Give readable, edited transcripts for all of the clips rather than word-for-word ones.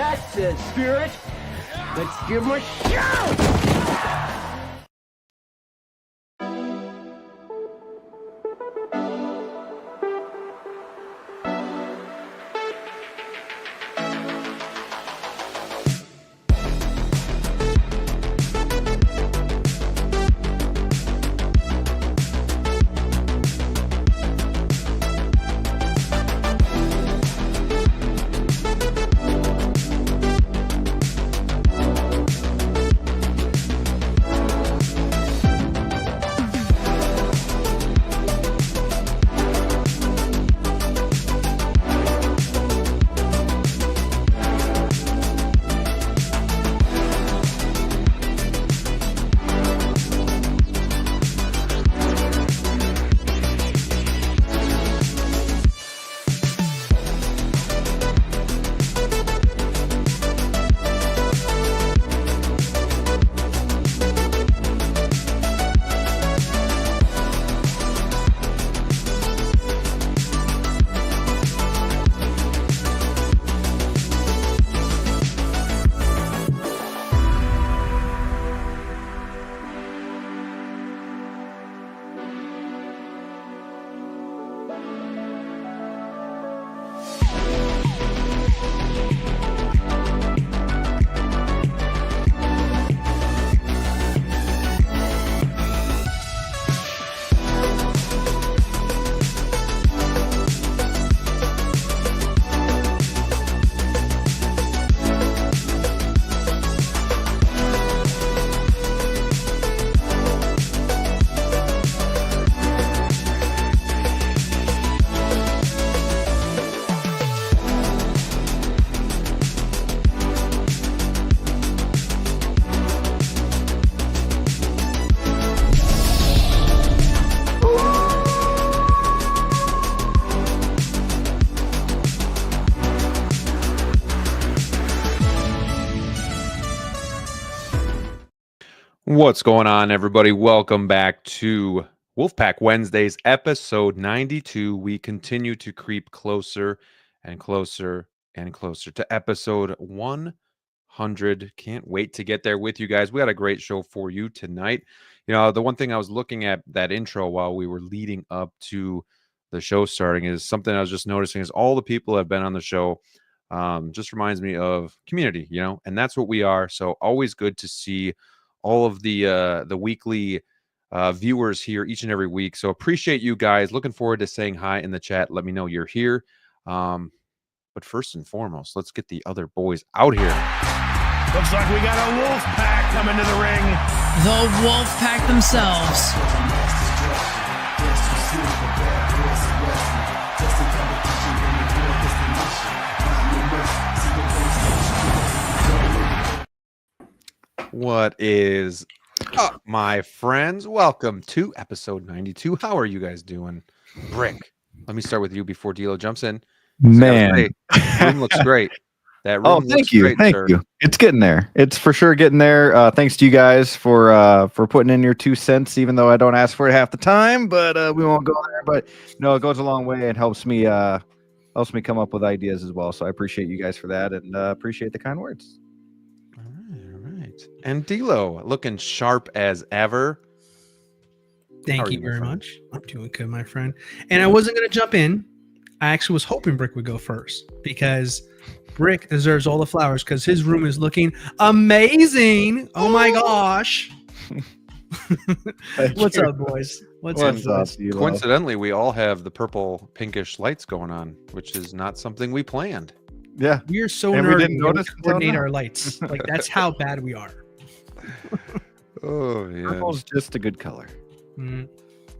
That's it, Spirit. Let's give him a shout! What's going on, everybody? Welcome back to Wolfpack Wednesdays, episode 92. We continue to creep closer and closer and closer to episode 100. Can't wait to get there with you guys. We got a great show for you tonight. You know, the one thing I was looking at that intro while we were leading up to the show starting is something I was just noticing is all the people that have been on the show just reminds me of community, you know, and that's what we are. So always good to see all of the weekly viewers here each and every week. So appreciate you guys. Looking forward to saying hi in the chat. Let me know you're here. But first and foremost, let's get the other boys out here. Looks like we got a Wolfpack coming to the ring. The Wolfpack themselves. What is up, my friends? Welcome to episode 92. How are you guys doing? Brick, let me start with you before DLO jumps in. Man, room looks great. That room thank you, great, thank sir. you. It's getting there. It's for sure getting there. Thanks to you guys for putting in your 2 cents, even though I don't ask for it half the time. But we won't go there. But no, it goes a long way and helps me come up with ideas as well. So I appreciate you guys for that and appreciate the kind words. All right. And DLO looking sharp as ever. Thank you very much. I'm doing good, my friend. And I wasn't going to jump in. I actually was hoping Brick would go first because Brick deserves all the flowers because his room is looking amazing. Oh my gosh. What's up, boys? What's up, boys? Coincidentally, we all have the purple pinkish lights going on, which is not something we planned. Yeah. We are so and nerdy. We didn't notice we coordinate our lights. Like that's how bad we are. Oh, yeah. Purple's just a good color. Mm.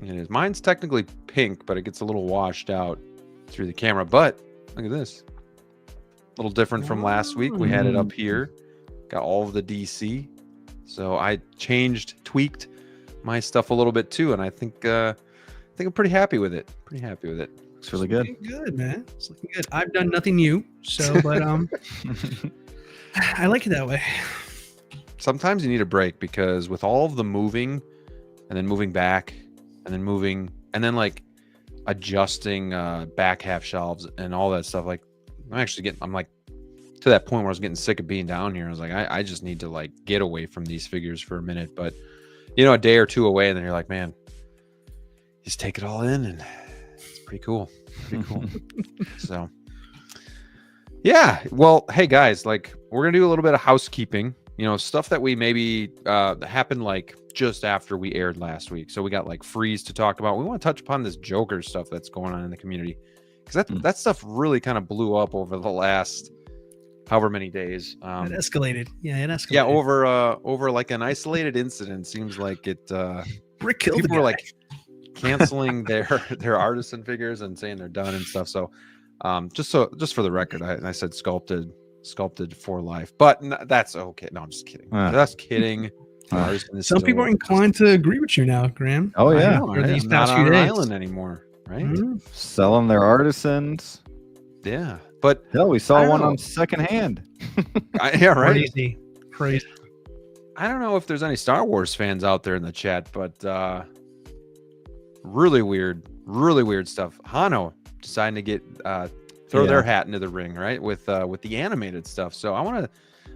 It is. Mine's technically pink, but it gets a little washed out through the camera. But look at this. A little different from last week. We had it up here. Got all of the DC. So I tweaked my stuff a little bit too, and I think I'm pretty happy with it. It's really good. Looking good, man. It's looking good. I've done nothing new, so but I like it that way. Sometimes you need a break because with all of the moving and then moving back and then moving and then like adjusting back half shelves and all that stuff, like I'm like to that point where I was getting sick of being down here. I was like, I just need to like get away from these figures for a minute. But you know, a day or two away, and then you're like, man, just take it all in, and it's pretty cool. Pretty cool. So yeah, well, hey guys, like we're gonna do a little bit of housekeeping. You know, stuff that we maybe happened like just after we aired last week. So we got like Freeze to talk about. We want to touch upon this Joker stuff that's going on in the community, because that stuff really kind of blew up over the last however many days. It escalated. Yeah, it escalated. Yeah, over like an isolated incident. Seems like it. Brick killed people the guy. were like canceling their artisan figures and saying they're done and stuff. So just for the record, I said sculpted for life, but that's okay. No, I'm just kidding. That's kidding. Some people are inclined to agree with you now, Graham. Oh yeah, I'm not on an island anymore, right? Mm-hmm. Selling their artisans. Yeah, but hell, we saw one on secondhand. Yeah, right. Crazy. I don't know if there's any Star Wars fans out there in the chat, but really weird stuff. Hono deciding to get throw their hat into the ring, right, with the animated stuff. So I want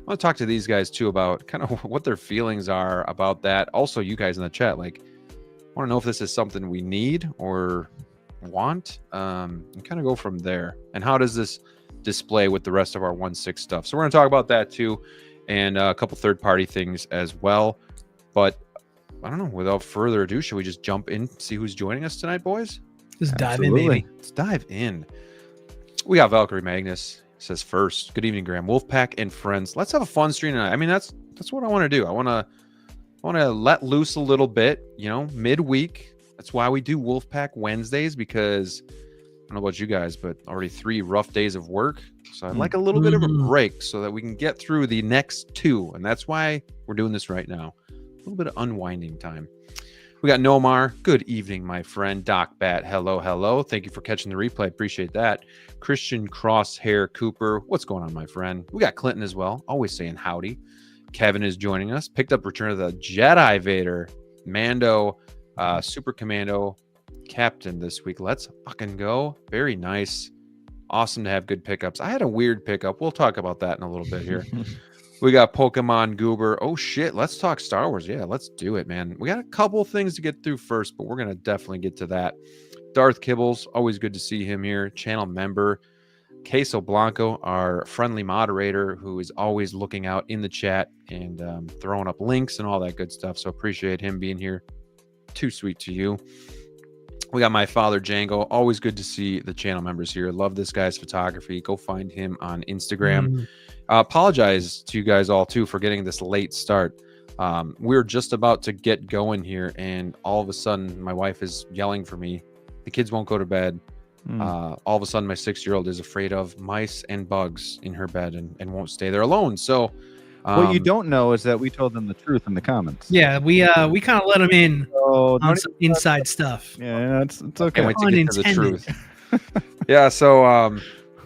to talk to these guys too about kind of what their feelings are about that. Also, you guys in the chat, like, I want to know if this is something we need or want, and kind of go from there. And how does this display with the rest of our 1/6 stuff? So we're going to talk about that too, and a couple third-party things as well. But I don't know. Without further ado, should we just jump in, see who's joining us tonight, boys? Just dive in, baby. Let's dive in. We got Valkyrie Magnus says first. Good evening, Graham. Wolfpack and friends. Let's have a fun stream tonight. I mean, that's what I want to do. I want to let loose a little bit, you know, midweek. That's why we do Wolfpack Wednesdays, because I don't know about you guys, but already 3 rough days of work. So I'd like a little bit of a break so that we can get through the next 2. And that's why we're doing this right now. A little bit of unwinding time. We got Nomar. Good evening, my friend. Doc Bat. Hello. Thank you for catching the replay. Appreciate that. Christian Crosshair Cooper. What's going on, my friend? We got Clinton as well. Always saying howdy. Kevin is joining us. Picked up Return of the Jedi Vader. Mando. Super Commando Captain this week. Let's fucking go. Very nice. Awesome to have good pickups. I had a weird pickup. We'll talk about that in a little bit here. We got Pokemon Goober. Oh shit, let's talk Star Wars. Yeah, let's do it, man. We got a couple things to get through first, but we're gonna definitely get to that. Darth Kibbles, always good to see him here. Channel member. Queso Blanco, our friendly moderator, who is always looking out in the chat and throwing up links and all that good stuff. So appreciate him being here. Too sweet to you. We got my father Django. Always good to see the channel members here. Love this guy's photography. Go find him on Instagram. Apologize to you guys all too for getting this late start. We're just about to get going here, and all of a sudden my wife is yelling for me. The kids won't go to bed. All of a sudden my 6-year-old is afraid of mice and bugs in her bed and won't stay there alone. So what you don't know is that we told them the truth in the comments. Yeah, we kind of let them in on some inside stuff. Yeah, it's okay. Can't wait to get to the truth. Yeah, so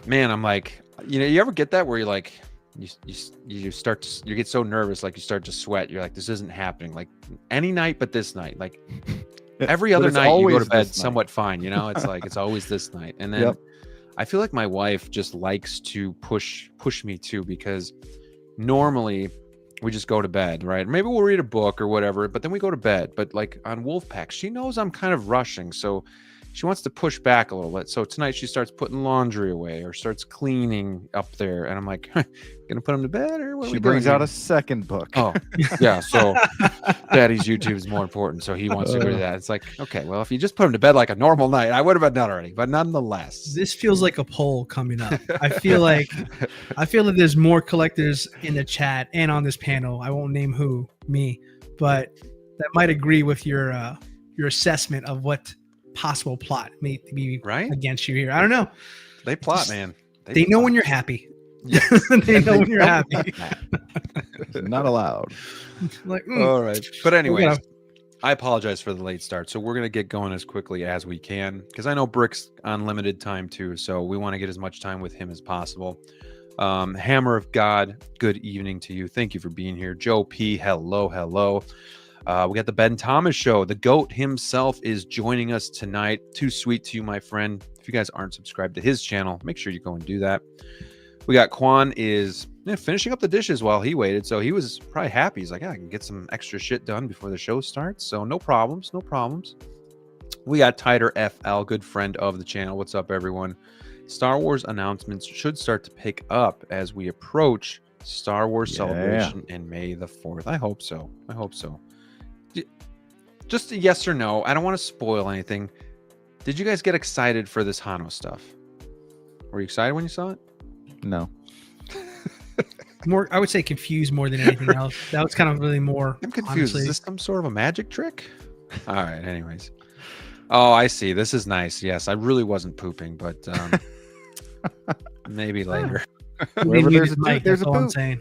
man, I'm like, you know, you ever get that where you're like, you start to, you get so nervous, like you start to sweat. You're like, this isn't happening. Like any night but this night. Like every other night you go to bed somewhat fine, you know. It's like it's always this night. And then I feel like my wife just likes to push me too, because normally we just go to bed, right? Maybe we'll read a book or whatever, but then we go to bed. But like on Wolfpack, she knows I'm kind of rushing, so she wants to push back a little bit. So tonight she starts putting laundry away or starts cleaning up there, and I'm like, gonna put him to bed, or what? She brings out a second book. Oh, yeah. So Daddy's YouTube is more important, so he wants to do that. It's like, okay, well, if you just put him to bed like a normal night, I would have been done already. But nonetheless, this feels like a poll coming up. I feel like there's more collectors in the chat and on this panel. I won't name who, me, but that might agree with your assessment of what possible plot may be against you here. I don't know. They plot, man. They know when you're happy. They know when you're happy. Not allowed. Like, all right. But anyways, I apologize for the late start. So we're going to get going as quickly as we can, because I know Brick's on limited time too. So we want to get as much time with him as possible. Hammer of God, good evening to you. Thank you for being here. Joe P, hello. We got the Ben Thomas show. The GOAT himself is joining us tonight. Too sweet to you, my friend. If you guys aren't subscribed to his channel, make sure you go and do that. We got Quan is finishing up the dishes while he waited, so he was probably happy. He's like, I can get some extra shit done before the show starts, so no problems, no problems. We got Tighter FL, good friend of the channel. What's up, everyone? Star Wars announcements should start to pick up as we approach Star Wars Celebration in May the 4th. I hope so. I hope so. Just a yes or no. I don't want to spoil anything. Did you guys get excited for this Hono stuff? Were you excited when you saw it? No. More, I would say confused more than anything else. That was kind of really more. I'm confused. Honestly. Is this some sort of a magic trick? All right. Anyways. Oh, I see. This is nice. Yes, I really wasn't pooping, but maybe later. Wherever there's a Mike, there's a that's all I'm poop. saying.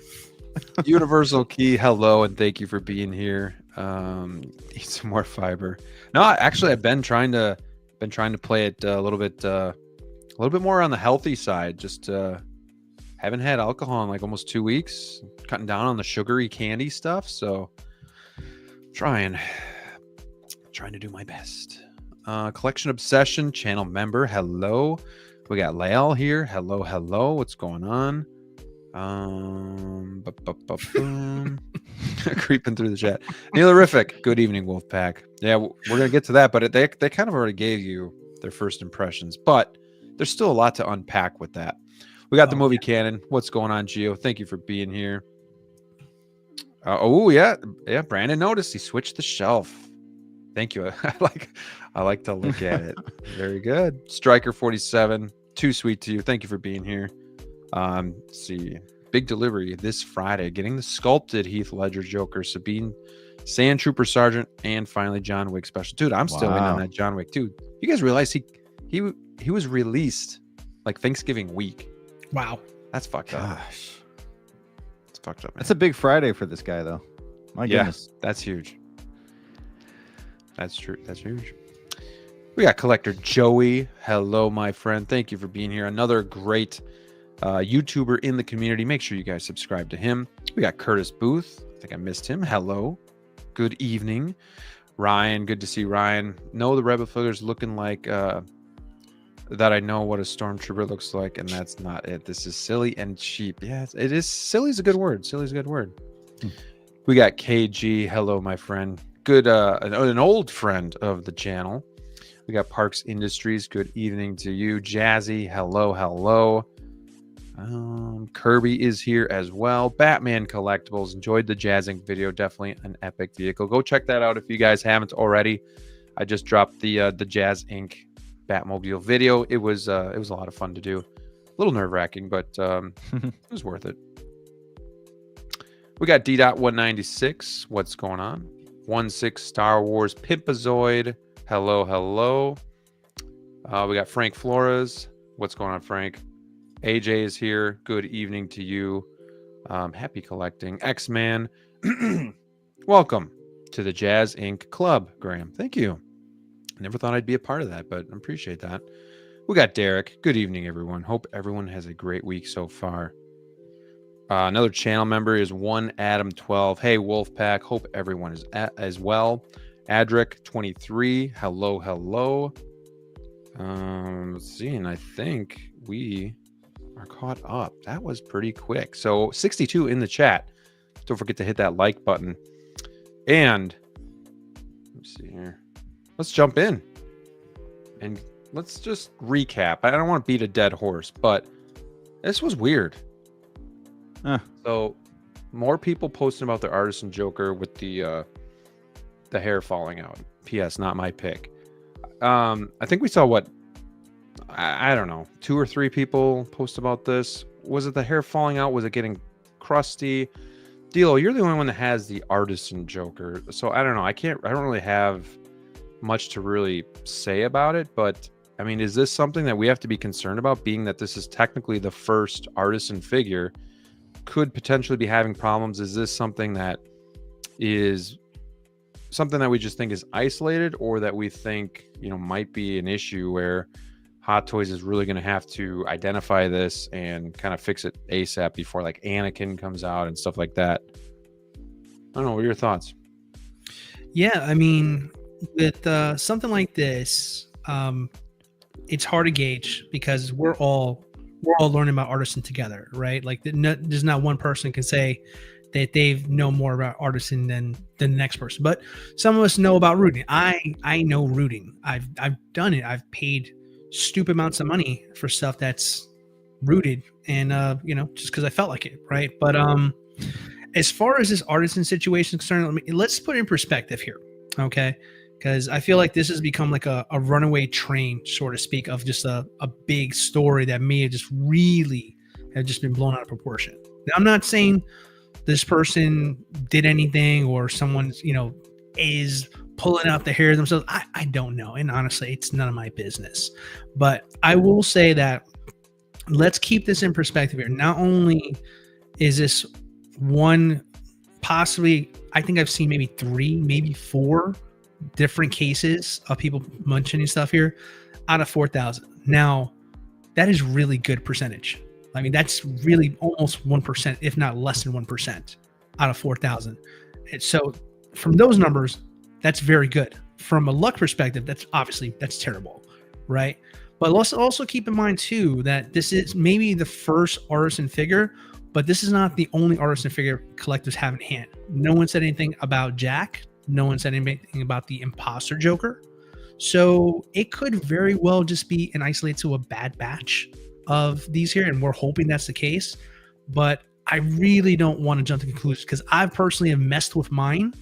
Universal Key, hello, and thank you for being here. Eat some more fiber. No, actually, I've been trying to play it a little bit more on the healthy side. Just haven't had alcohol in like almost 2 weeks. Cutting down on the sugary candy stuff. So trying to do my best. Collection Obsession channel member, hello. We got Lael here. Hello. What's going on? Creeping through the chat. Neilerific, good evening, Wolfpack. Yeah, we're gonna get to that, but they kind of already gave you their first impressions, but there's still a lot to unpack with that. We got the movie canon. What's going on, Gio? Thank you for being here. Yeah. Brandon noticed he switched the shelf. Thank you. I like to look at it. Very good. Striker 47, too sweet to you. Thank you for being here. Let's see, big delivery this Friday. Getting the sculpted Heath Ledger Joker, Sabine Sand Trooper Sergeant, and finally John Wick special. Dude, I'm still in on that John Wick. Dude, you guys realize he was released like Thanksgiving week. Wow, that's fucked up. Gosh, it's fucked up. Man. That's a big Friday for this guy, though. My goodness, that's huge. That's true. That's huge. We got Collector Joey. Hello, my friend. Thank you for being here. Another great YouTuber in the community. Make sure you guys subscribe to him. We got Curtis Booth. I think I missed him. Hello. Good evening. Ryan. Good to see Ryan. No, the Rebel figures looking like that. I know what a stormtrooper looks like, and that's not it. This is silly and cheap. Yeah, it is. Silly is a good word. Silly is a good word. We got KG. Hello, my friend. Good, an old friend of the channel. We got Parks Industries. Good evening to you. Jazzy. Hello. Kirby is here as well. Batman Collectibles. Enjoyed the Jazzing video. Definitely an epic vehicle. Go check that out if you guys haven't already. I just dropped the Jazz Inc. Batmobile video. It was a lot of fun to do. A little nerve-wracking, but it was worth it. We got D.196. What's going on? 16 Star Wars Pimpazoid. Hello. We got Frank Flores. What's going on, Frank? AJ is here. Good evening to you. Happy collecting. X-Man. Welcome to the Jazz Inc. Club, Graham. Thank you. Never thought I'd be a part of that, but I appreciate that. We got Derek. Good evening, everyone. Hope everyone has a great week so far. Another channel member is 1Adam12. Hey, Wolfpack. Hope everyone is as well. Adric23. Hello. Let's see, and I think we are caught up. That was pretty quick. So 62 in the chat. Don't forget to hit that like button. And let's see here. Let's jump in and let's just recap. I don't want to beat a dead horse, but this was weird. So more people posting about their Artisan Joker with the hair falling out. P.S. Not my pick. I think we saw what, I don't know, 2 or 3 people post about this. Was it the hair falling out? Was it getting crusty? DLO, you're the only one that has the Artisan Joker. So I don't know. I don't really have much to really say about it, but I mean, is this something that we have to be concerned about, being that this is technically the first Artisan figure? Could potentially be having problems? Is this something that is something that we just think is isolated, or that we think, might be an issue where Hot Toys is really going to have to identify this and kind of fix it ASAP before like Anakin comes out and stuff like that? I don't know. What are your thoughts? Yeah, I mean, with something like this, it's hard to gauge because we're all we're all learning about artisan together, right? Like there's not one person can say that they know more about artisan than the next person. But some of us know about rooting. I know rooting. I've done it. I've paid stupid amounts of money for stuff that's rooted, and just because I felt like it, right? But as far as this artisan situation is concerned, let's put it in perspective here, okay? Because I feel like this has become like a runaway train, so to speak, of just a big story that may have just really have just been blown out of proportion. Now, I'm not saying this person did anything or someone's, is pulling out the hair themselves. I don't know. And honestly, it's none of my business. But I will say that let's keep this in perspective here. Not only is this one, possibly, I think I've seen maybe 3, maybe 4 different cases of people mentioning stuff here out of 4,000. Now, that is really good percentage. I mean, that's really almost 1%, if not less than 1% out of 4,000. And so from those numbers, that's very good. From a luck perspective, that's terrible, right? But let's also keep in mind too, that this is maybe the first artisan figure, but this is not the only artisan figure collectors have in hand. No one said anything about Jack. No one said anything about the imposter Joker. So it could very well just be an isolated to a bad batch of these here, and we're hoping that's the case. But I really don't want to jump to conclusions because I personally have messed with mine.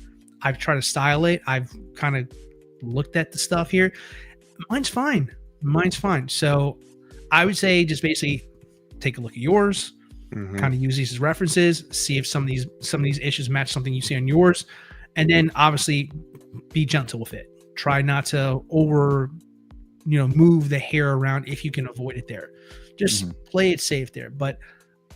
I've tried to style it. I've kind of looked at the stuff here. Mine's fine. So I would say just basically take a look at yours, kind of use these as references, see if some of these issues match something you see on yours, and then obviously be gentle with it. Try not to move the hair around if you can avoid it there. Just play it safe there. But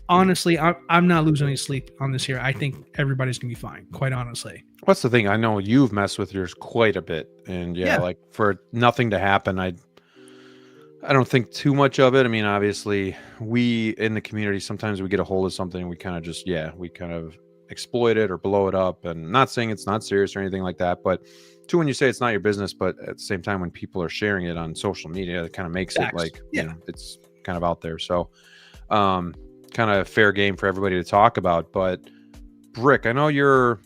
honestly, I'm not losing any sleep on this here. I think everybody's gonna be fine, quite honestly. What's the thing? I know you've messed with yours quite a bit, and like for nothing to happen, I don't think too much of it. I mean, obviously, we in the community sometimes we get a hold of something, we kind of just we kind of exploit it or blow it up. And not saying it's not serious or anything like that, but too, when you say it's not your business, but at the same time, when people are sharing it on social media, it kind of makes it like it's kind of out there. So, kind of fair game for everybody to talk about. But Brick, I know you're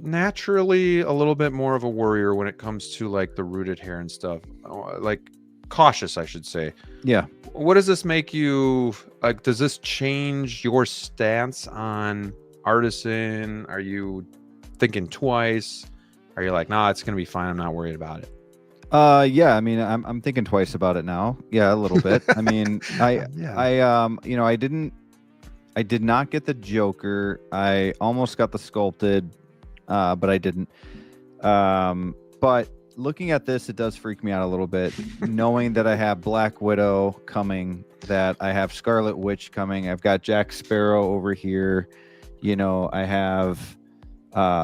naturally a little bit more of a worrier when it comes to like the rooted hair and stuff, like cautious, I should say. Yeah. What does this make you like? Does this change your stance on artisan? Are you thinking twice? Are you like, nah, it's gonna be fine, I'm not worried about it? Yeah, I mean, I'm thinking twice about it now. Yeah, a little bit. I mean, I did not get the Joker. I almost got the sculpted, but I didn't. But looking at this, it does freak me out a little bit, knowing that I have Black Widow coming, that I have Scarlet Witch coming. I've got Jack Sparrow over here. I have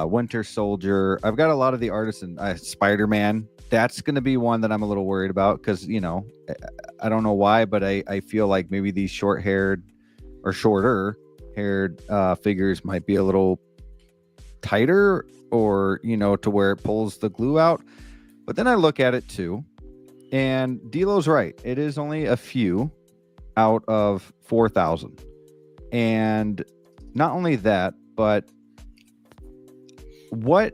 Winter Soldier. I've got a lot of the artisan. Spider-Man. That's going to be one that I'm a little worried about because, I don't know why, but I feel like maybe these short-haired or shorter-haired figures might be a little tighter or, to where it pulls the glue out. But then I look at it too, and DLO's right. It is only a few out of 4,000. And not only that, but what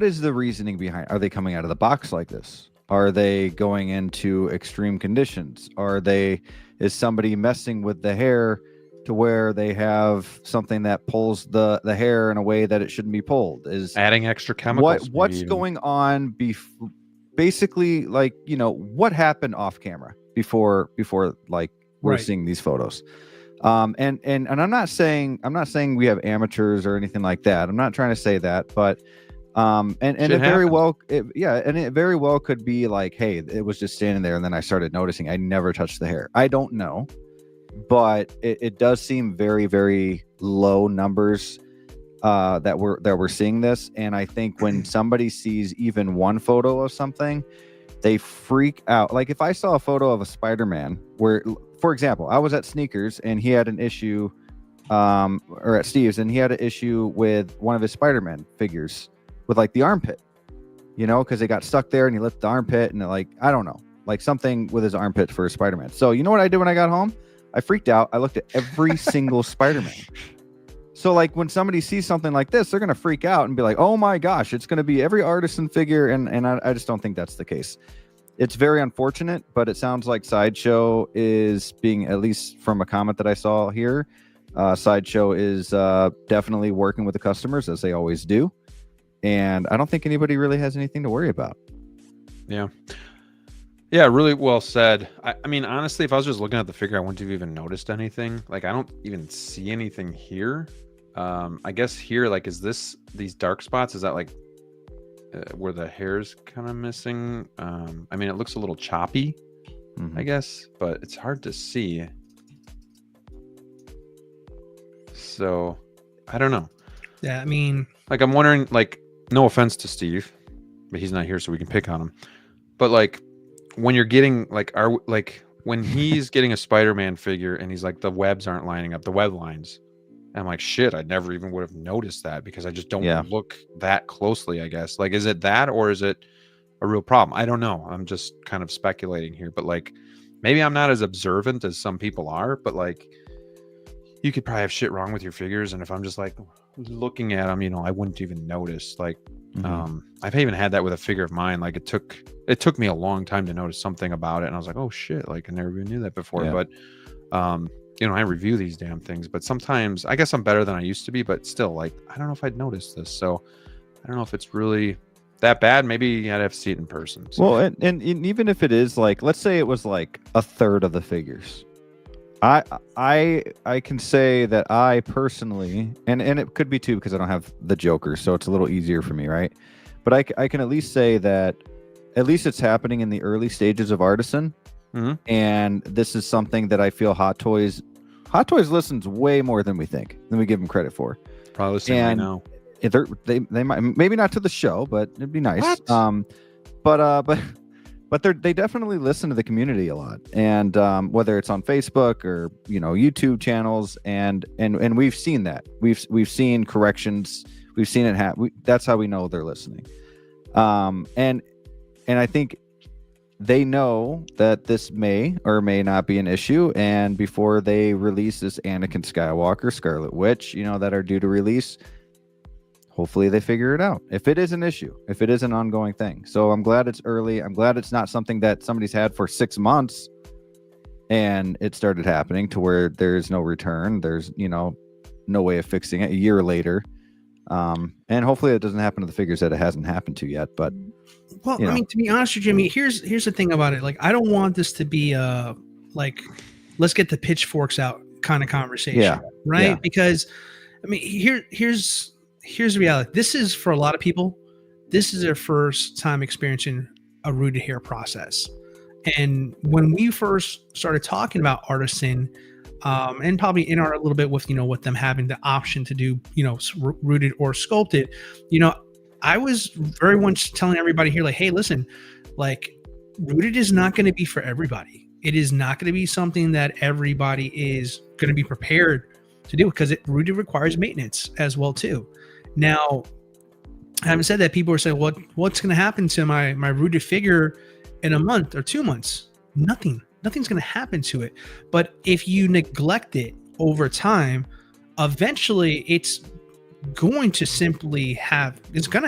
is the reasoning behind? Are they coming out of the box like this? Are they going into extreme conditions? Is somebody messing with the hair to where they have something that pulls the hair in a way that it shouldn't be pulled? Is adding extra chemicals? What's going on? Basically, like, what happened off camera before like we're seeing these photos? And I'm not saying we have amateurs or anything like that. I'm not trying to say that, but and it very well, it very well could be like, hey, it was just standing there, and then I started noticing I never touched the hair. I don't know, but it does seem very, very low numbers that we're seeing this. And I think when somebody sees even one photo of something, they freak out. Like if I saw a photo of a Spider-Man where, for example, I was at Sneakers and he had an issue, or at Steve's, and he had an issue with one of his Spider-Man figures with like the armpit, because it got stuck there and he lifted the armpit and I don't know. like something with his armpit for a Spider-Man. So you know what I did when I got home? I freaked out. I looked at every single Spider-Man. So like when somebody sees something like this, they're going to freak out and be like, oh my gosh, it's going to be every artisan figure. And I just don't think that's the case. It's very unfortunate, but it sounds like Sideshow is being, at least from a comment that I saw here, Sideshow is definitely working with the customers as they always do. And I don't think anybody really has anything to worry about. Yeah. Yeah, really well said. I mean, honestly, if I was just looking at the figure, I wouldn't have even noticed anything. Like, I don't even see anything here. I guess here, like, is these dark spots? Is that like where the hair's kind of missing? I mean, it looks a little choppy, I guess, but it's hard to see. So, I don't know. Yeah, I mean, like, I'm wondering, like, no offense to Steve, but he's not here, so we can pick on him. But like, when you're getting when he's getting a Spider-Man figure and he's like, the webs aren't lining up, the web lines. I'm like, shit, I never even would have noticed that because I just don't look that closely, I guess. Like, is it that or is it a real problem? I don't know. I'm just kind of speculating here, but like, maybe I'm not as observant as some people are, but like, you could probably have shit wrong with your figures. And if I'm just like looking at them, you know, I wouldn't even notice. Like, I've even had that with a figure of mine. Like, it took me a long time to notice something about it. And I was like, oh shit, like I never even knew that before. Yeah. But, you know, I review these damn things, but sometimes I guess I'm better than I used to be, but still, like, I don't know if I'd noticed this. So I don't know if it's really that bad. Maybe I'd have to see it in person. So. Well, and even if it is like, let's say it was like a third of the figures, I can say that I personally, and it could be too because I don't have the Joker, so it's a little easier for me, right? But I can at least say that at least it's happening in the early stages of Artisan, and this is something that I feel Hot Toys listens way more than we think, than we give them credit for. Probably listening right now. They might, maybe not to the show, but it'd be nice. But they definitely listen to the community a lot, and whether it's on Facebook or, you know, YouTube channels, and we've seen that. We've seen corrections. We've seen it happen. That's how we know they're listening. And I think they know that this may or may not be an issue. And before they release this Anakin Skywalker, Scarlet Witch, you know, that are due to release, hopefully they figure it out. If it is an issue, if it is an ongoing thing. So I'm glad it's early. I'm glad it's not something that somebody's had for 6 months and it started happening to where there's no return. There's, you know, no way of fixing it a year later. And hopefully it doesn't happen to the figures that it hasn't happened to yet. But well, I mean, to be honest with you, Jimmy, here's the thing about it. Like, I don't want this to be like, let's get the pitchforks out kind of conversation, right? Yeah. Because I mean, here's the reality. This is, for a lot of people, this is their first time experiencing a rooted hair process. And when we first started talking about Artisan, and probably in our a little bit with, you know, with them having the option to do, you know, rooted or sculpted, you know, I was very much telling everybody here, like, hey, listen, like, rooted is not going to be for everybody. It is not going to be something that everybody is going to be prepared to do, because rooted requires maintenance as well too. Now, having said that, people are saying, what's going to happen to my rooted figure in a month or 2 months? Nothing's going to happen to it. But if you neglect it over time, eventually it's going to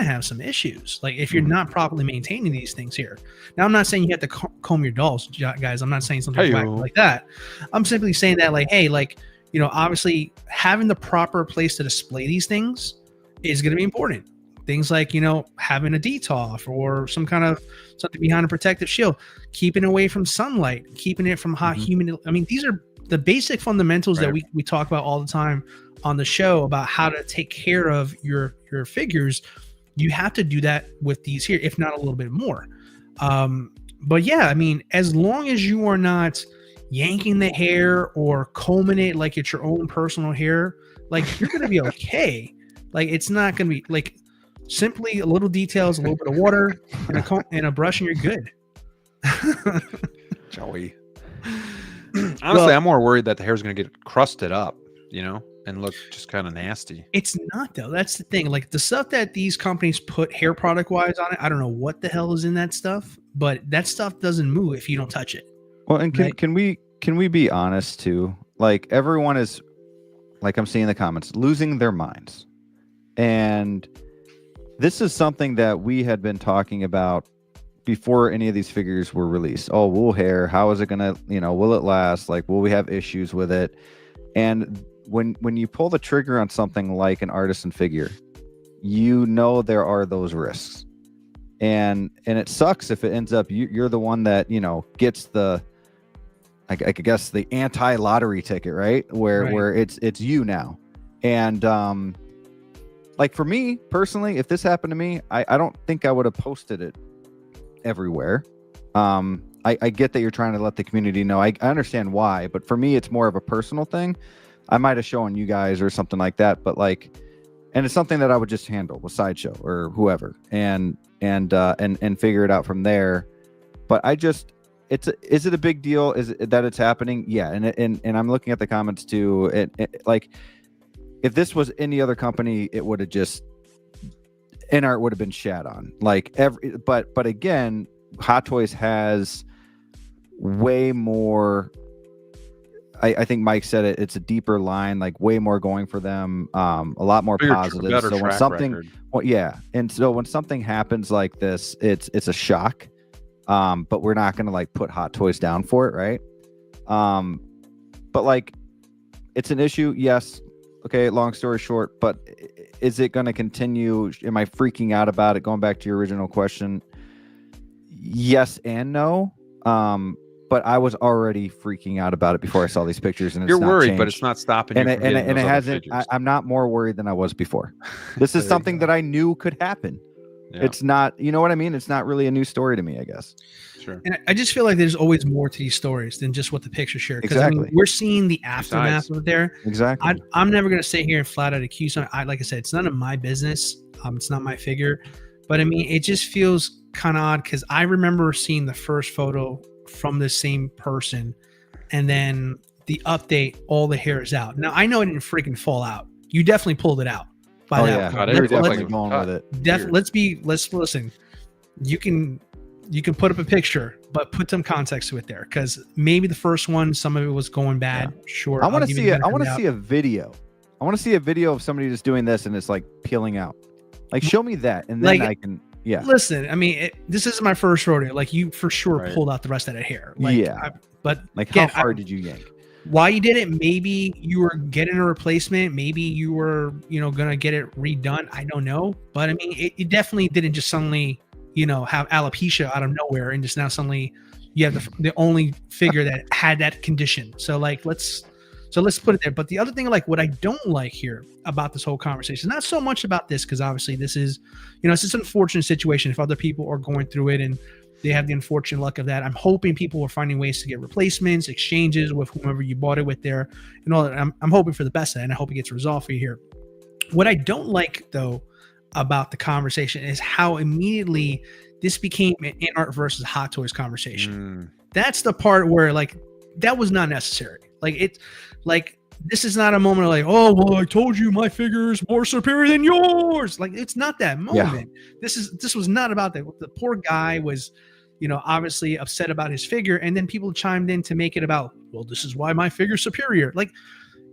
have some issues. Like, if you're not properly maintaining these things here. Now, I'm not saying you have to comb your dolls, guys. I'm not saying something like that. I'm simply saying that, like, hey, like, you know, obviously having the proper place to display these things is going to be important. Things like, you know, having a DTOF or some kind of something behind a protective shield, keeping away from sunlight, keeping it from hot, humid. I mean, these are the basic fundamentals that we talk about all the time on the show about how to take care of your figures. You have to do that with these here, if not a little bit more. But yeah, I mean, as long as you are not yanking the hair or combing it like it's your own personal hair, like, you're going to be okay. Like, it's not going to be like, simply a little details, a little bit of water, and a comb and a brush, and you're good. Joey. Honestly, I'm more worried that the hair is going to get crusted up, you know, and look just kind of nasty. It's not, though. That's the thing. Like, the stuff that these companies put hair product wise on it, I don't know what the hell is in that stuff, but that stuff doesn't move if you don't touch it. Well, and Right. can we be honest too? Like everyone is, like I'm seeing in the comments, losing their minds. And this is something that we had been talking about before any of these figures were released. Oh, wool hair, how is it gonna, will it last? Like, will we have issues with it? And when you pull the trigger on something like an artisan figure, there are those risks. And it sucks if it ends up you're the one that, gets the, I guess, the anti-lottery ticket, right? Where it's you now. And like for me personally, if this happened to me, I don't think I would have posted it everywhere. I get that you're trying to let the community know. I understand why, but for me, it's more of a personal thing. I might have shown you guys or something like that, but and it's something that I would just handle with Sideshow or whoever, and figure it out from there. But is it a big deal? Is it that it's happening? Yeah, and I'm looking at the comments too. Like, if this was any other company, it would have just art would have been shat on. Like but again, Hot Toys has way more. I think Mike said it. It's a deeper line, like way more going for them. A lot more positive. So when something, and so when something happens like this, it's a shock. But we're not going to like put Hot Toys down for it, right? But like, it's an issue. Yes. Okay. Long story short, but is it going to continue? Am I freaking out about it? Going back to your original question, yes and no. But I was already freaking out about it before I saw these pictures, and you're worried, changed. But it's not stopping you. And it hasn't. I'm not more worried than I was before. This is something that I knew could happen. Yeah. It's not, you know what I mean? It's not really a new story to me, I guess. Sure. And I just feel like there's always more to these stories than just what the picture shared. Exactly. We're seeing the aftermath of it there. Exactly. I'm never going to sit here and flat out accuse them. Like I said, it's none of my business. It's not my figure. But I mean, it just feels kind of odd because I remember seeing the first photo from the same person, and then the update, all the hair is out. Now, I know it didn't freaking fall out. You definitely pulled it out. They're definitely going with it. Let's listen. You can put up a picture, but put some context to it there, because maybe the first one, some of it was going bad. Yeah. Sure. I want to see it. I want to see a video. I want to see a video of somebody just doing this and it's like peeling out. Like, show me that, and then I can. Yeah. Listen, I mean, this is my first rodeo. Like, you for sure pulled out the rest of that hair. Like, but like, again, how hard did you yank? Why you did it? Maybe you were getting a replacement. Maybe you were, gonna get it redone. I don't know. But I mean, it definitely didn't just suddenly, have alopecia out of nowhere and just now suddenly you have the only figure that had that condition. So like, let's put it there. But the other thing, like, what I don't like here about this whole conversation, not so much about this, because obviously this is, it's just an unfortunate situation if other people are going through it and they have the unfortunate luck of that. I'm hoping people are finding ways to get replacements, exchanges with whomever you bought it with there, and all that. I'm hoping for the best of that, and I hope it gets resolved for you here. What I don't like, though, about the conversation is how immediately this became an art versus Hot Toys conversation. That's the part where, like, that was not necessary. This is not a moment of like, oh, well, I told you my figure is more superior than yours. Like, it's not that moment. Yeah. This was not about that. The poor guy was, obviously upset about his figure, and then people chimed in to make it about, well, this is why my figure's superior. Like,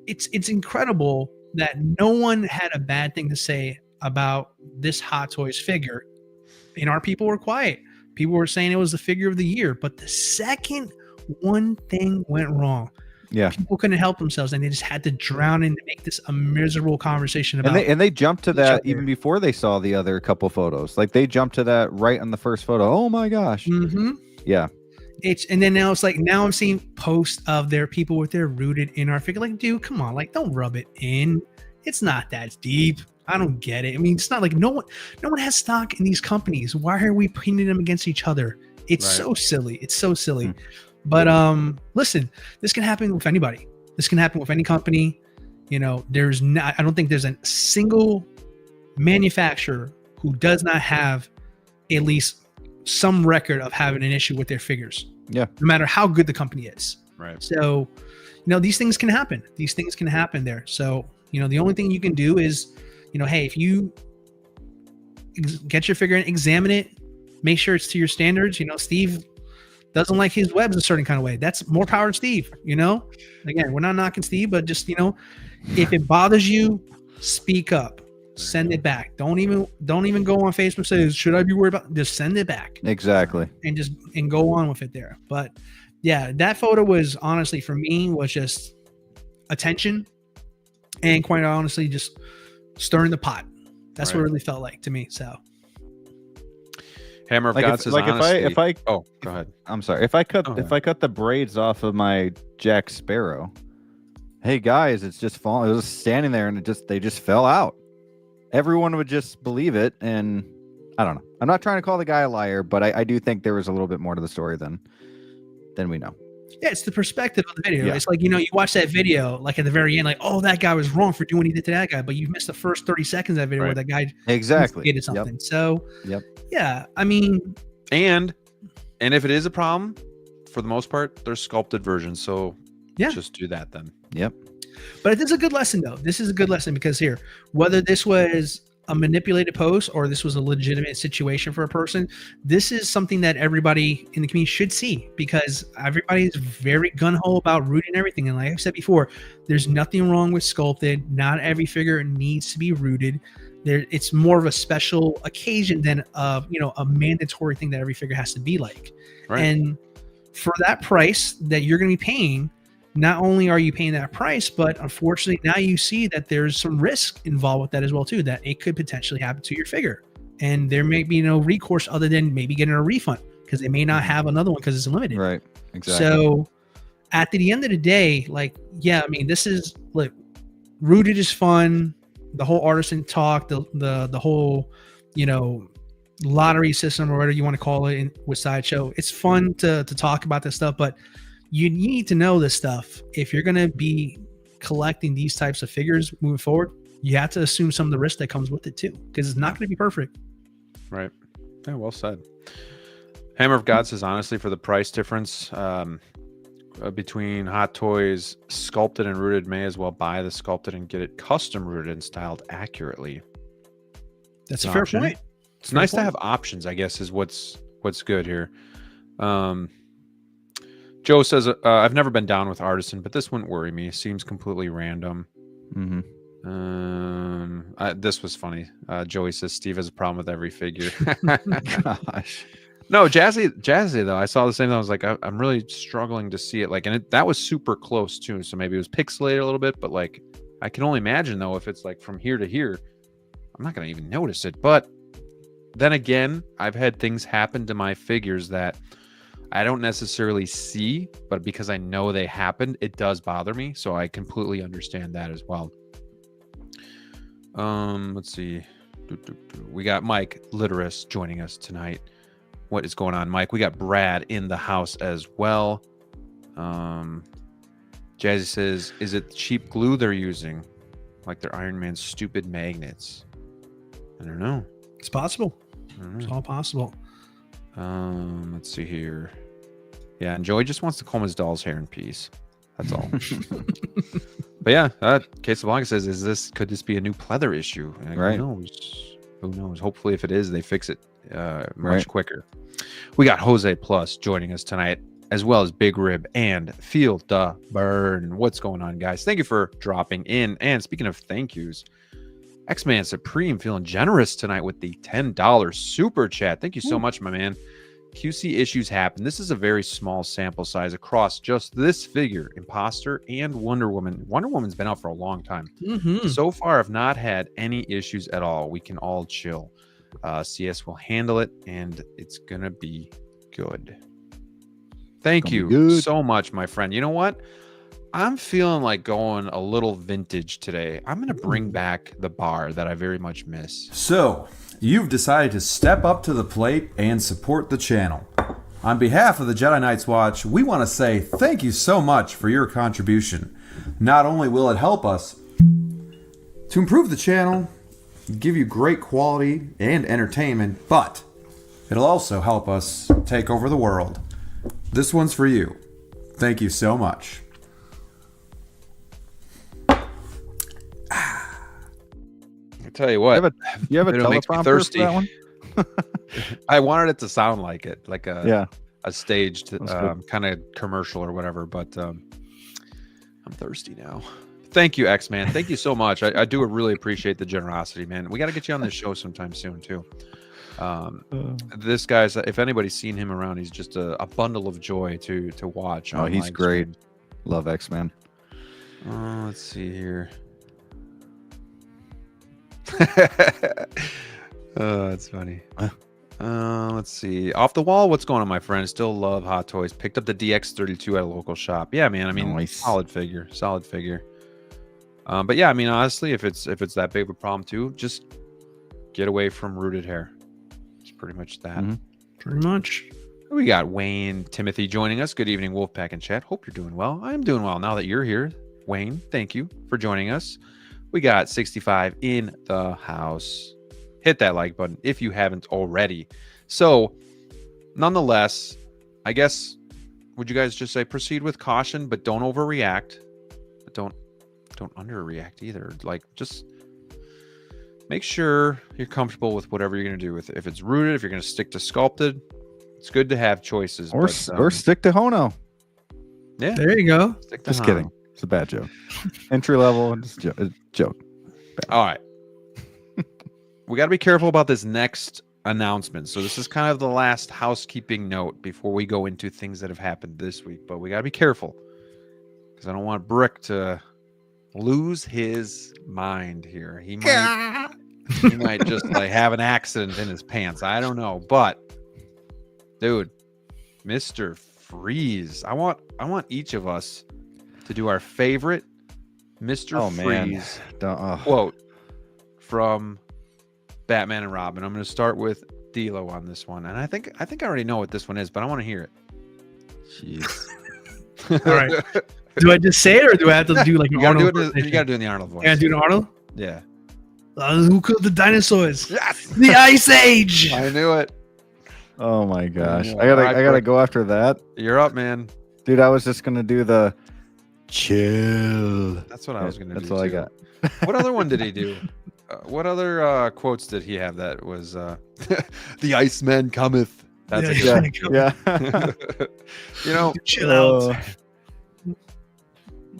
it's incredible that no one had a bad thing to say about this Hot Toys figure, and our people were quiet. People were saying it was the figure of the year, but the second one thing went wrong, people couldn't help themselves, and they just had to drown in to make this a miserable conversation about. And they jumped to that even before they saw the other couple photos. Like, they jumped to that right on the first photo. Oh my gosh! Mm-hmm. Yeah. And then now it's like, now I'm seeing posts of their people with their rooted in our figure. Like, dude, come on, like, don't rub it in. It's not that deep. I don't get it. I mean, it's not like no one has stock in these companies. Why are we pitting them against each other? It's so silly. It's so silly. But listen, this can happen with anybody. This can happen with any company. I don't think there's a single manufacturer who does not have at least some record of having an issue with their figures. Yeah. No matter how good the company is. Right. So, these things can happen. These things can happen there. So, the only thing you can do is, hey, if you get your figure and examine it, make sure it's to your standards. Steve doesn't like his webs a certain kind of way. That's more power to Steve. Again, we're not knocking Steve, but just if it bothers you, speak up. Send it back. Don't even go on Facebook and say, should I be worried about? Just send it back. Exactly. And go on with it there. But yeah, that photo was honestly for me was just attention and quite honestly just stirring the pot. That's what it really felt like to me. So Hammer of God says honestly, if I go ahead. I'm sorry. If I cut the braids off of my Jack Sparrow, hey guys, it's just falling. It was just standing there and they just fell out. Everyone would just believe it, and I don't know. I'm not trying to call the guy a liar, but I do think there was a little bit more to the story than we know. Yeah, it's the perspective of the video. Yeah. It's like, you watch that video, like at the very end, like, oh, that guy was wrong for doing what he did to that guy, but you missed the first 30 seconds of that video where that guy did something. Yep. So, yep. Yeah, I mean, and if it is a problem, for the most part, there's sculpted versions. So just do that then. Yep. But this is a good lesson, though. This is a good lesson because here, whether this was a manipulated post or this was a legitimate situation for a person, this is something that everybody in the community should see because everybody is very gun-ho about rooting everything. And like I said before, there's nothing wrong with sculpted. Not every figure needs to be rooted. It's more of a special occasion than a mandatory thing that every figure has to be like. Right. And for that price that you're going to be paying, not only are you paying that price, but unfortunately now you see that there's some risk involved with that as well too, that it could potentially happen to your figure. And there may be no recourse other than maybe getting a refund because they may not have another one because it's limited. Right. Exactly. So at the end of the day, this is like rooted is fun. The whole artisan talk, the whole, lottery system or whatever you want to call it with Sideshow. It's fun to talk about this stuff, but you need to know this stuff. If you're going to be collecting these types of figures moving forward, you have to assume some of the risk that comes with it too, because it's not going to be perfect. Right. Yeah, well said. Hammer of God says, honestly, for the price difference between Hot Toys sculpted and rooted, may as well buy the sculpted and get it custom rooted and styled accurately. That's a fair point. It's nice to have options, I guess, is what's good here. Joe says, I've never been down with Artisan, but this wouldn't worry me. Seems completely random. Mm-hmm. This was funny. Joey says, Steve has a problem with every figure. Gosh. No, Jazzy, though. I saw the same thing. I was like, I'm really struggling to see it. That was super close, too. So maybe it was pixelated a little bit, but I can only imagine, though, if it's from here to here, I'm not going to even notice it. But then again, I've had things happen to my figures that I don't necessarily see, but because I know they happened, it does bother me. So I completely understand that as well. Let's see. We got Mike Literis joining us tonight. What is going on, Mike? We got Brad in the house as well. Jazzy says, is it cheap glue they're using? Like their Iron Man stupid magnets? I don't know. It's possible. It's all possible. Let's see here. Yeah, and Joey just wants to comb his doll's hair in peace. That's all. But yeah, Quesablanca says, could this be a new pleather issue? Right. Who knows? Hopefully, if it is, they fix it much quicker. We got Jose Plus joining us tonight, as well as Big Rib and Feel the Burn. What's going on, guys? Thank you for dropping in. And speaking of thank yous, X-Man Supreme feeling generous tonight with the $10 super chat. Thank you so much, my man. QC issues happen. This is a very small sample size across just this figure, Imposter and Wonder Woman. Wonder Woman's been out for a long time. Mm-hmm. So far, I've not had any issues at all. We can all chill. CS will handle it, and it's going to be good. Thank you so much, my friend. You know what? I'm feeling like going a little vintage today. I'm going to bring back the bar that I very much miss. So, you've decided to step up to the plate and support the channel. On behalf of the Jedi Knights Watch, we want to say thank you so much for your contribution. Not only will it help us to improve the channel, give you great quality and entertainment, but it'll also help us take over the world. This one's for you. Thank you so much. I tell you what, you have a it makes me teleprompter thirsty. for that one? I wanted it to sound like it, like a staged That's good. kind of commercial or whatever. But I'm thirsty now. Thank you, X-Man. Thank you so much. I do really appreciate the generosity, man. We got to get you on this show sometime soon too. This guy's, if anybody's seen him around, he's just a bundle of joy to watch. Oh, he's great. Love X-Men. Let's see here. That's funny. Let's see. Off the wall, what's going on, my friend? Still love Hot Toys. Picked up the DX32 at a local shop. Yeah, man. I mean, Nice. solid figure. But yeah, I mean, honestly, if it's that big of a problem too, just get away from rooted hair. It's pretty much that. Mm-hmm. Pretty much. We got Wayne Timothy joining us. Good evening, Wolfpack and chat. Hope you're doing well. I am doing well now that you're here, Wayne. Thank you for joining us. We got 65 in the house. Hit that like button if you haven't already. So, nonetheless, I guess, would you guys just say proceed with caution, but don't overreact. But don't underreact either. Like, just make sure you're comfortable with whatever you're going to do. If it's rooted, if you're going to stick to sculpted, it's good to have choices. Or stick to Hono. Yeah, There you go. stick to Just Hono. kidding. It's a bad joke. Entry level, just joke. All right. We got to be careful about this next announcement. So this is kind of the last housekeeping note before we go into things that have happened this week. But we got to be careful because I don't want Brick to lose his mind here. He might just like have an accident in his pants. I don't know. But dude, Mr. Freeze. I want each of us to do our favorite Mr. Freeze quote from Batman and Robin. I'm going to start with DLO on this one, and I think I already know what this one is, but I want to hear it. Jeez. All right. Do I just say it, or do I have to do like an You got to Arnold? do it. You got to do it in the Arnold voice. Can I do an Arnold? Yeah. Who killed the dinosaurs? Yes. The Ice Age. I knew it. Oh my gosh. Yeah. I gotta Alright, go after that. You're up, man. Dude, I was just gonna do the chill. That's what I was going to do. That's all I too. got. What other one did he do? What other quotes did he have that was the Iceman cometh? That's a good Yeah. Yeah. You know, Chill out.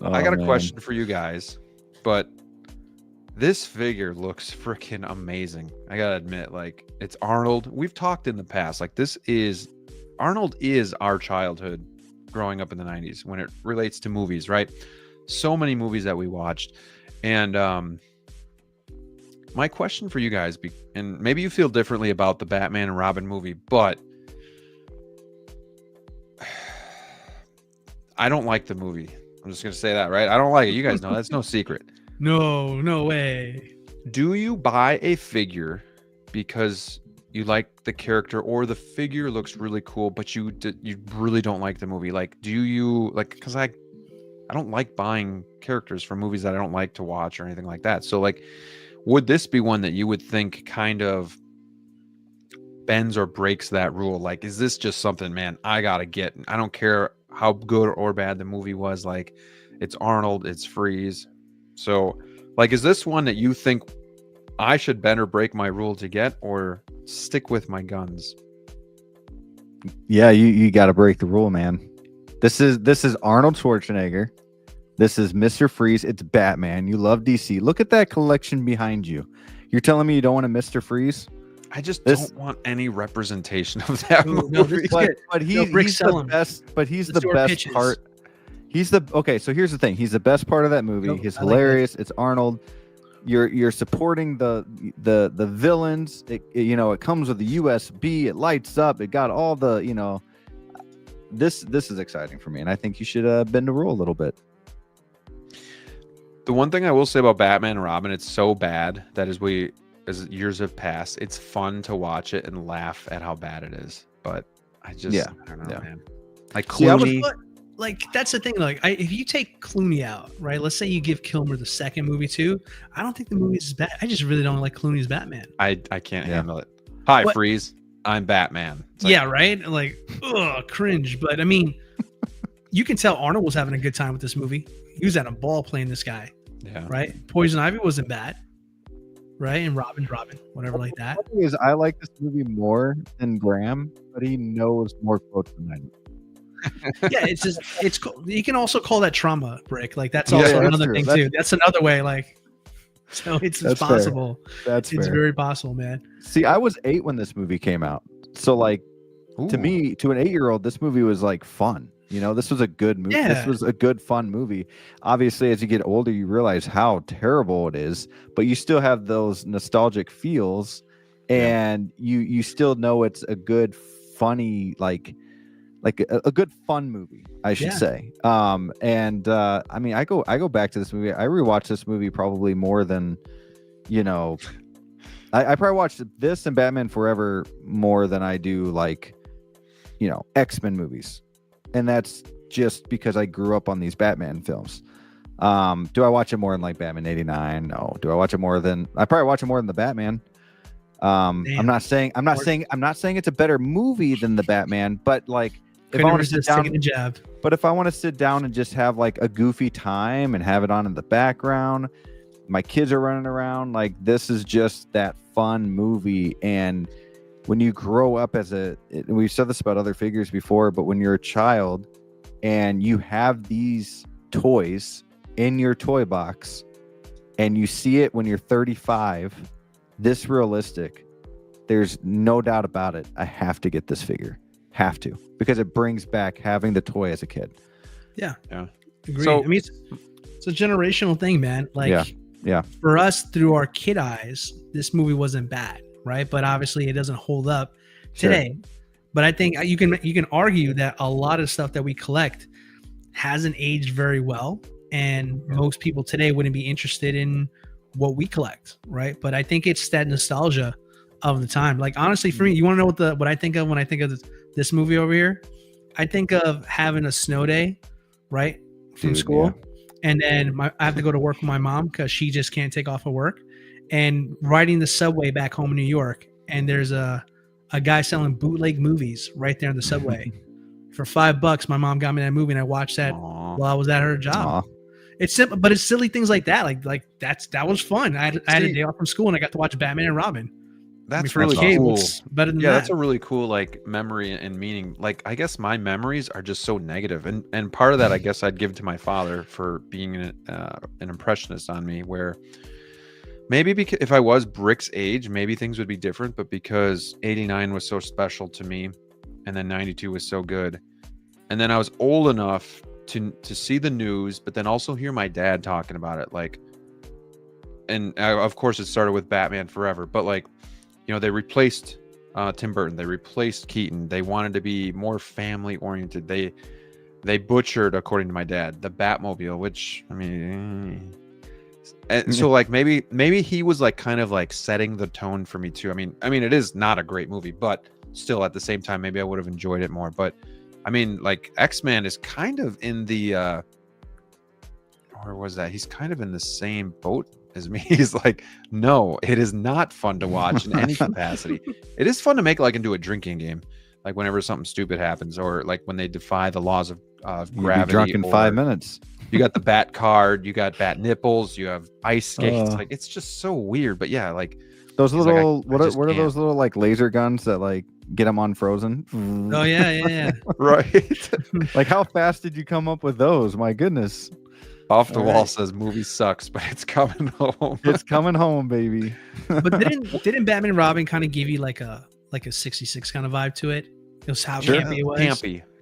I got a man. question for you guys, but this figure looks freaking amazing. I gotta admit, like, it's Arnold. We've talked in the past, like, Arnold is our childhood growing up in the 90s when it relates to movies, right? So many movies that we watched. And my question for you guys, and maybe you feel differently about the Batman and Robin movie, but I don't like the movie. I'm just going to say that, right? I don't like it. You guys know that's no secret. No way. Do you buy a figure because you like the character, or the figure looks really cool, but you really don't like the movie? Like, do you like, because I don't like buying characters from movies that I don't like to watch or anything like that. So, like, would this be one that you would think kind of bends or breaks that rule? Like, is this just something, man, I gotta get? I don't care how good or bad the movie was. Like, it's Arnold, it's Freeze. So, like, is this one that you think I should bend or break my rule to get, or stick with my guns? Yeah, you got to break the rule, man. This is Arnold Schwarzenegger. This is Mr. Freeze. It's Batman. You love DC. Look at that collection behind you. You're telling me you don't want a Mr. Freeze? I just don't want any representation of that movie. No, this is good. But No, Brick, he's sell the him. best. But he's Let's the do our best pitches. part. Okay, so here's the thing. He's the best part of that movie. Nope, He's I like that. hilarious. It's Arnold. You're supporting the villains. It comes with the USB. It lights up. It got all the This is exciting for me, and I think you should bend the rule a little bit. The one thing I will say about Batman and Robin, it's so bad that as years have passed, it's fun to watch it and laugh at how bad it is. But I don't know, man. Like See, I was- Clooney, Like, that's the thing. Like, if you take Clooney out, right? Let's say you give Kilmer the second movie too. I don't think the movie is bad. I just really don't like Clooney's Batman. I can't handle it. Hi, What? Freeze. I'm Batman. It's like, Yeah, right. Like, ugh, cringe. But I mean, you can tell Arnold was having a good time with this movie. He was at a ball playing this guy, yeah. right? Poison Ivy wasn't bad. right? And Robin, whatever like that. The thing is, I like this movie more than Graham, but he knows more quotes than I do. Yeah, it's just you can also call that trauma, Brick. Like that's Yeah, also that's another true. thing That's- too. That's another way. Like, so it's That's fair. possible. That's It's fair. very possible, man. See, I was 8 when this movie came out, so like to Ooh. me, to an 8-year-old, this movie was like fun. You know, this was a good movie. Yeah. This was a good, fun movie. Obviously, as you get older, you realize how terrible it is, but you still have those nostalgic feels, and you still know it's a good, funny, like a good fun movie, I should Yeah. say. I mean, I go back to this movie. I rewatch this movie probably more than, you know, I probably watched this and Batman Forever more than I do like, you know, X-Men movies. And that's just because I grew up on these Batman films. Do I watch it more than like Batman 89? No. Do I watch it more than I probably watch it more than the Batman. I'm not saying it's a better movie than the Batman, but like if I want to sit down, taking a jab. but if I want to sit down and just have like a goofy time and have it on in the background, my kids are running around, like this is just that fun movie. And when you grow up we've said this about other figures before, but when you're a child and you have these toys in your toy box and you see it when you're 35, this realistic, there's no doubt about it. I have to get this figure. Have to, because it brings back having the toy as a kid. Yeah. Agreed. So- I mean, it's a generational thing, man. Like, Yeah. for us, through our kid eyes, this movie wasn't bad, right? But obviously, it doesn't hold up today. But I think you can argue that a lot of stuff that we collect hasn't aged very well, and most people today wouldn't be interested in what we collect, right? But I think it's that nostalgia of the time. Like, honestly, for me, you want to know what I think of when I think of this movie over here? I think of having a snow day, right, from Dude, school, and then I have to go to work with my mom because she just can't take off of work, and riding the subway back home in New York, and there's a guy selling bootleg movies right there in the subway. For $5, my mom got me that movie, and I watched that Aw. while I was at her job. Aw. It's simple, but it's silly things like that. Like that was fun. I had a day off from school, and I got to watch Batman and Robin. That's for a really kid, cool. what's better than Yeah, that? that's a really cool like memory and meaning. Like I guess my memories are just so negative, and part of that I guess I'd give to my father for being an impressionist on me. Where maybe because if I was Brick's age, maybe things would be different. But because '89 was so special to me, and then '92 was so good, and then I was old enough to see the news, but then also hear my dad talking about it, like, and of course it started with Batman Forever, but like. You know, they replaced Tim Burton. They replaced Keaton. They wanted to be more family oriented. They butchered, according to my dad, the Batmobile, which I mean, and so like maybe he was like kind of like setting the tone for me too. I mean, it is not a great movie, but still at the same time, maybe I would have enjoyed it more. But I mean, like X-Men is kind of in the or was that? He's kind of in the same boat as me. He's like, no, it is not fun to watch in any capacity. It is fun to make like into a drinking game, like whenever something stupid happens, or like when they defy the laws of You'd gravity. be drunk in or 5 minutes. You got the bat card, you got bat nipples, you have ice skates. Uh. Like it's just so weird. But yeah, like Those he's like, little I just what are can't. those little like laser guns that like get them unfrozen? Oh yeah. right. Like how fast did you come up with those? My goodness. Off the All wall right. says movie sucks, but it's coming home. It's coming home, baby. But didn't Batman and Robin kind of give you like a 66 kind of vibe to it? It was how Sure. campy it was.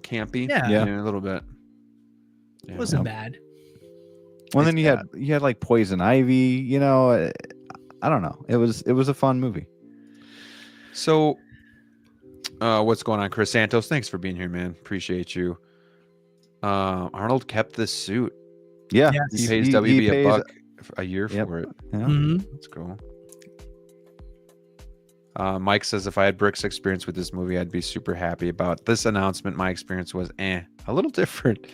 Campy. Yeah. A little bit. Yeah. It wasn't bad. Well, then you had like Poison Ivy, you know, I don't know. It was a fun movie. So, what's going on, Chris Santos? Thanks for being here, man. Appreciate you. Arnold kept this suit. Yeah. Yes. He pays he WB pays- a buck a year Yep. for it. Yeah. Mhm. That's cool. Mike says, if I had Brick's experience with this movie, I'd be super happy about this announcement. My experience was a little different.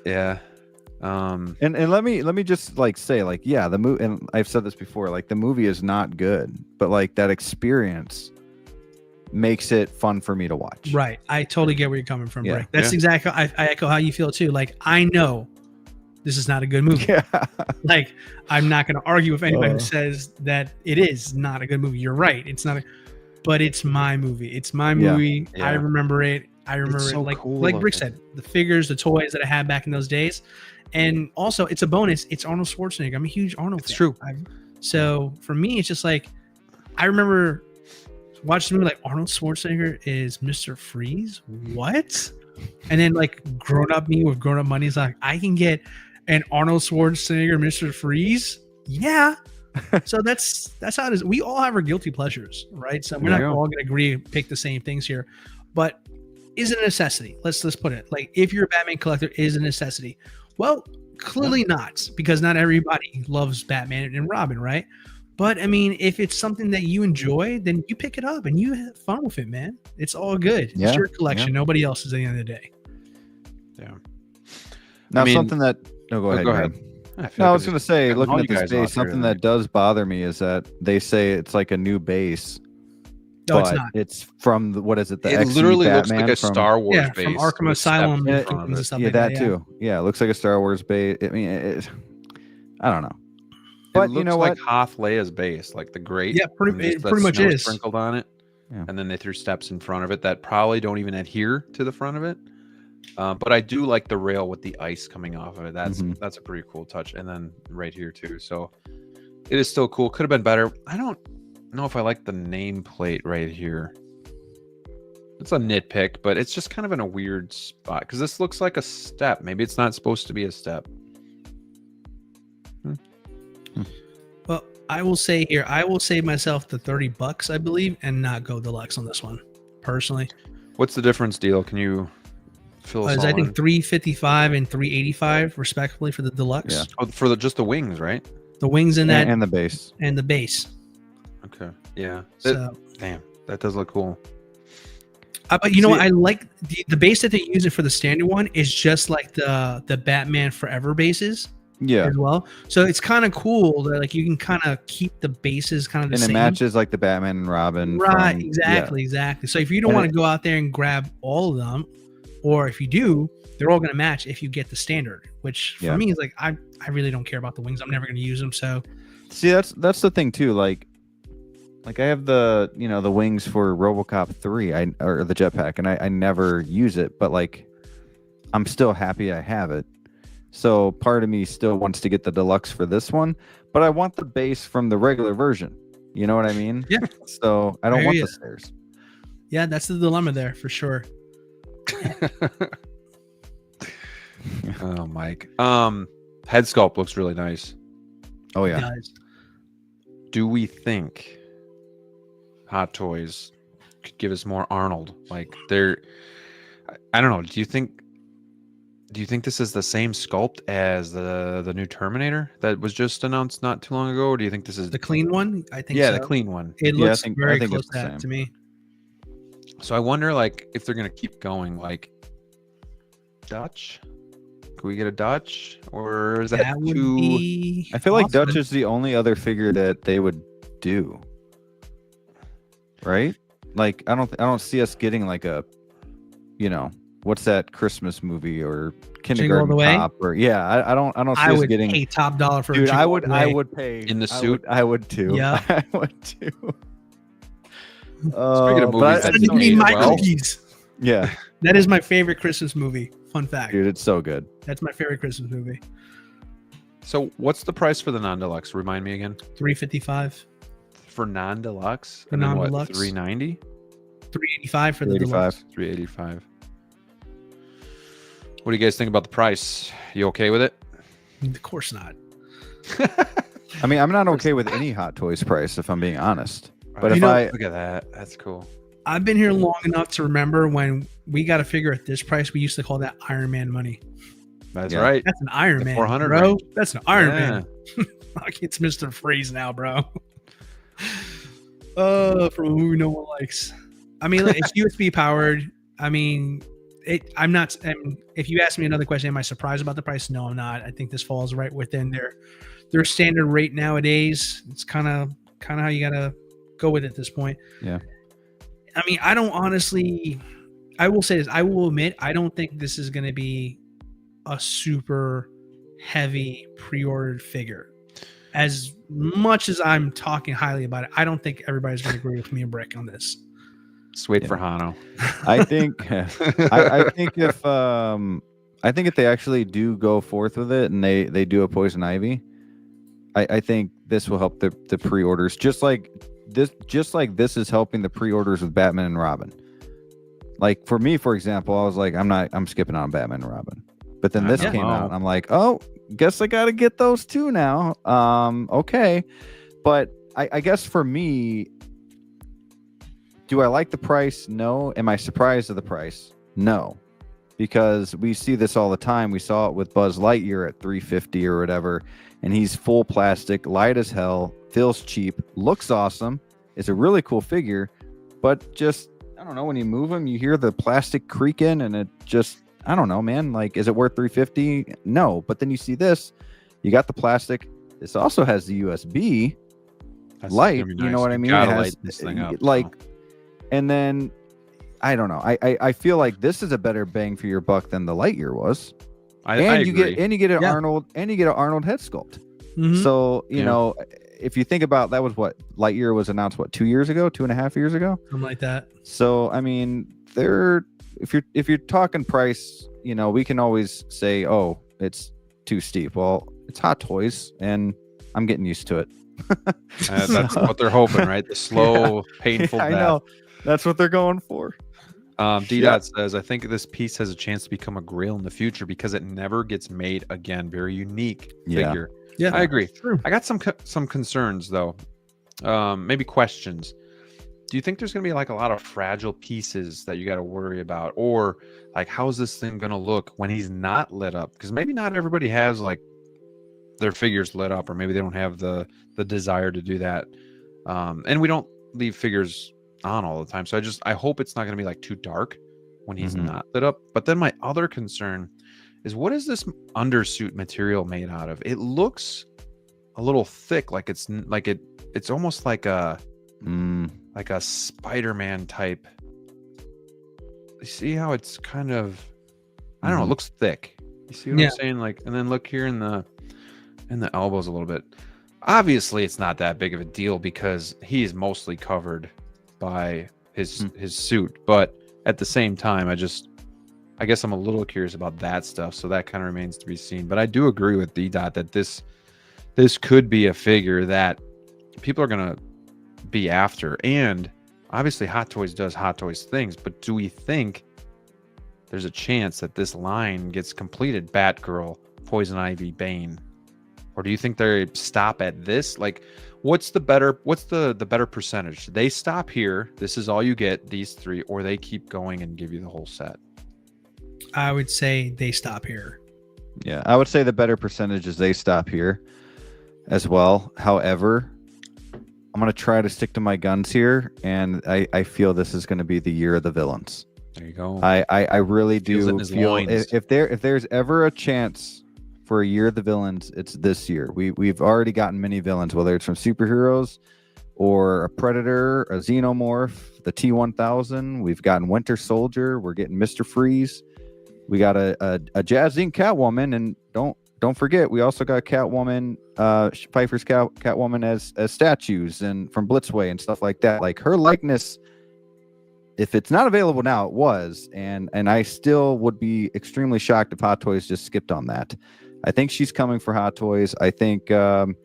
Yeah. And let me just like say like, yeah, the movie, and I've said this before, like the movie is not good, but like that experience makes it fun for me to watch. Right. I totally get where you're coming from, Yeah. Brick. That's Yeah. exactly I echo how you feel too. Like I know this is not a good movie. Yeah. Like, I'm not going to argue with anybody who says that it is not a good movie. You're right. It's not, but it's my movie. It's my movie. Yeah. I remember it. I remember It's it. so Like, cool like Brick looking. said, the figures, the toys that I had back in those days. And also, it's a bonus. It's Arnold Schwarzenegger. I'm a huge Arnold fan. It's true. So for me, it's just like, I remember watching the movie like Arnold Schwarzenegger is Mr. Freeze. What? And then like grown up me with grown up money is like, I can get an Arnold Schwarzenegger Mr. Freeze. Yeah. So that's how it is. We all have our guilty pleasures, right? So we're not Yeah. all gonna agree and pick the same things here. But is it a necessity? Let's put it. Like, if you're a Batman collector, is a necessity? Well, clearly not, because not everybody loves Batman and Robin, right? But I mean, if it's something that you enjoy, then you pick it up and you have fun with it, man. It's all good. Yeah, It's your collection. yeah. Nobody else's at the end of the day. Yeah. Now, I mean- something that. No, go ahead. Go Greg. ahead. I feel No, I like was I'm going to just say, cutting looking all at you this guys base, off here something tonight. that does bother me is that they say it's like a new base. No, it's but not. It's from the, what is it? The It XE literally looks Batman like a from, Star Wars Yeah, base. from Arkham with Asylum steps in and front of and it. stuff yeah, like that that. too. Yeah, it looks like a Star Wars base. I mean, I don't know. But It looks you know like what? Hoth Leia's base, like the grate. Yeah, and just it that pretty much snow is. sprinkled on it. Yeah. And then they threw steps in front of it that probably don't even adhere to the front of it. But I do like the rail with the ice coming off of it. That's a pretty cool touch. And then right here too. So it is still cool. Could have been better. I don't know if I like the nameplate right here. It's a nitpick, but it's just kind of in a weird spot because this looks like a step. Maybe it's not supposed to be a step. Well, I will say here, I will save myself the $30, I believe, and not go deluxe on this one, personally. What's the difference, Deal? Can you fill us all I think in? $355 and $385 respectively for the deluxe. Yeah. Oh, for just the wings, right? The wings in that And the base. and the base. Okay. Yeah. So, Damn, that does look cool. but you know what? I like the base that they're using for the standard one is just like the Batman Forever bases Yeah. as well. So it's kind of cool that like you can kind of keep the bases kind of the And it same. matches like the Batman and Robin. Right, from- exactly. So if you don't And want to go out there and grab all of them, or if you do, they're all going to match if you get the standard, which for Yeah. me is like, I really don't care about the wings. I'm never going to use them. So See, that's the thing too. Like I have the the wings for RoboCop 3, or the jetpack, and I never use it, but like I'm still happy I have it. So part of me still wants to get the deluxe for this one, but I want the base from the regular version. You know what I mean? Yeah. So I don't Hear want ya. the stairs. yeah, that's the dilemma there for sure. Oh, Mike. Head sculpt looks really nice. Oh yeah. Guys. Do we think Hot Toys could give us more Arnold? Like I don't know. Do you think this is the same sculpt as the new Terminator that was just announced not too long ago, or do you think this is The clean one, I think. yeah, so. the clean one? It Yeah, I looks think- very I think close it's to the that same. to me. So I wonder, like, if they're gonna keep going, like Dutch. Could we get a Dutch, or is that, That would too? be. I feel like awesome. Dutch is the only other figure that they would do. Right? Like I don't see us getting like a, what's that Christmas movie or Kindergarten the Way? Cop or I don't see I us would getting. pay top dollar for. Dude, Jingle I All the Way. would pay In the suit? I would too. Yeah. I would too. Speaking of But movies that Send don't me age my well. cookies. yeah, That is my favorite Christmas movie. Fun fact. dude, it's so good. That's my favorite Christmas movie. So what's the price for the non-deluxe? Remind me again. $355, For non-deluxe? For And then non-deluxe. what, $390? $385 for the 85. deluxe. $385. What do you guys think about the price? You okay with it? Of course not. I mean, I'm not okay with any Hot Toys price if I'm being honest. But You if know, I look at that. That's cool. I've been here long enough to remember when we got a figure at this price, we used to call that Iron Man money. That's Yeah. right. That's an Iron The Man, 400 bro. range. That's an Iron Yeah. Man. Like it's Mr. Freeze now, bro. From a movie no one likes. I mean, it's USB powered. I mean, I'm not. If you ask me another question, am I surprised about the price? No, I'm not. I think this falls right within their standard rate nowadays. It's kind of how you gotta go with it at this point. Yeah. I mean, I don't honestly. I will say this. I will admit, I don't think this is going to be a super heavy pre-ordered figure. As much as I'm talking highly about it, I don't think everybody's going to agree with me and Brick on this. Just wait for Hono. I think I think if they actually do go forth with it and they do a Poison Ivy, I think this will help the pre-orders just like this is helping the pre-orders with Batman and Robin. Like for me, for example, I was like, I'm skipping on Batman and Robin. But then this came out and I'm like, oh, guess I gotta get those too now. Okay. But I guess for me, do I like the price? No. Am I surprised at the price? No. Because we see this all the time. We saw it with Buzz Lightyear at $350 or whatever, and he's full plastic, light as hell, feels cheap, looks awesome. It's a really cool figure, but just I don't know, when you move him, you hear the plastic creaking, and it just I don't know, man. Like, is it worth $350? No. But then you see this, you got the plastic. This also has the USB light. Nice. You know what I mean? It has, light this thing up, like, and then I don't know. I feel like this is a better bang for your buck than the Lightyear was. I agree. You get an Arnold head sculpt. Mm-hmm. So you know, if you think about that, was what Lightyear was announced 2 years ago, 2.5 years ago, something like that. So I mean, if you're talking price, you know, we can always say, oh, it's too steep. Well, it's Hot Toys, and I'm getting used to it. That's what they're hoping, right? The slow, painful death. I know. That's what they're going for. D-Dot says, I think this piece has a chance to become a grail in the future because it never gets made again. Very unique figure. Yeah, I agree. True. I got some concerns, though. Maybe questions. Do you think there's going to be like a lot of fragile pieces that you got to worry about? Or like, how's this thing going to look when he's not lit up? Because maybe not everybody has like their figures lit up, or maybe they don't have the desire to do that. And we don't leave figures on all the time. So I hope it's not going to be like too dark when he's not lit up. But then my other concern is, what is this undersuit material made out of? It looks a little thick, like it's almost like a Spider-Man type. You see how it's kind of, I don't know, it looks thick. You see what I'm saying? Like, and then look here in the elbows a little bit. Obviously, it's not that big of a deal because he is mostly covered by his suit. But at the same time, I guess I'm a little curious about that stuff. So that kind of remains to be seen. But I do agree with D-Dot that this could be a figure that people are gonna be after. And obviously Hot Toys does Hot Toys things, but do we think there's a chance that this line gets completed? Batgirl, Poison Ivy, Bane, or do you think they stop at this? Like, what's the better percentage? They stop here, this is all you get, these three, or they keep going and give you the whole set? I would say they stop here. Yeah, I would say the better percentage is they stop here as well. However, I'm going to try to stick to my guns here, and I feel this is going to be the year of the villains. There you go. I really do feel if there's ever a chance for a year of the villains, it's this year. We've already gotten many villains, whether it's from superheroes or a Predator, a Xenomorph, the T-1000. We've gotten Winter Soldier. We're getting Mr. Freeze. We got a Jazzine Catwoman, and don't forget, we also got Catwoman, Pfeiffer's Catwoman as statues and from Blitzway and stuff like that. Like, her likeness, if it's not available now, it was, and I still would be extremely shocked if Hot Toys just skipped on that. I think she's coming for Hot Toys. I think, and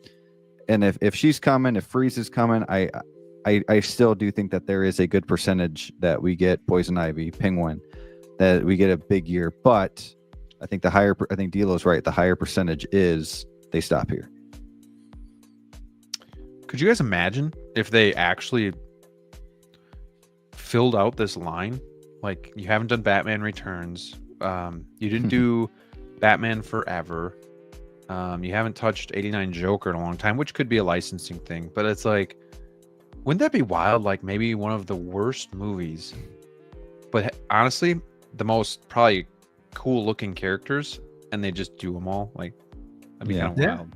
if she's coming, if Freeze is coming, I still do think that there is a good percentage that we get Poison Ivy, Penguin, that we get a big year. But I think I think DLO's right. The higher percentage is they stop here. Could you guys imagine if they actually filled out this line? Like, you haven't done Batman Returns. You didn't do Batman Forever. You haven't touched 89 Joker in a long time, which could be a licensing thing. But it's like, wouldn't that be wild? Like, maybe one of the worst movies, but honestly, the most probably cool looking characters, and they just do them all. Like, that'd be kind of wild.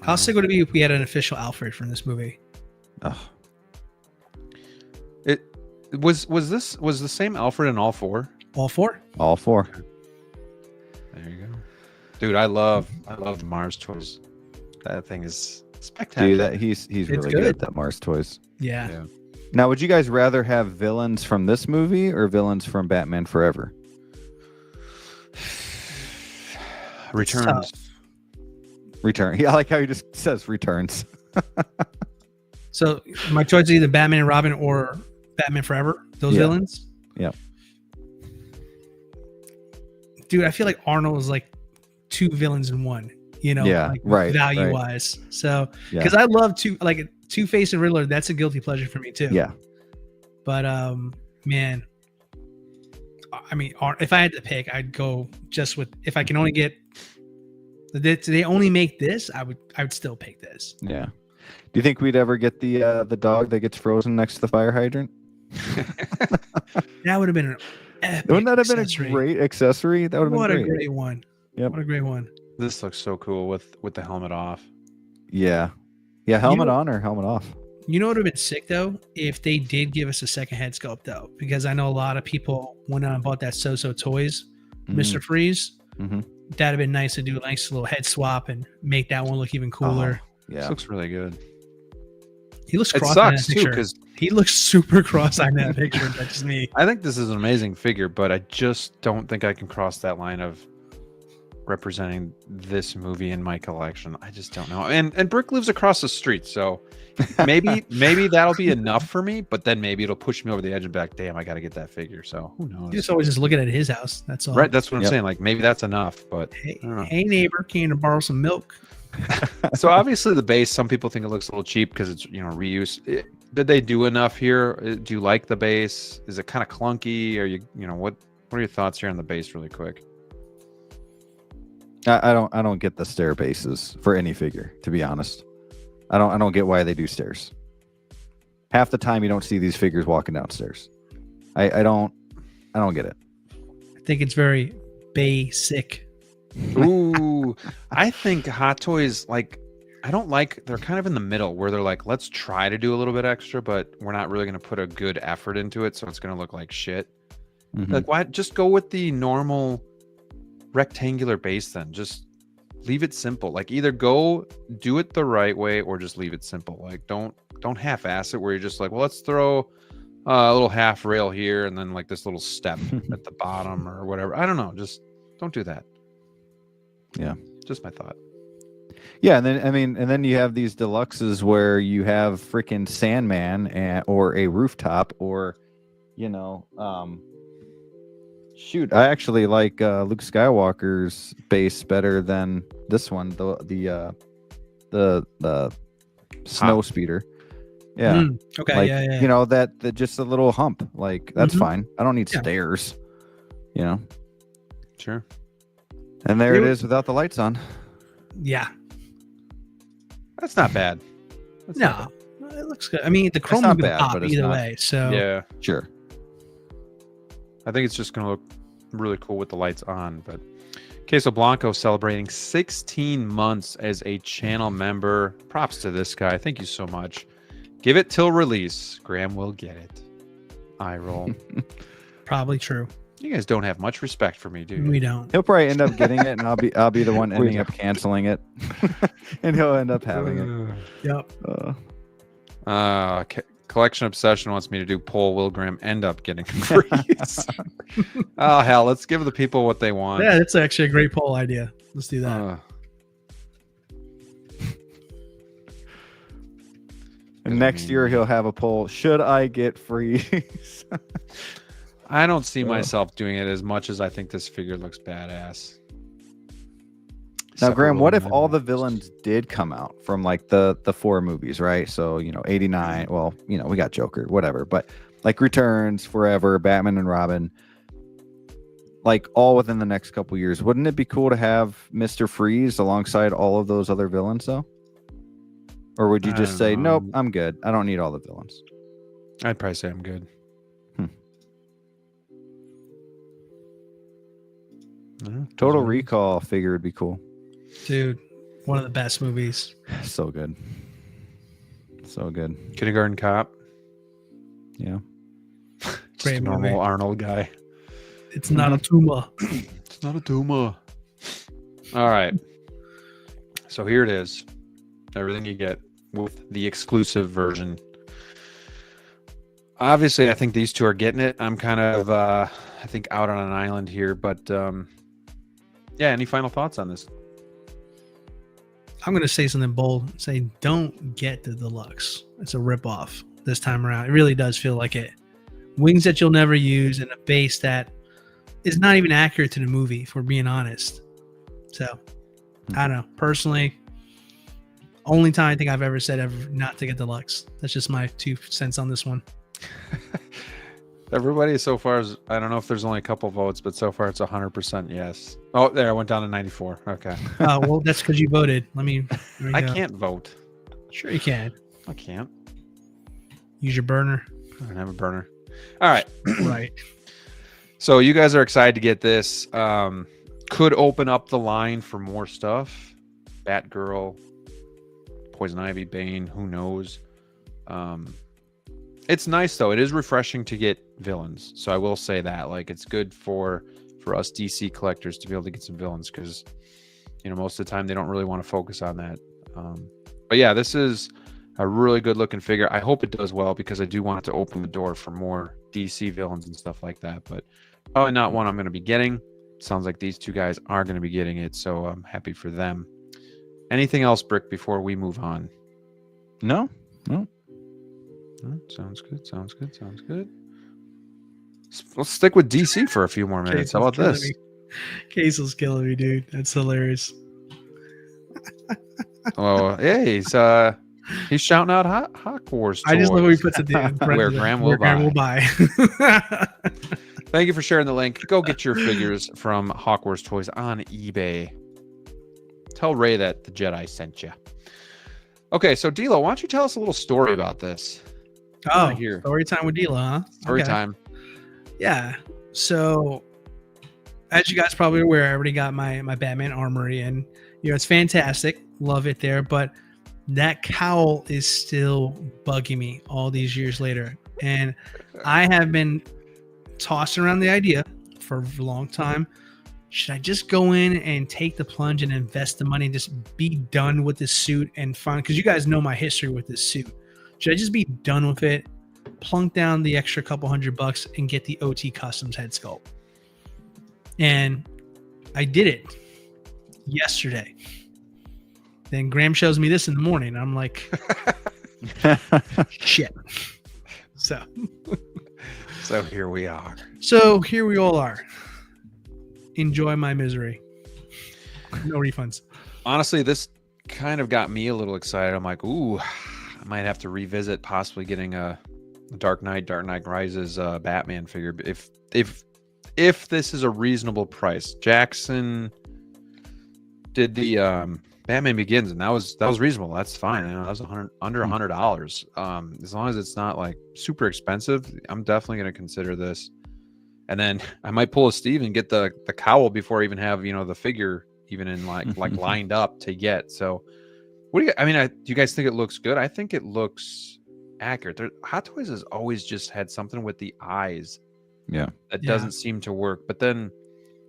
How sick would it be if we had an official Alfred from this movie? Oh. It was the same Alfred in all four? All four? All four. There you go. Dude, I love the Mars toys. That thing is spectacular. Dude, that he's really good at that Mars toys. Yeah. Now, would you guys rather have villains from this movie or villains from Batman Forever? Returns. Return. Yeah, I like how he just says returns. So my choice is either Batman and Robin or Batman Forever. Those villains. Yeah. Dude, I feel like Arnold is like two villains in one. You know, Yeah, like right, value wise. So because I love Two-Face and Riddler, that's a guilty pleasure for me too. Yeah. But man, I mean, if I had to pick, I'd go just with, if I can only get, they only make this, I would still pick this. Yeah. Do you think we'd ever get the dog that gets frozen next to the fire hydrant? That would have been an epic Wouldn't that have been accessory. a great accessory? That would have been great. What a great one. Yep. What a great one. This looks so cool with the helmet off. Yeah. Yeah, helmet on or helmet off? You know what would have been sick though? If they did give us a second head sculpt though, because I know a lot of people went out and bought that So Toys, Mr. Freeze. Mm-hmm. That'd have been nice to do a nice little head swap and make that one look even cooler. Yeah. This looks really good. He looks It cross-eyed in sucks that too picture. because He looks super cross-eyed in that picture. That's just me. I think this is an amazing figure, but I just don't think I can cross that line of representing this movie in my collection. I just don't know. And Brick lives across the street, so maybe that'll be enough for me, but then maybe it'll push me over the edge and be like, damn, I gotta get that figure. So who knows? You're just always just looking at his house. That's all. Right, that's what I'm saying. Like maybe that's enough, but Hey, I don't know. hey neighbor, can you borrow some milk? So obviously the base, some people think it looks a little cheap because it's reuse. Did they do enough here? Do you like the base? Is it kind of clunky? Or what are your thoughts here on the base really quick? I don't get the stair bases for any figure, to be honest. I don't get why they do stairs. Half the time you don't see these figures walking downstairs. I don't get it. I think it's very basic. Ooh, I think Hot Toys, I don't like, they're kind of in the middle where they're like, let's try to do a little bit extra, but we're not really going to put a good effort into it, so it's going to look like shit. Mhm. Like, why just go with the normal rectangular base then? Just leave it simple. Like, either go do it the right way or just leave it simple. Like, don't half-ass it where you're just like, well, let's throw a little half rail here and then like this little step at the bottom or whatever. I don't know. Just don't do that. Yeah. Just my thought. Yeah, and then you have these deluxes where you have freaking Sandman or a rooftop or, shoot, I actually like Luke Skywalker's base better than this one, the snow speeder. Yeah. Okay. Like, yeah. that just a little hump. Like that's fine. I don't need stairs. Sure. And there it is without the lights on. Yeah. That's not bad. That's not No, bad. it looks good. I mean, the chrome not will bad, pop but it's either not- way. So Yeah. Sure. I think it's just going to look really cool with the lights on. But Queso Blanco celebrating 16 months as a channel member. Props to this guy. Thank you so much. Give it till release. Graham will get it. Eye roll. probably true. You guys don't have much respect for me, do you? We don't. He'll probably end up getting it, and I'll be the one ending up canceling it, and he'll end up having it. Yep. Collection Obsession wants me to do poll. Will Graham end up getting freeze? Oh, hell. Let's give the people what they want. Yeah, that's actually a great poll idea. Let's do that. And next year he'll have a poll: should I get freeze? I don't see myself doing it as much as I think this figure looks badass. Now, Graham, what if all the villains did come out from like the 4 movies, right? So, 89, well, we got Joker, whatever, but like Returns, Forever, Batman and Robin, like all within the next couple years. Wouldn't it be cool to have Mr. Freeze alongside all of those other villains though? Or would you just say, nope, I'm good. I don't need all the villains. I'd probably say I'm good. Total Recall figure would be cool. Dude, one of the best movies. So good. So good. Kindergarten Cop. Yeah. Just Great a normal movie. Arnold guy. It's not a tumor. It's not a tumor. All right. So here it is. Everything you get with the exclusive version. Obviously, I think these two are getting it. I'm kind of, I think, out on an island here. But, yeah, any final thoughts on this? I'm going to say something bold. Say, don't get the deluxe. It's a ripoff this time around. It really does feel like it. Wings that you'll never use and a base that is not even accurate to the movie, if we're being honest. So, I don't know. Personally, only time I think I've ever said ever not to get deluxe. That's just my 2 cents on this one. Everybody so far is, I don't know if there's only a couple votes, but so far it's 100% yes. Oh, there, I went down to 94. Okay. Oh, well, that's because you voted. I can't vote. Sure you can. I can't. Use your burner. I don't have a burner. All right. Right. So you guys are excited to get this. Could open up the line for more stuff. Batgirl, Poison Ivy, Bane, who knows? It's nice though. It is refreshing to get villains. So I will say that. Like, it's good for us DC collectors to be able to get some villains, because most of the time they don't really want to focus on that. But yeah, this is a really good looking figure. I hope it does well, because I do want it to open the door for more DC villains and stuff like that. But probably not one I'm going to be getting. Sounds like these two guys are going to be getting it, so I'm happy for them. Anything else, Brick, before we move on? No. Sounds good. Let's stick with DC for a few more minutes. How about this? Casel's killing me, dude. That's hilarious. Oh, yeah, he's shouting out Hawk Wars toys. I just love when he puts it there. Where Graham will buy. Thank you for sharing the link. Go get your figures from Hawk Wars Toys on eBay. Tell Ray that the Jedi sent you. Okay, so DLO, why don't you tell us a little story about this? Oh, story time with DLO, huh? Story time. Yeah. So, as you guys probably are aware, I already got my Batman armory, and it's fantastic. Love it there, but that cowl is still bugging me all these years later, and I have been tossing around the idea for a long time. Should I just go in and take the plunge and invest the money and just be done with this suit and find, because you guys know my history with this suit. Should I just be done with it, plunk down the extra couple $100 and get the OT Customs head sculpt? And I did it yesterday. Then Graham shows me this in the morning. I'm like, shit. So here we are. So here we all are. Enjoy my misery. No refunds. Honestly, this kind of got me a little excited. I'm like, ooh, I might have to revisit possibly getting a Dark Knight Rises Batman figure if this is a reasonable price. Jackson did the Batman Begins, and that was reasonable. That's fine. That was under $100. As long as it's not like super expensive, I'm definitely going to consider this. And then I might pull a Steve and get the cowl before I even have the figure even in like lined up to get. So what do you? I mean, do you guys think it looks good? I think it looks accurate. Hot Toys has always just had something with the eyes, that doesn't seem to work. But then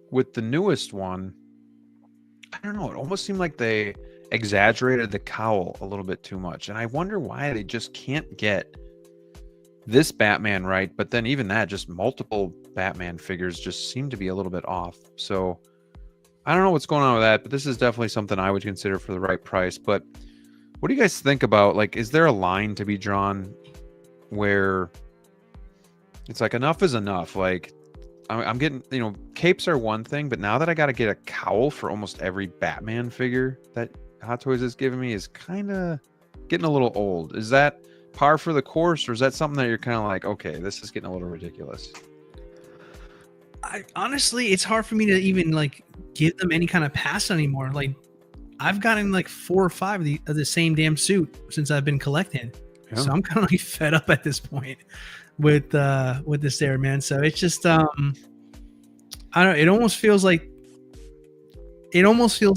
with the newest one, I don't know. It almost seemed like they exaggerated the cowl a little bit too much, and I wonder why they just can't get this Batman right. But then even that, just multiple Batman figures just seem to be a little bit off. So I don't know what's going on with that, but this is definitely something I would consider for the right price. But what do you guys think about, like, is there a line to be drawn where it's like enough is enough? Like, I'm getting, capes are one thing, but now that I got to get a cowl for almost every Batman figure that Hot Toys is giving me is kind of getting a little old. Is that par for the course, or is that something that you're kind of like, okay, this is getting a little ridiculous? Honestly, it's hard for me to even like give them any kind of pass anymore. Like, I've gotten like 4 or 5 of the same damn suit since I've been collecting. Yeah. So I'm kind of like fed up at this point with this there, man. So it's just I don't know, it almost feels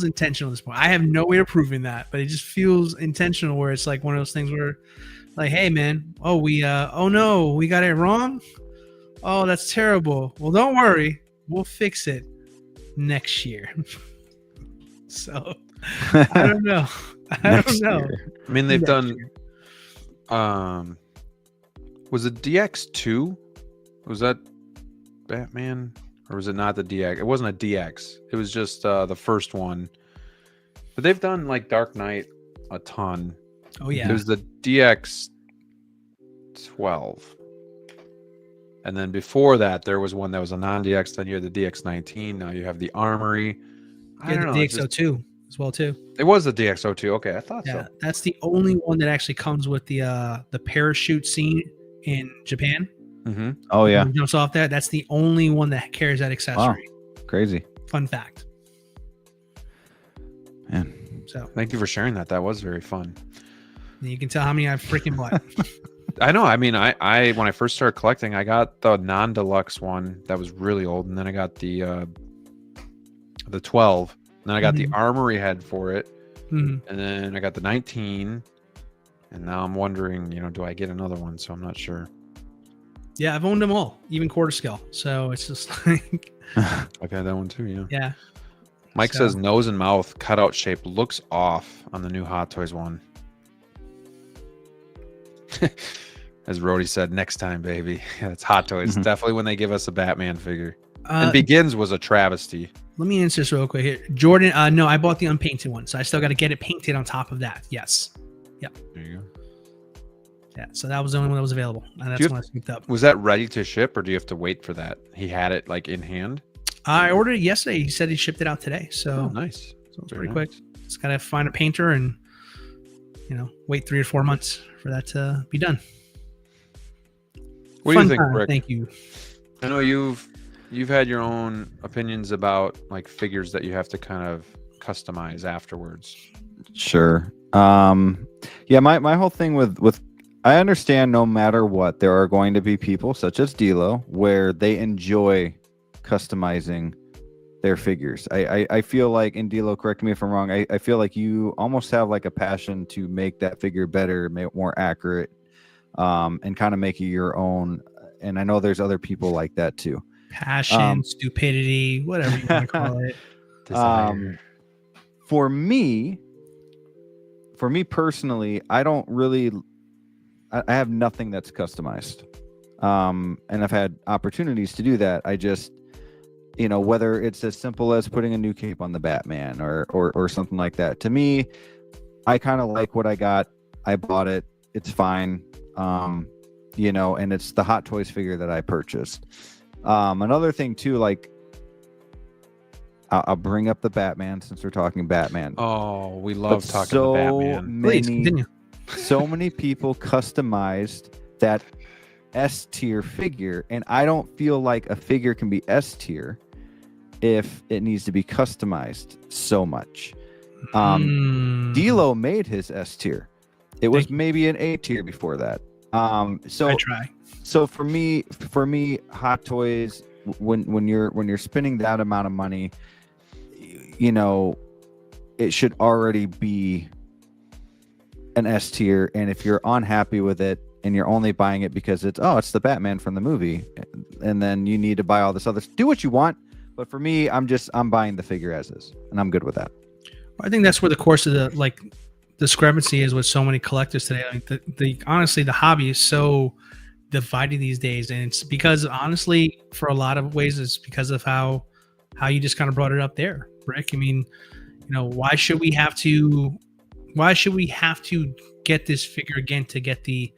intentional at this point. I have no way of proving that, but it just feels intentional, where it's like one of those things where like, hey man, oh no, we got it wrong. Oh, that's terrible. Well, don't worry, we'll fix it next year. So I don't know. I don't know. Year. I mean, they've Next done. year. Was it DX2? Was that Batman, or was it not the DX? It wasn't a DX. It was just the first one. But they've done like Dark Knight a ton. Oh yeah. There's the DX12. And then before that, there was one that was a non-DX. Then you had the DX19. Now you have the Armory. I Yeah, don't the know. DX02 as well too. It was the DX02. Okay, I thought Yeah, so. that's the only one that actually comes with the parachute scene in Japan. Mm-hmm. Oh yeah, When it jumps off there. That's the only one that carries that accessory. crazy. Fun fact. Man. So Thank you for sharing that. That was very fun. you can tell how many I've freaking bought. I know. I mean, I when I first started collecting, I got the non-deluxe one that was really old, and then I got the 12, and then I got the Armory head for it, Mhm. and then I got the 19, and now I'm wondering, do I get another one? So I'm not sure. Yeah, I've owned them all, even quarter scale. So it's just like, I got that one too. Yeah. yeah. Mike So- says nose and mouth cutout shape looks off on the new Hot Toys one. As Rhodey said, next time, baby. Yeah, it's Hot Toys. Mhm. Definitely when they give us a Batman figure. Uh, And Begins was a travesty. let me answer this real quick here. Jordan, no, I bought the unpainted one. So I still got to get it painted on top of that. Yes. There you go. Yeah. So that was the only one that was available. And that's Do you when I scooped up. Was that ready to ship, or do you have to wait for that? He had it like in hand. I ordered it yesterday. He said he shipped it out today. So, Oh, nice. so it's Very pretty nice. quick. Just got to find a painter and, wait 3 or 4 months for that to be done. What do you Fun think, time. Rick? Thank you. I know you've had your own opinions about like figures that you have to kind of customize afterwards. Sure. Yeah, my whole thing with I understand no matter what, there are going to be people such as DLO where they enjoy customizing their figures. I feel like, and DLO, correct me if I'm wrong, I feel like you almost have like a passion to make that figure better, make it more accurate, and kind of make it your own. And I know there's other people like that too. Passion, stupidity, whatever you want to call it. For me personally, I don't really, I have nothing that's customized. And I've had opportunities to do that. I just, whether it's as simple as putting a new cape on the Batman or something like that. To me, I kind of like what I got. I bought it. It's fine. And it's the Hot Toys figure that I purchased. Another thing too, like, I'll bring up the Batman since we're talking Batman. Oh, we love But talking so to Batman. Please many, continue. so many people customized that S tier figure, and I don't feel like a figure can be S tier if it needs to be customized so much. DLO made his S tier. It was Thank you. maybe an A tier before that. I So try. for me, Hot Toys, when you're spending that amount of money, it should already be an S tier. And if you're unhappy with it and you're only buying it because it's the Batman from the movie, and then you need to buy all this other, do what you want. But for me, I'm buying the figure as is, and I'm good with that. I think that's where the course of the discrepancy is with so many collectors today. Like honestly, the hobby is so divided these days, and it's because honestly, for a lot of ways, it's because of how you just kind of brought it up there, Rick. I mean, why should we have to get this figure again to get the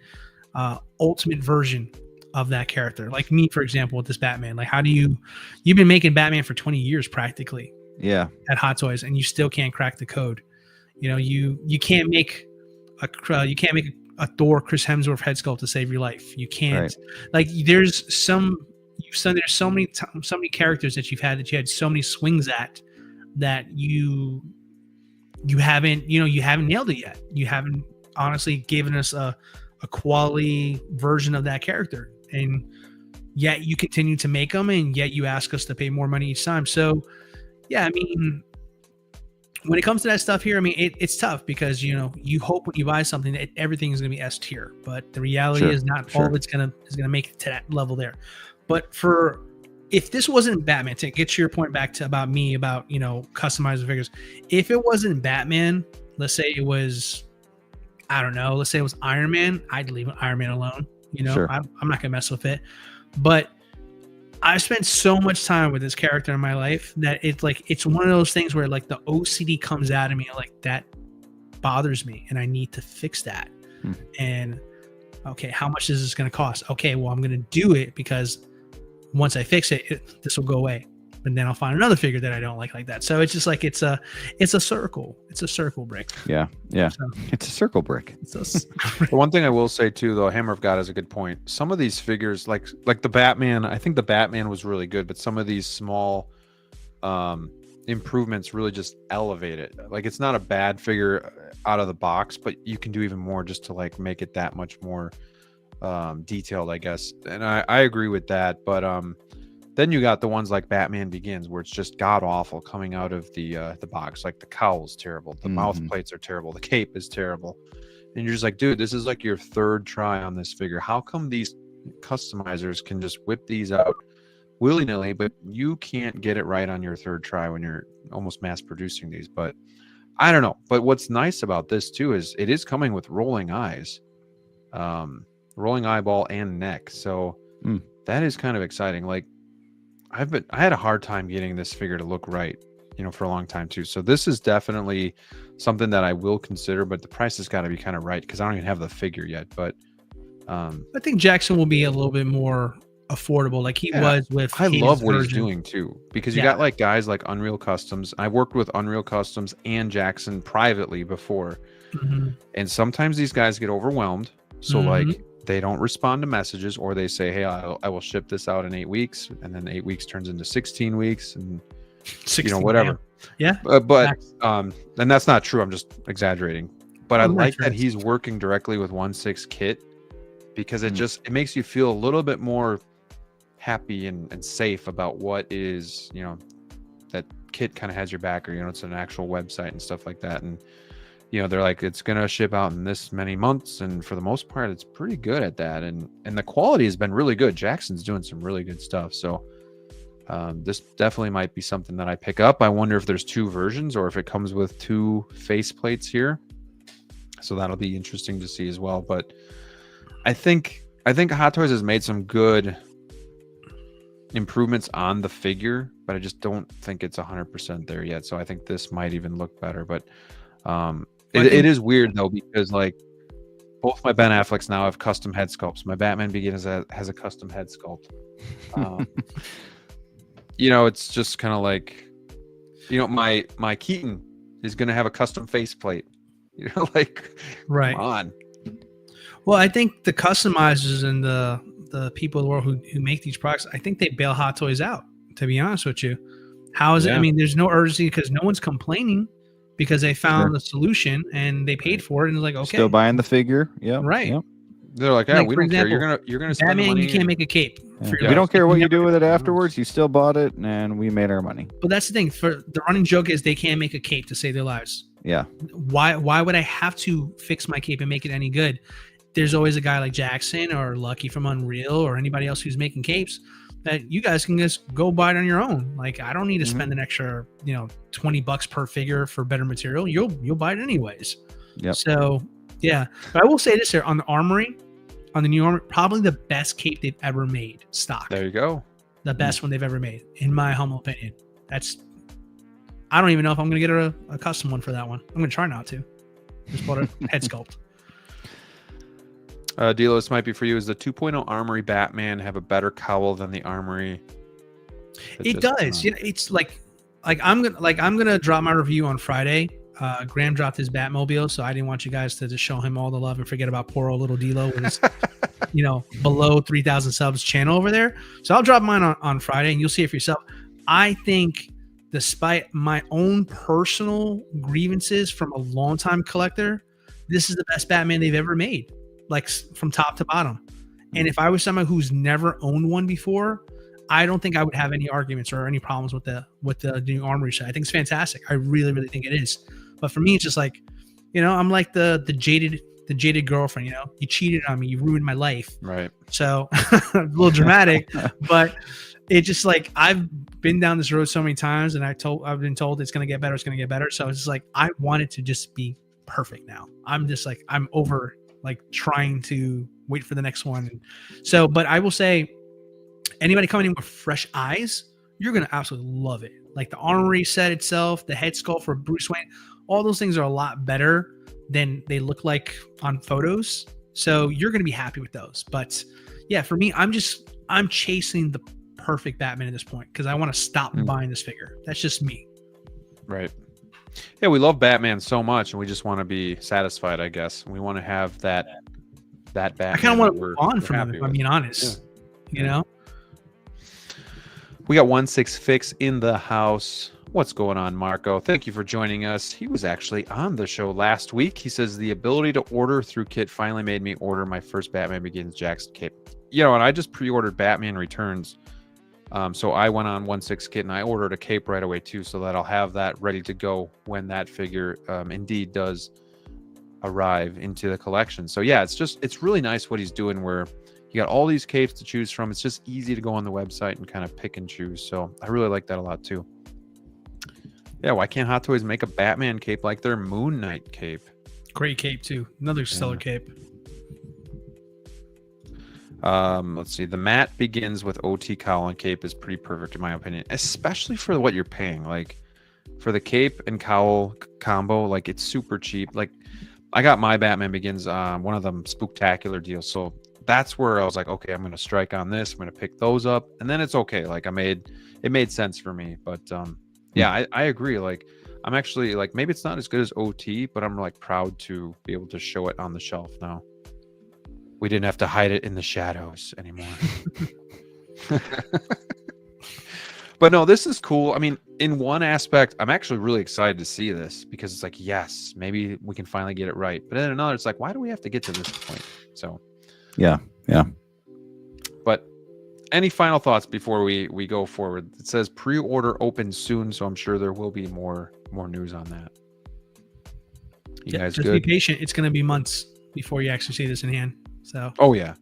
ultimate version of that character? Like me, for example, with this Batman. Like, you've been making Batman for 20 years practically. Yeah. At Hot Toys, and you still can't crack the code. You can't make a Thor Chris Hemsworth head sculpt to save your life. You can't. Like, there's so many characters that you had so many swings at that you haven't nailed it yet. You haven't honestly given us a quality version of that character, and yet you continue to make them, and yet you ask us to pay more money each time. So yeah, I mean, when it comes to that stuff here, I mean, it's tough because, you hope when you buy something that everything is going to be S tier, but the reality is not all of it's going to make it to that level there. But for if this wasn't Batman, to get to your point back to about me about customizing figures, if it wasn't Batman, let's say it was, I don't know, let's say it was Iron Man, I'd leave Iron Man alone. Sure. I'm not gonna mess with it. But I've spent so much time with this character in my life that it's one of those things where like the OCD comes out of me, like that bothers me and I need to fix that. And okay, how much is this going to cost? Okay, well, I'm going to do it because once I fix it, this will go away. But then I'll find another figure that I don't like that. So it's just like it's a circle. It's a circle brick. Yeah. So, it's a circle brick. The one thing I will say too, though, Hammer of God has a good point. Some of these figures, like the Batman, I think the Batman was really good, but some of these small improvements really just elevate it. Like it's not a bad figure out of the box, but you can do even more just to like make it that much more detailed, I guess. And I agree with that, but then you got the ones like Batman Begins, where it's just god awful coming out of the box. Like the cowl's terrible, the mouth plates are terrible, the cape is terrible, and you're just like, dude, this is like your third try on this figure. How come these customizers can just whip these out willy-nilly, but you can't get it right on your third try when you're almost mass producing these? But I don't know. But what's nice about this too is it is coming with rolling eyes, rolling eyeball and neck. So that is kind of exciting. Like I had a hard time getting this figure to look right, for a long time too. So this is definitely something that I will consider, but the price has got to be kind of right because I don't even have the figure yet. But I think Jackson will be a little bit more affordable, like he was with. I love what he's doing too, because you got like guys like Unreal Customs. I worked with Unreal Customs and Jackson privately before, and sometimes these guys get overwhelmed. So like they don't respond to messages, or they say, hey, I will ship this out in 8 weeks, and then 8 weeks turns into 16 weeks and 16, whatever. Yeah. But and that's not true. I'm just exaggerating. But I like that he's working directly with 1/6 Kit, because it makes you feel a little bit more happy and safe about what is, that Kit kind of has your back, or it's an actual website and stuff like that. And they're like, it's gonna ship out in this many months, and for the most part it's pretty good at that, and the quality has been really good. Jackson's doing some really good stuff. So this definitely might be something that I pick up. I wonder if there's 2 versions or if it comes with 2 face plates here, so that'll be interesting to see as well. But I think Hot Toys has made some good improvements on the figure, but I just don't think it's 100% there yet. So I think this might even look better. But it is weird though, because like both my Ben Afflecks now have custom head sculpts. My Batman Begins has a custom head sculpt. It's just kind of like, my Keaton is going to have a custom faceplate. Like, right. Come on. Well, I think the customizers and the people in the world who make these products, I think they bail Hot Toys out, to be honest with you. How is it? I mean, there's no urgency because no one's complaining, because they found a solution and they paid for it, and it's like, okay, still buying the figure. Yeah. Right. Yep. They're like, we don't care. You're gonna spend Batman, money. you can't make a cape. We don't care what you do with it afterwards. You still bought it, and we made our money. But that's the thing. For the running joke is they can't make a cape to save their lives. Yeah. Why would I have to fix my cape and make it any good? There's always a guy like Jackson or Lucky from Unreal or anybody else who's making capes that you guys can just go buy it on your own. Like, I don't need to spend an extra, $20 per figure for better material. You'll buy it anyways. Yep. So yeah, but I will say this here on the Armory, on the new Armory, probably the best cape they've ever made stock. There you go. The best one they've ever made, in my humble opinion. I don't even know if I'm going to get a custom one for that one. I'm going to try not to. Just bought a head sculpt. DLO, this might be for you. Is the 2.0 Armory Batman have a better cowl than the Armory? It does. It's like I'm gonna drop my review on Friday. Graham dropped his Batmobile, so I didn't want you guys to just show him all the love and forget about poor old little DLO with his, below 3,000 subs channel over there. So I'll drop mine on Friday, and you'll see it for yourself. I think, despite my own personal grievances from a longtime collector, this is the best Batman they've ever made, like from top to bottom. And if I was someone who's never owned one before, I don't think I would have any arguments or any problems with the new Armory set. I think it's fantastic. I really, really think it is. But for me, it's just like, I'm like the the jaded girlfriend. You know, you cheated on me, you ruined my life. Right. So a little dramatic, but it just like I've been down this road so many times, and I've been told it's gonna get better. It's gonna get better. So it's just like I want it to just be perfect now. I'm just like I'm over like trying to wait for the next one. So, but I will say, anybody coming in with fresh eyes, you're gonna absolutely love it. Like the armory set itself, the head sculpt for Bruce Wayne, all those things are a lot better than they look like on photos. So you're gonna be happy with those. But yeah, for me, I'm chasing the perfect Batman at this point because I want to stop buying this figure. That's just me. Right. Yeah, we love Batman so much, and we just want to be satisfied. I guess we want to have that Batman. I kind of want to move on from him, if I'm being honest. Yeah. You know. We got 1-6 Fix in the house. What's going on, Marco? Thank you for joining us. He was actually on the show last week. He says the ability to order through Kit finally made me order my first Batman Begins Jackson cape. You know, and I just pre-ordered Batman Returns. So I went on 1-6 Kit and I ordered a cape right away too, so that I'll have that ready to go when that figure indeed does arrive into the collection. So yeah, it's really nice what he's doing where you got all these capes to choose from. It's just easy to go on the website and kind of pick and choose. So I really like that a lot too. Yeah, why can't Hot Toys make a Batman cape like their Moon Knight cape? Great cape too. Another stellar cape. Let's see. The Matte Begins with OT cowl and cape is pretty perfect in my opinion, especially for what you're paying. Like for the cape and cowl combo, like it's super cheap. Like I got my Batman Begins one of them spooktacular deals, so that's where I was like, okay, I'm gonna strike on this. I'm gonna pick those up, and then it's okay. Like it made sense for me. But yeah, I agree. Like I'm actually like maybe it's not as good as OT, but I'm like proud to be able to show it on the shelf now. We didn't have to hide it in the shadows anymore. But no, this is cool. I mean, in one aspect, I'm actually really excited to see this because it's like, yes, maybe we can finally get it right. But in another, it's like, why do we have to get to this point? So, yeah. But any final thoughts before we go forward? It says pre-order opens soon, so I'm sure there will be more news on that. You guys just good? Be patient. It's going to be months before you actually see this in hand. So. Oh yeah,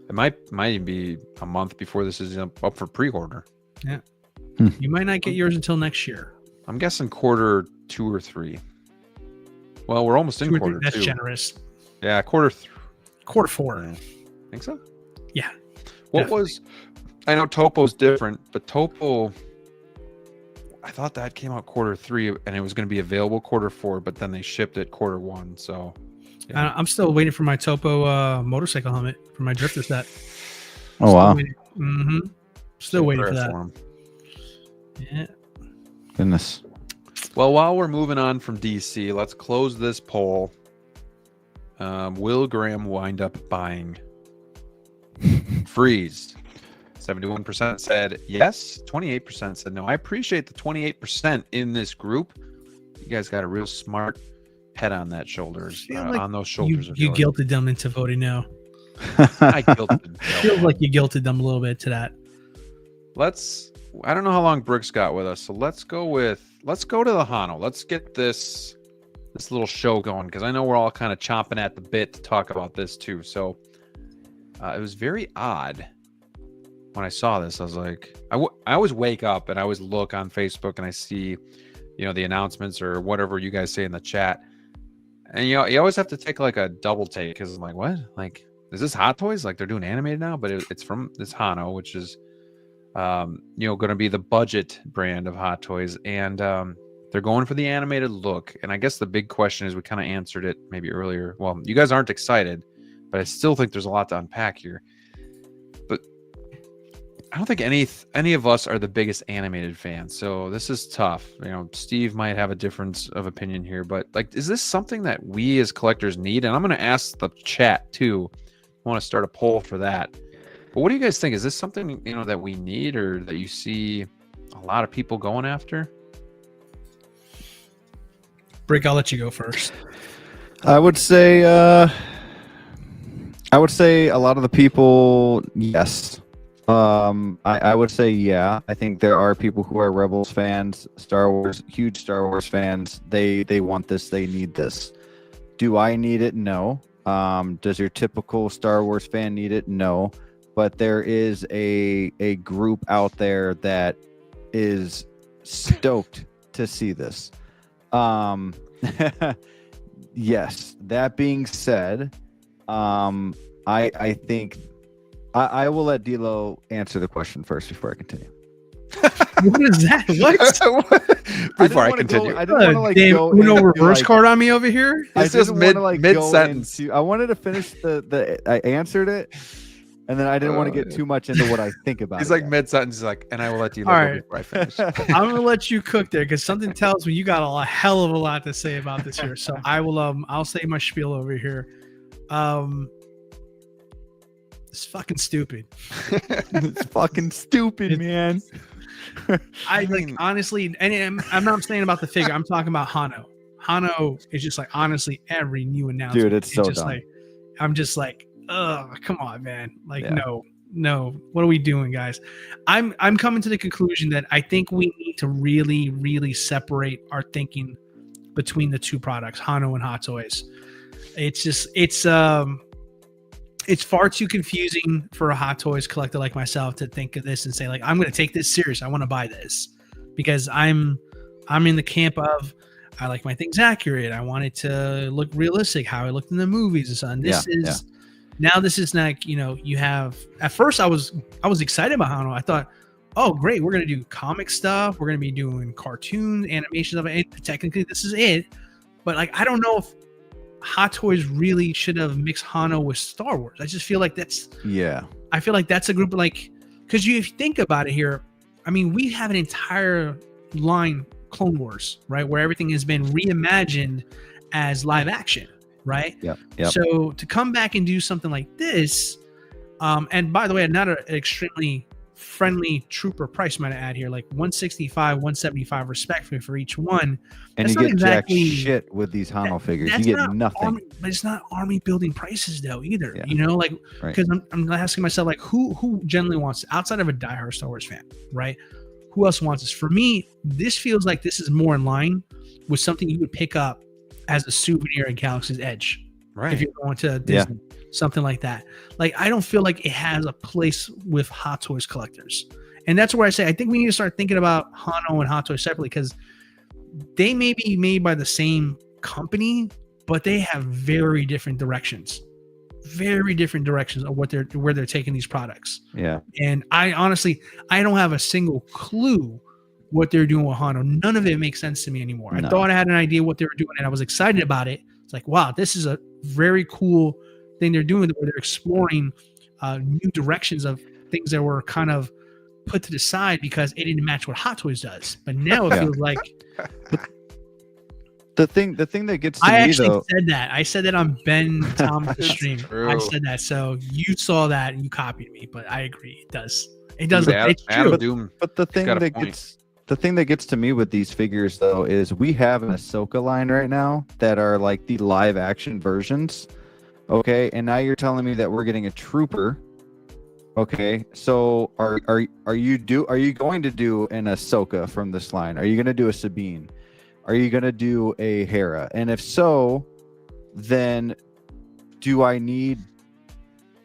it might even be a month before this is up for pre-order. Yeah. You might not get yours until next year. I'm guessing quarter 2 or 3. Well, we're almost in quarter 2. That's generous. Yeah, quarter 4. Yeah. Think so? Yeah. What definitely. I know Topo's different, but Topo, I thought that came out quarter 3 and it was going to be available quarter 4, but then they shipped it quarter 1. So yeah. I'm still waiting for my Topo motorcycle helmet for my drifter set. Oh, wow. Still waiting for that. Yeah. Goodness. Well, while we're moving on from DC, let's close this poll. Will Graham wind up buying Freeze? 71% said yes. 28% said no. I appreciate the 28% in this group. You guys got a real smart head on that shoulders. On those shoulders. You guilted them into voting no. I guilted them. Feels like you guilted them a little bit to that. I don't know how long Brooks got with us, so let's go to the Hono. Let's get this little show going because I know we're all kind of chomping at the bit to talk about this too. So it was very odd when I saw this. I was like, I always wake up and I always look on Facebook and I see, the announcements or whatever you guys say in the chat, and you always have to take like a double take because I'm like, what? Like, is this Hot Toys? Like they're doing animated now, but it's from this Hono, which is going to be the budget brand of Hot Toys, and they're going for the animated look. And I guess the big question is, we kind of answered it maybe earlier. Well, you guys aren't excited, but I still think there's a lot to unpack here. But I don't think any of us are the biggest animated fans, so this is tough. Steve might have a difference of opinion here, but like, is this something that we as collectors need? And I'm going to ask the chat too. I want to start a poll for that. But what do you guys think? Is this something that we need, or that you see a lot of people going after? Brick, I'll let you go first. I would say a lot of the people, yes. I would say yeah. I think there are people who are Rebels fans, huge Star Wars fans. They want this. They need this. Do I need it? No. Does your typical Star Wars fan need it? No, but there is a group out there that is stoked to see this. Yes. That being said, I think I will let DLO answer the question first before I continue. What is that? What? Before I continue, I didn't want to Damn, go Uno into, reverse card on me over here. It's I just didn't wanna, mid go sentence. into- I wanted to finish I answered it, and then I didn't want to get too much into what I think about. He's it like yet. mid sentence. He's like, and I will let you All know right. before I finish. I'm gonna let you cook there because something tells me you got a hell of a lot to say about this here. So I will I'll say my spiel over here. It's fucking stupid. It's fucking stupid, man. I like honestly, and I'm not saying about the figure. I'm talking about Hono. Hono is just like honestly every new announcement. Dude, it's so just dumb. like I'm just like, ugh, come on, man. Like Yeah. no. What are we doing, guys? I'm coming to the conclusion that I think we need to really, really separate our thinking between the two products, Hono and Hot Toys. It's far too confusing for a Hot Toys collector like myself to think of this and say, like, I'm going to take this serious. I want to buy this because I'm in the camp of I like my things accurate. I want it to look realistic, how it looked in the movies and so on. Now this is like, you have at first I was excited about Hono. I thought, oh great, we're going to do comic stuff. We're going to be doing cartoon animation of it. Technically this is it. But like, I don't know if Hot Toys really should have mixed Hono with Star Wars. I just feel like I feel like that's a group of like, because if you think about it here, I mean, we have an entire line, Clone Wars, right, where everything has been reimagined as live action, right? Yep. So to come back and do something like this, and by the way, not an extremely friendly trooper price might I add here, like $165, $175 respectively for each one. And That's you not get exactly jack shit with these Hono figures. You that's get not nothing. but it's not army building prices though either. Yeah. Like Right. because I'm asking myself like who generally wants outside of a diehard Star Wars fan, right? Who else wants this? For me, this feels like this is more in line with something you would pick up as a souvenir at Galaxy's Edge, Right. if you're going to Disney, something like that. Like I don't feel like it has a place with Hot Toys collectors. And that's where I say I think we need to start thinking about Hono and Hot Toys separately because they may be made by the same company, but they have very different directions of where they're taking these products. Yeah. And I honestly, I don't have a single clue what they're doing with Hono. None of it makes sense to me anymore. No. I thought I had an idea what they were doing and I was excited about it. It's like, wow, this is a very cool thing they're doing where they're exploring new directions of things that were kind of put to the side because it didn't match what Hot Toys does. But now it feels like The thing that gets to I me actually though. said that. I said that on Ben Thomas' stream. true. I said that. So you saw that and you copied me, but I agree. It does. It does. Adam, It's true. Adam Doom. But the thing got a that point. gets to me with these figures though is we have an Ahsoka line right now that are like the live action versions. Okay, and now you're telling me that we're getting a trooper. Okay, so are you going to do an Ahsoka from this line? Are you going to do a Sabine? Are you going to do a Hera? And if so, then do I need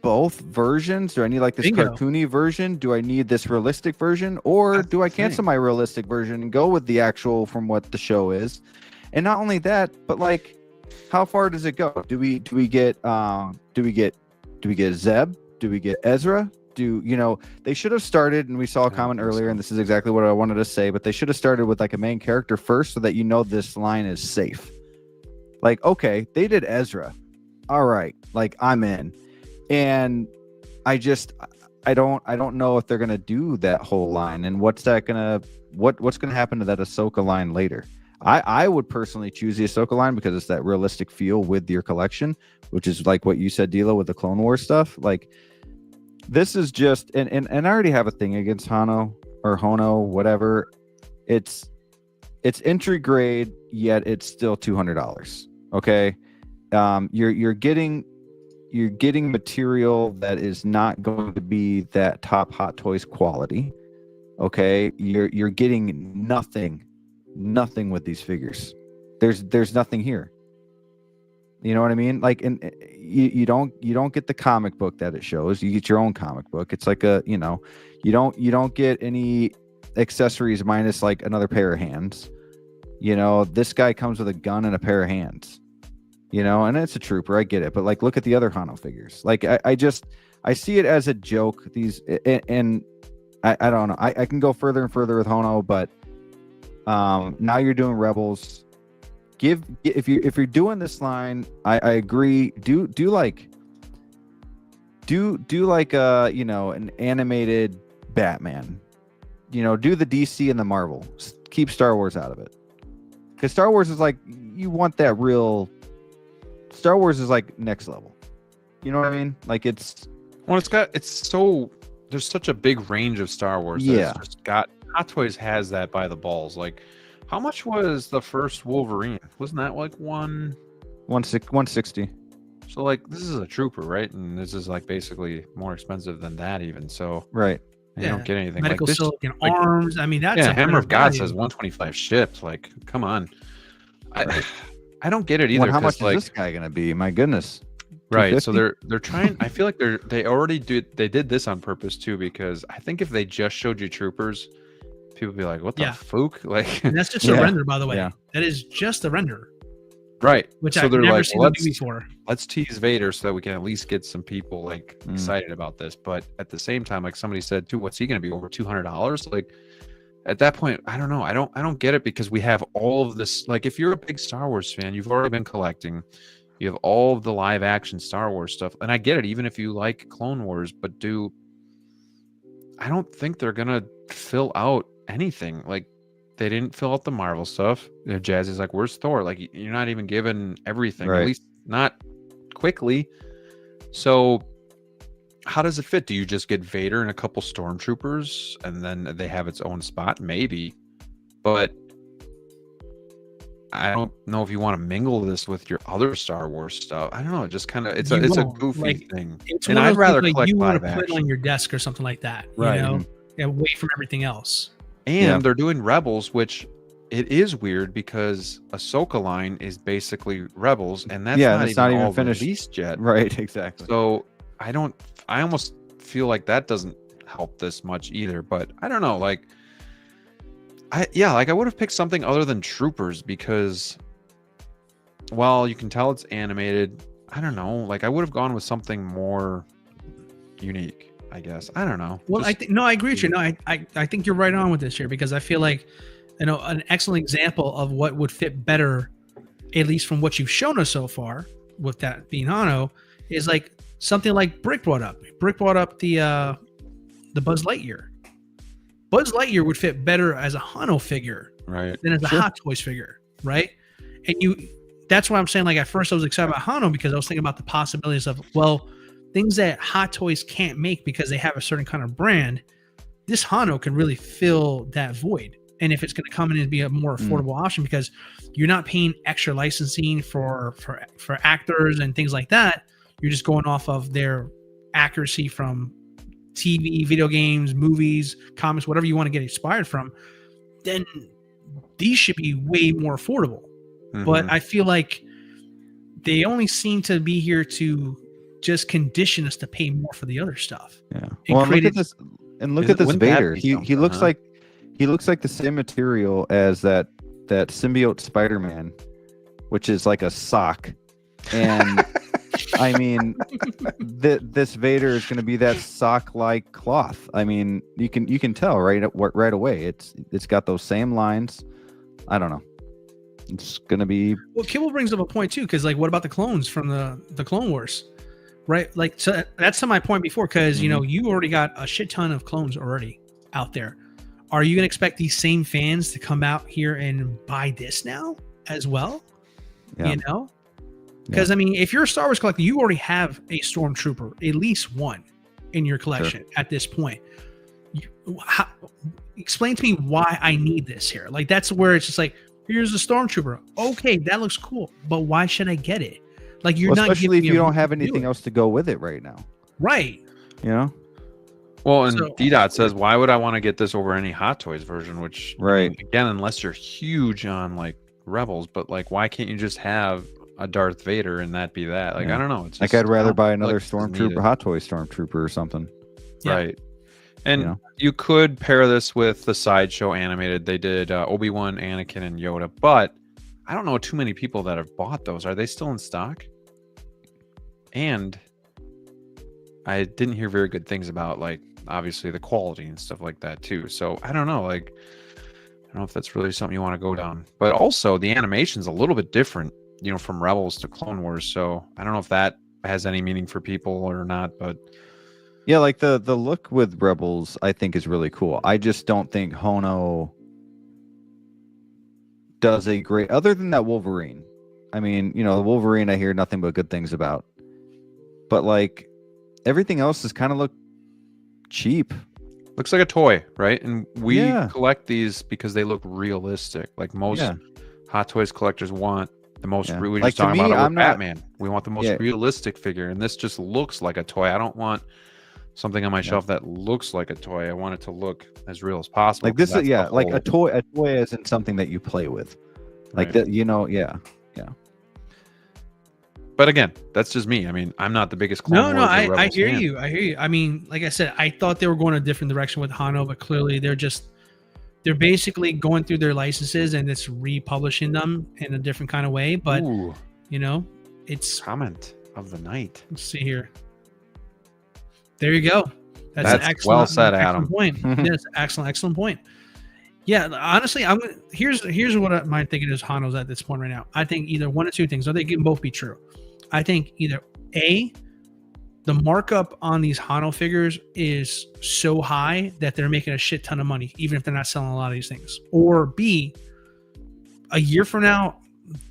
both versions? Do I need like this Bingo. cartoony version? Do I need this realistic version? Or That's do I the cancel thing. my realistic version and go with the actual from what the show is? And not only that, but like how far does it go? Do we get Zeb? Do we get Ezra? They should have started, and we saw a comment earlier, and this is exactly what I wanted to say, but they should have started with like a main character first so that this line is safe. Like, okay, they did Ezra. All right, like I'm in. And I don't know if they're gonna do that whole line and what's gonna happen to that Ahsoka line later. I would personally choose the Ahsoka line because it's that realistic feel with your collection, which is like what you said, Dilo, with the Clone Wars stuff. Like this is just and I already have a thing against Hono or Hono, whatever. It's entry grade, yet it's still $200. Okay. You're getting material that is not going to be that top Hot Toys quality. Okay. You're getting nothing with these figures. There's nothing here. You know what I mean? Like, and you don't get the comic book that it shows. You get your own comic book. It's like a, you don't get any accessories minus like another pair of hands. This guy comes with a gun and a pair of hands. And it's a trooper. I get it, but like, look at the other Hono figures. Like, I see it as a joke. These, and I don't know. I can go further and further with Hono, but now you're doing Rebels. If you're doing this line, I agree. Do like an animated Batman. Do the DC and the Marvel. Keep Star Wars out of it, because Star Wars is like, you want that real. Star Wars is like next level. You know what I mean? Like there's such a big range of Star Wars. Yeah. It's just got Hot Toys has that by the balls. Like, how much was the first Wolverine? Wasn't that like 160? So like, this is a trooper, right? And this is like basically more expensive than that even. So right. You don't get anything medical like this. silicon arms. I mean, that's Hammer of God says 125 shipped. Like, come on. I don't get it either. Well, how much is this guy gonna be? My goodness. Right. So they're trying. I feel like they did this on purpose too, because I think if they just showed you troopers, people would be like, "What the fook?" Like, and that's just a render, by the way. Yeah. That is just a render. Right. Which I've never seen them do before. Let's tease Vader so that we can at least get some people like excited about this. But at the same time, like somebody said, "Dude, what's he going to be, over $200?" Like, at that point, I don't know. I don't get it, because we have all of this. Like, if you're a big Star Wars fan, you've already been collecting. You have all of the live action Star Wars stuff, and I get it. Even if you like Clone Wars, but I don't think they're gonna fill out anything. Like, they didn't fill out the Marvel stuff. Jazzy's like, "Where's Thor?" Like, you're not even given everything, right. At least not quickly. So, how does it fit? Do you just get Vader and a couple stormtroopers, and then they have its own spot? Maybe, but I don't know if you want to mingle this with your other Star Wars stuff. I don't know. It just kind of it's a goofy thing, and I'd rather collect you want to put it on your desk or something like that, right? Away from everything else. And they're doing Rebels, which it is weird because Ahsoka line is basically Rebels, and that's not even finished released yet, right? Exactly. So I almost feel like that doesn't help this much either. But I don't know, like. I would have picked something other than troopers, because while you can tell it's animated, I don't know, like I would have gone with something more unique, I guess. I don't know. Well, I agree with you. No, I think you're right on with this here, because I feel like, an excellent example of what would fit better, at least from what you've shown us so far, with that being Hono, is like something like Brick brought up. Brick brought up the Buzz Lightyear. Buzz Lightyear would fit better as a Hono figure, right, than as a Hot Toys figure, right? And that's why I'm saying, like, at first I was excited about Hono, because I was thinking about the possibilities of, well, things that Hot Toys can't make because they have a certain kind of brand. This Hono can really fill that void. And if it's going to come in and be a more affordable option, because you're not paying extra licensing for actors and things like that, you're just going off of their accuracy from TV, video games, movies, comics, whatever you want to get inspired from, then these should be way more affordable. But I feel like they only seem to be here to just condition us to pay more for the other stuff. Yeah. Well, look at this Vader. He looks like the same material as that symbiote Spider-Man, which is like a sock. And I mean, this Vader is going to be that sock-like cloth. I mean, you can tell right away. It's got those same lines. I don't know. It's going to be. Well, Kibble brings up a point too, because like, what about the clones from the Clone Wars, right? Like, so that's to my point before, because you already got a shit ton of clones already out there. Are you going to expect these same fans to come out here and buy this now as well? Yeah. Because, I mean, if you're a Star Wars collector, you already have a Stormtrooper, at least one, in your collection at this point. Explain to me why I need this here. Like, that's where it's just like, here's a Stormtrooper. Okay, that looks cool, but why should I get it? Like, you're not especially if you don't have anything else to go with it right now. Right. Well, and D-Dot says, why would I want to get this over any Hot Toys version? Which, right. Again, unless you're huge on, like, Rebels, but, like, why can't you just have a Darth Vader and that be that. Like, I don't know. It's like just, I'd rather buy I don't another feel like this is needed. Stormtrooper, Hot Toy Stormtrooper or something. Yeah. Right. And You know? you could pair this with the Sideshow animated. They did Obi-Wan, Anakin, and Yoda, but I don't know too many people that have bought those. Are they still in stock? And I didn't hear very good things about, like, obviously the quality and stuff like that too. So I don't know, like, I don't know if that's really something you want to go down. But also the animation's a little bit different, you know, from Rebels to Clone Wars. So I don't know if that has any meaning for people or not, but Yeah, like the look with Rebels, I think is really cool. I just don't think Hono does a great, other than that Wolverine. I mean, you know, the Wolverine I hear nothing but good things about. But like everything else has kind of looked cheap. looks like a toy, right? And we Yeah. collect these because they look realistic. Like most Hot Toys collectors want the most. We were Like, just to talking me, about it with I'm not- Batman. We want the most realistic figure, and this just looks like a toy. I don't want something on my shelf that looks like a toy. I want it to look as real as possible. Like this 'cause is that's the like a whole- toy isn't something that you play with. Like Right. that, you know, But again, that's just me. I mean, I'm not the biggest Clone No, Wars no, or I Rebels hear fan. you. I hear you. I mean, like I said, I thought they were going a different direction with Hono, but clearly they're basically going through their licenses and it's republishing them in a different kind of way. But Ooh, you know, it's comment of the night. let's see here. There you go. That's an That's excellent, well said, excellent Adam. point. Yes, excellent point. Yeah, honestly, here's what my thinking is. Hono's at this point right now. I think either one or two things, or they can both be true. I think either A, the markup on these Hono figures is so high that they're making a shit ton of money, even if they're not selling a lot of these things. Or B, a year from now,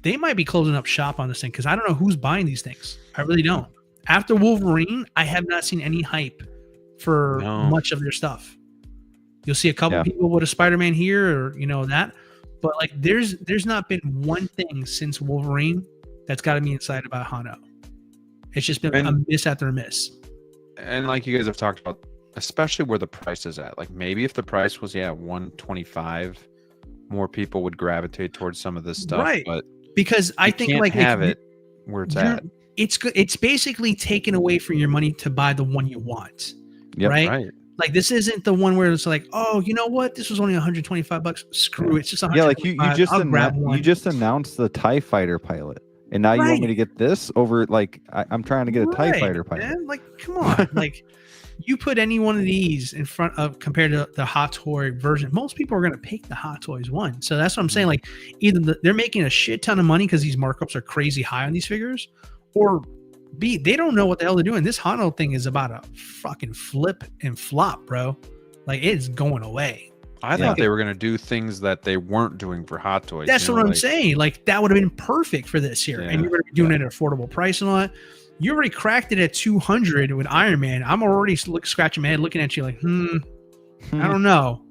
they might be closing up shop on this thing because I don't know who's buying these things. I really don't. After Wolverine, I have not seen any hype for much of their stuff. You'll see a couple people with a Spider-Man here, or you know that, but like there's not been one thing since Wolverine that's got me excited about Hono. It's just been a miss after a miss. And like you guys have talked about, especially where the price is at. Like maybe if the price was $125, more people would gravitate towards some of this stuff. Right. But because I think can't like have it where it's at. It's good. It's basically taken away from your money to buy the one you want. Yep. Right. Like this isn't the one where it's like, oh, you know what? This was only $125. Screw it. It's just $125. Yeah, like you just announced the TIE Fighter pilot. And now you want me to get this over, like, I'm trying to get a TIE Fighter pilot. Man. Like, come on. Like, you put any one of these in front of, compared to the Hot Toy version, most people are going to pick the Hot Toys one. So that's what I'm saying. Like, either they're making a shit ton of money because these markups are crazy high on these figures, or B, they don't know what the hell they're doing. This Hono thing is about a fucking flip and flop, bro. Like, it's going away. I thought they were going to do things that they weren't doing for Hot Toys. That's what I'm saying. Like, that would have been perfect for this year. And you're going to be doing it at an affordable price and all that. You already cracked it at 200 with Iron Man. I'm already scratching my head looking at you like, I don't know.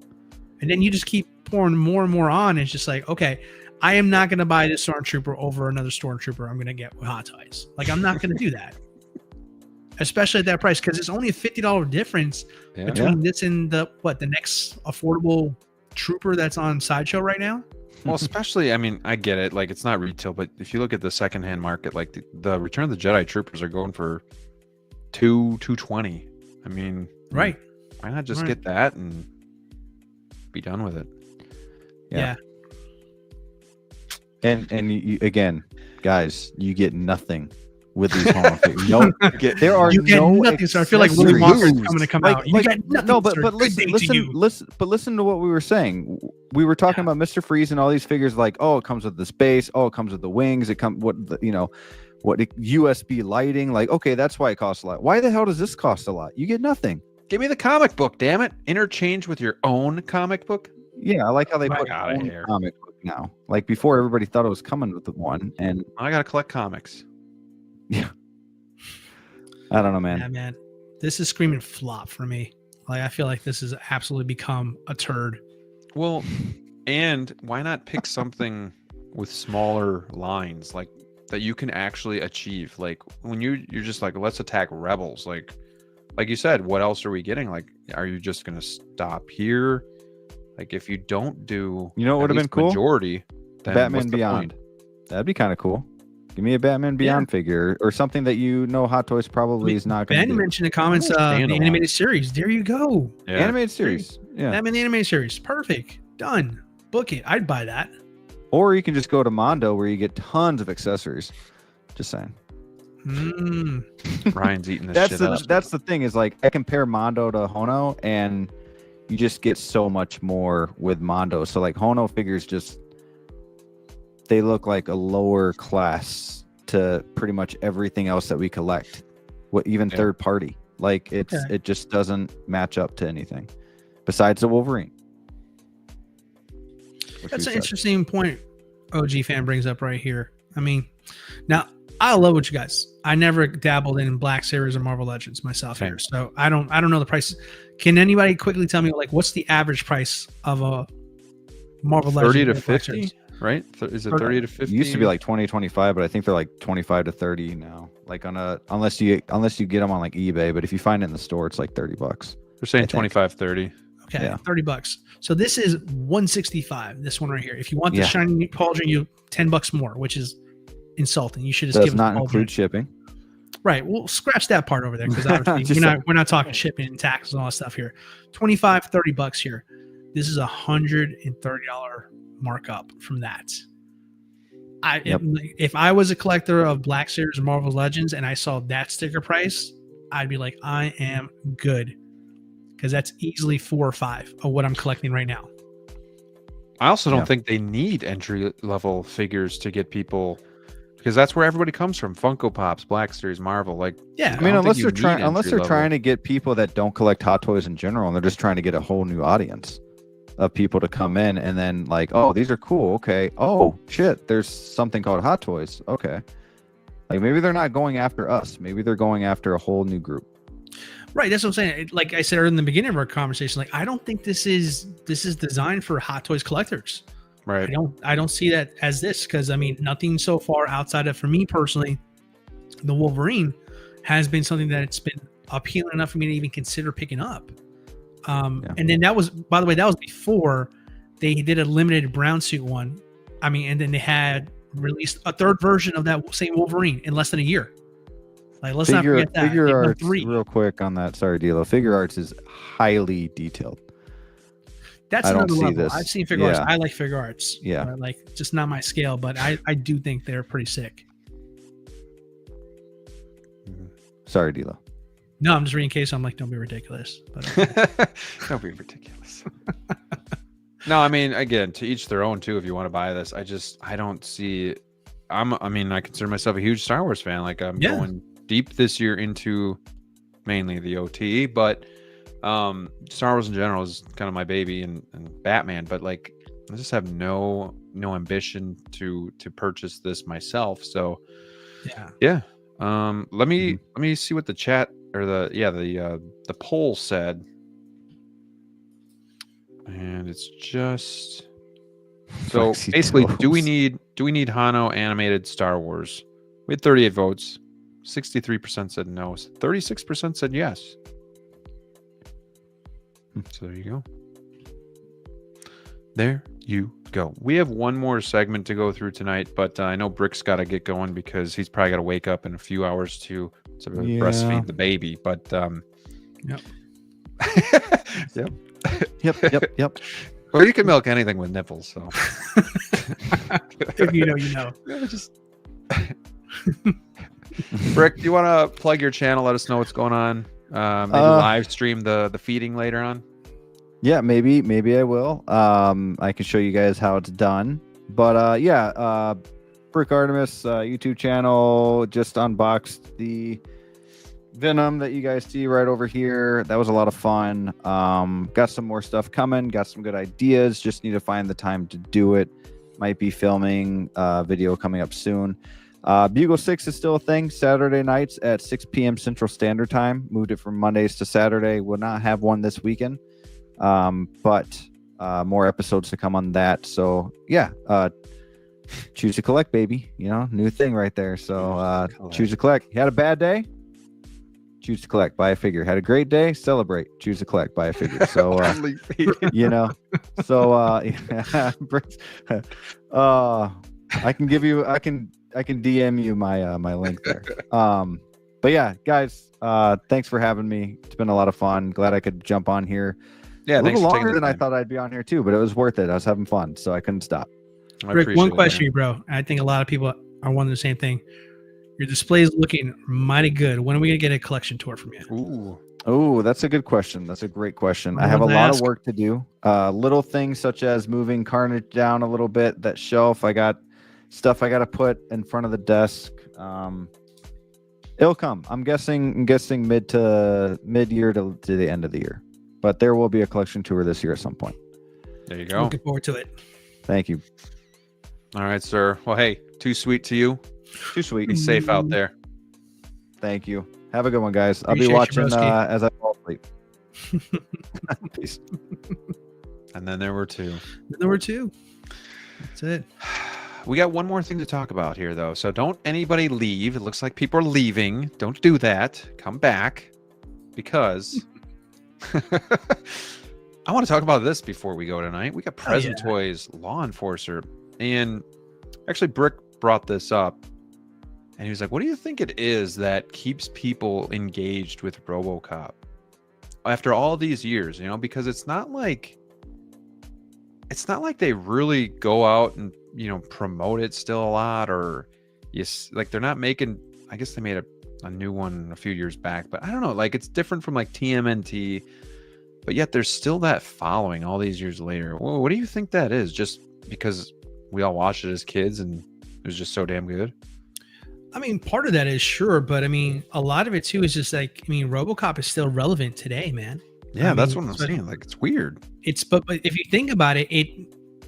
And then you just keep pouring more and more on. And it's just like, okay, I am not going to buy this Stormtrooper over another Stormtrooper I'm going to get with Hot Toys. Like, I'm not going to do that. Especially at that price, because it's only a $50 difference between this and the next affordable trooper that's on Sideshow right now. Well, especially, I mean, I get it. Like, it's not retail, but if you look at the secondhand market, like the Return of the Jedi troopers are going for $220. I mean, right? Why not just get that and be done with it? Yeah. And you, again, guys, you get nothing with these Hono figures. No, there are nothing. So I feel like Willy Wonka is coming to come out. You get nothing. No, but listen to what we were saying. We were talking about Mr. Freeze and all these figures. Like, oh, it comes with the space. Oh, it comes with the wings. It comes what USB lighting. Like, okay, that's why it costs a lot. Why the hell does this cost a lot? You get nothing. Give me the comic book, damn it! Interchange with your own comic book. Yeah, I like how they put out of here. Comic book now. Like before, everybody thought it was coming with the one, and I gotta collect comics. Yeah, I don't know, man. Yeah, man, this is screaming flop for me. Like, I feel like this has absolutely become a turd. Well, and why not pick something with smaller lines, like that you can actually achieve? Like when you're just like, let's attack Rebels. Like you said, what else are we getting? Like, are you just gonna stop here? Like, if you don't do, you know, what would have been cool. Majority, then Batman Beyond. That'd be kind of cool. Give me a Batman Beyond figure or something that Hot Toys probably is not going to Ben do. mentioned in the comments the animated series. There you go. Yeah. Animated series. Yeah. Batman the animated series. Perfect. Done. Book it. I'd buy that. Or you can just go to Mondo where you get tons of accessories. Just saying. Ryan's eating this shit up. That's the thing is like I compare Mondo to Hono and you just get so much more with Mondo. So like Hono figures they look like a lower class to pretty much everything else that we collect. Even third party. Like it just doesn't match up to anything besides the Wolverine. That's an interesting point OG fan brings up right here. I mean, now I love what you guys. I never dabbled in Black Series or Marvel Legends myself here, so I don't know the prices. Can anybody quickly tell me like what's the average price of a Marvel Legends? 30 to 50, right? Is it 30 to 50? It used to be like 20, 25, but I think they're like 25 to 30 now. Like unless you get them on like eBay, but if you find it in the store, it's like $30. They're saying 25, 30. Okay, yeah. $30. So this is $165. This one right here. If you want the shiny pauldron, you $10 more, which is insulting. You should just give it. Does not include shipping. Right. We'll scratch that part over there because obviously we're not talking shipping and taxes and all that stuff here. $25, $30 here. This is $130 markup from that. If I was a collector of Black Series or Marvel Legends and I saw that sticker price, I'd be like, I am good. Because that's easily 4 or 5 of what I'm collecting right now. I also don't think they need entry level figures to get people, because that's where everybody comes from. Funko Pops, Black Series, Marvel. Like, I mean, unless they're trying to get people that don't collect Hot Toys in general, and they're just trying to get a whole new audience of people to come in and then like, oh, these are cool. Okay. Oh shit, there's something called Hot Toys. Okay. Like maybe they're not going after us. Maybe they're going after a whole new group. Right, that's what I'm saying. Like I said in the beginning of our conversation, like I don't think this is designed for Hot Toys collectors. Right. I don't see that as this because I mean nothing so far outside of, for me personally, the Wolverine has been something that it's been appealing enough for me to even consider picking up. And then that was, by the way, that was before they did a limited brown suit one. I mean, and then they had released a third version of that same Wolverine in less than a year. Like, let's not forget that. Figure arts, real quick on that. Sorry, DLO. Figure arts is highly detailed. That's another level. I've seen figure arts. I like figure arts. Yeah. Like, just not my scale, but I do think they're pretty sick. Sorry, DLO. No, I'm just reading case. I'm like, don't be ridiculous. But don't be ridiculous. No, I mean, again, to each their own too. If you want to buy this, I don't see. I consider myself a huge Star Wars fan. Like I'm going deep this year into mainly the OT, but Star Wars in general is kind of my baby, and Batman. But like, I just have no ambition to purchase this myself. So yeah. Let me see what the chat or the poll said, and it's just so basically, do we need Hono animated Star Wars? We had 38 votes. 63% said no. 36% said yes. So there you go. There you go. We have one more segment to go through tonight, but I know Brick's got to get going because he's probably got to wake up in a few hours to breastfeed the baby. But Yep. Well, you can milk anything with nipples, so if you know, you know. Brick, do you want to plug your channel? Let us know what's going on. Maybe live stream the feeding later on. Yeah, maybe I will. I can show you guys how it's done. But Brick Artemis YouTube channel just unboxed the Venom that you guys see right over here. That was a lot of fun. Got some more stuff coming. Got some good ideas. Just need to find the time to do it. Might be filming a video coming up soon. Bugle 6 is still a thing. Saturday nights at 6 p.m. Central Standard Time. Moved it from Mondays to Saturday. Will not have one this weekend. But more episodes to come on that. So choose to collect, baby. You know, new thing right there. So choose to collect. You had a bad day? Choose to collect, buy a figure. Had a great day, celebrate. Choose to collect, buy a figure. So you know, so I can DM you my link there. But yeah, guys, thanks for having me. It's been a lot of fun. Glad I could jump on here. Yeah, A little thanks for taking longer the than I time. thought I'd be on here too, but it was worth it. I was having fun, so I couldn't stop. I Rick, appreciate one it, question, man. bro. I think a lot of people are wondering the same thing. Your display is looking mighty good. When are we gonna get a collection tour from you? Ooh. Oh, that's a good question. That's a great question. I I have a wanted to lot of ask. work to do. Little things such as moving Carnage down a little bit. That shelf, I got stuff I got to put in front of the desk. It'll come. I'm guessing mid year to the end of the year. But there will be a collection tour this year at some point. There you go. Looking forward to it. Thank you. All right, sir. Well, hey, too sweet to you. Too sweet. Be safe out there. Thank you. Have a good one, guys. I'll be Appreciate you, watching broski. as I fall asleep. Peace. And then there were two. There were two. That's it. We got one more thing to talk about here, though. So don't anybody leave. It looks like people are leaving. Don't do that. Come back, because I want to talk about this before we go tonight. We got Present Toys Law Enforcer, and actually Brick brought this up, and he was like, "What do you think it is that keeps people engaged with RoboCop after all these years?" You know, because it's not like they really go out and, you know, promote it still a lot, or like they're not making. I guess they made a new one a few years back, but I don't know. Like, it's different from like TMNT, but yet there's still that following all these years later. Well, what do you think that is? Just because we all watched it as kids and it was just so damn good? I mean, part of that is sure, but I mean, a lot of it too is just like, I mean, RoboCop is still relevant today, man. Yeah, I that's mean, what I'm but saying. Like, it's weird. but if you think about it,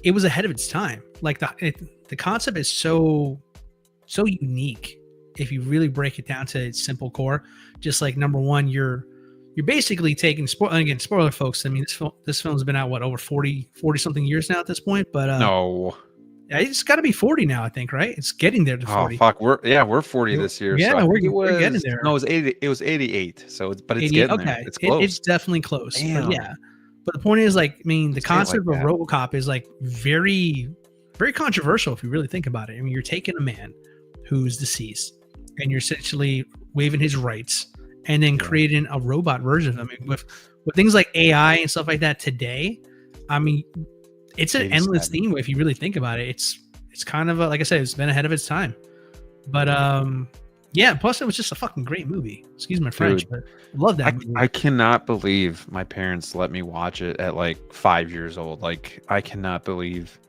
it was ahead of its time. Like the concept is so unique. If you really break it down to its simple core, just like number one, you're basically taking spoiler folks. I mean, this film's been out, what, over 40 something years now at this point, but No. yeah, it's got to be 40 now, I think, right? It's getting there to 40. Oh fuck, we're 40 this year. Yeah, so I we're think getting there. No, it was 80. It was 88. So it's 88, getting there. okay. It's close. It's definitely close. Damn. But yeah. But the point is, like, I mean, the Let's say it concept like of RoboCop is like very, very controversial if you really think about it. I mean, you're taking a man who's deceased and you're essentially waiving his rights and then creating a robot version of him. I mean, with things like AI and stuff like that today, I mean, it's an endless theme if you really think about it. It's kind of like I said, it's been ahead of its time. But yeah, plus it was just a fucking great movie. Excuse my French, but I love that movie. I cannot believe my parents let me watch it at like 5 years old. Like, I cannot believe.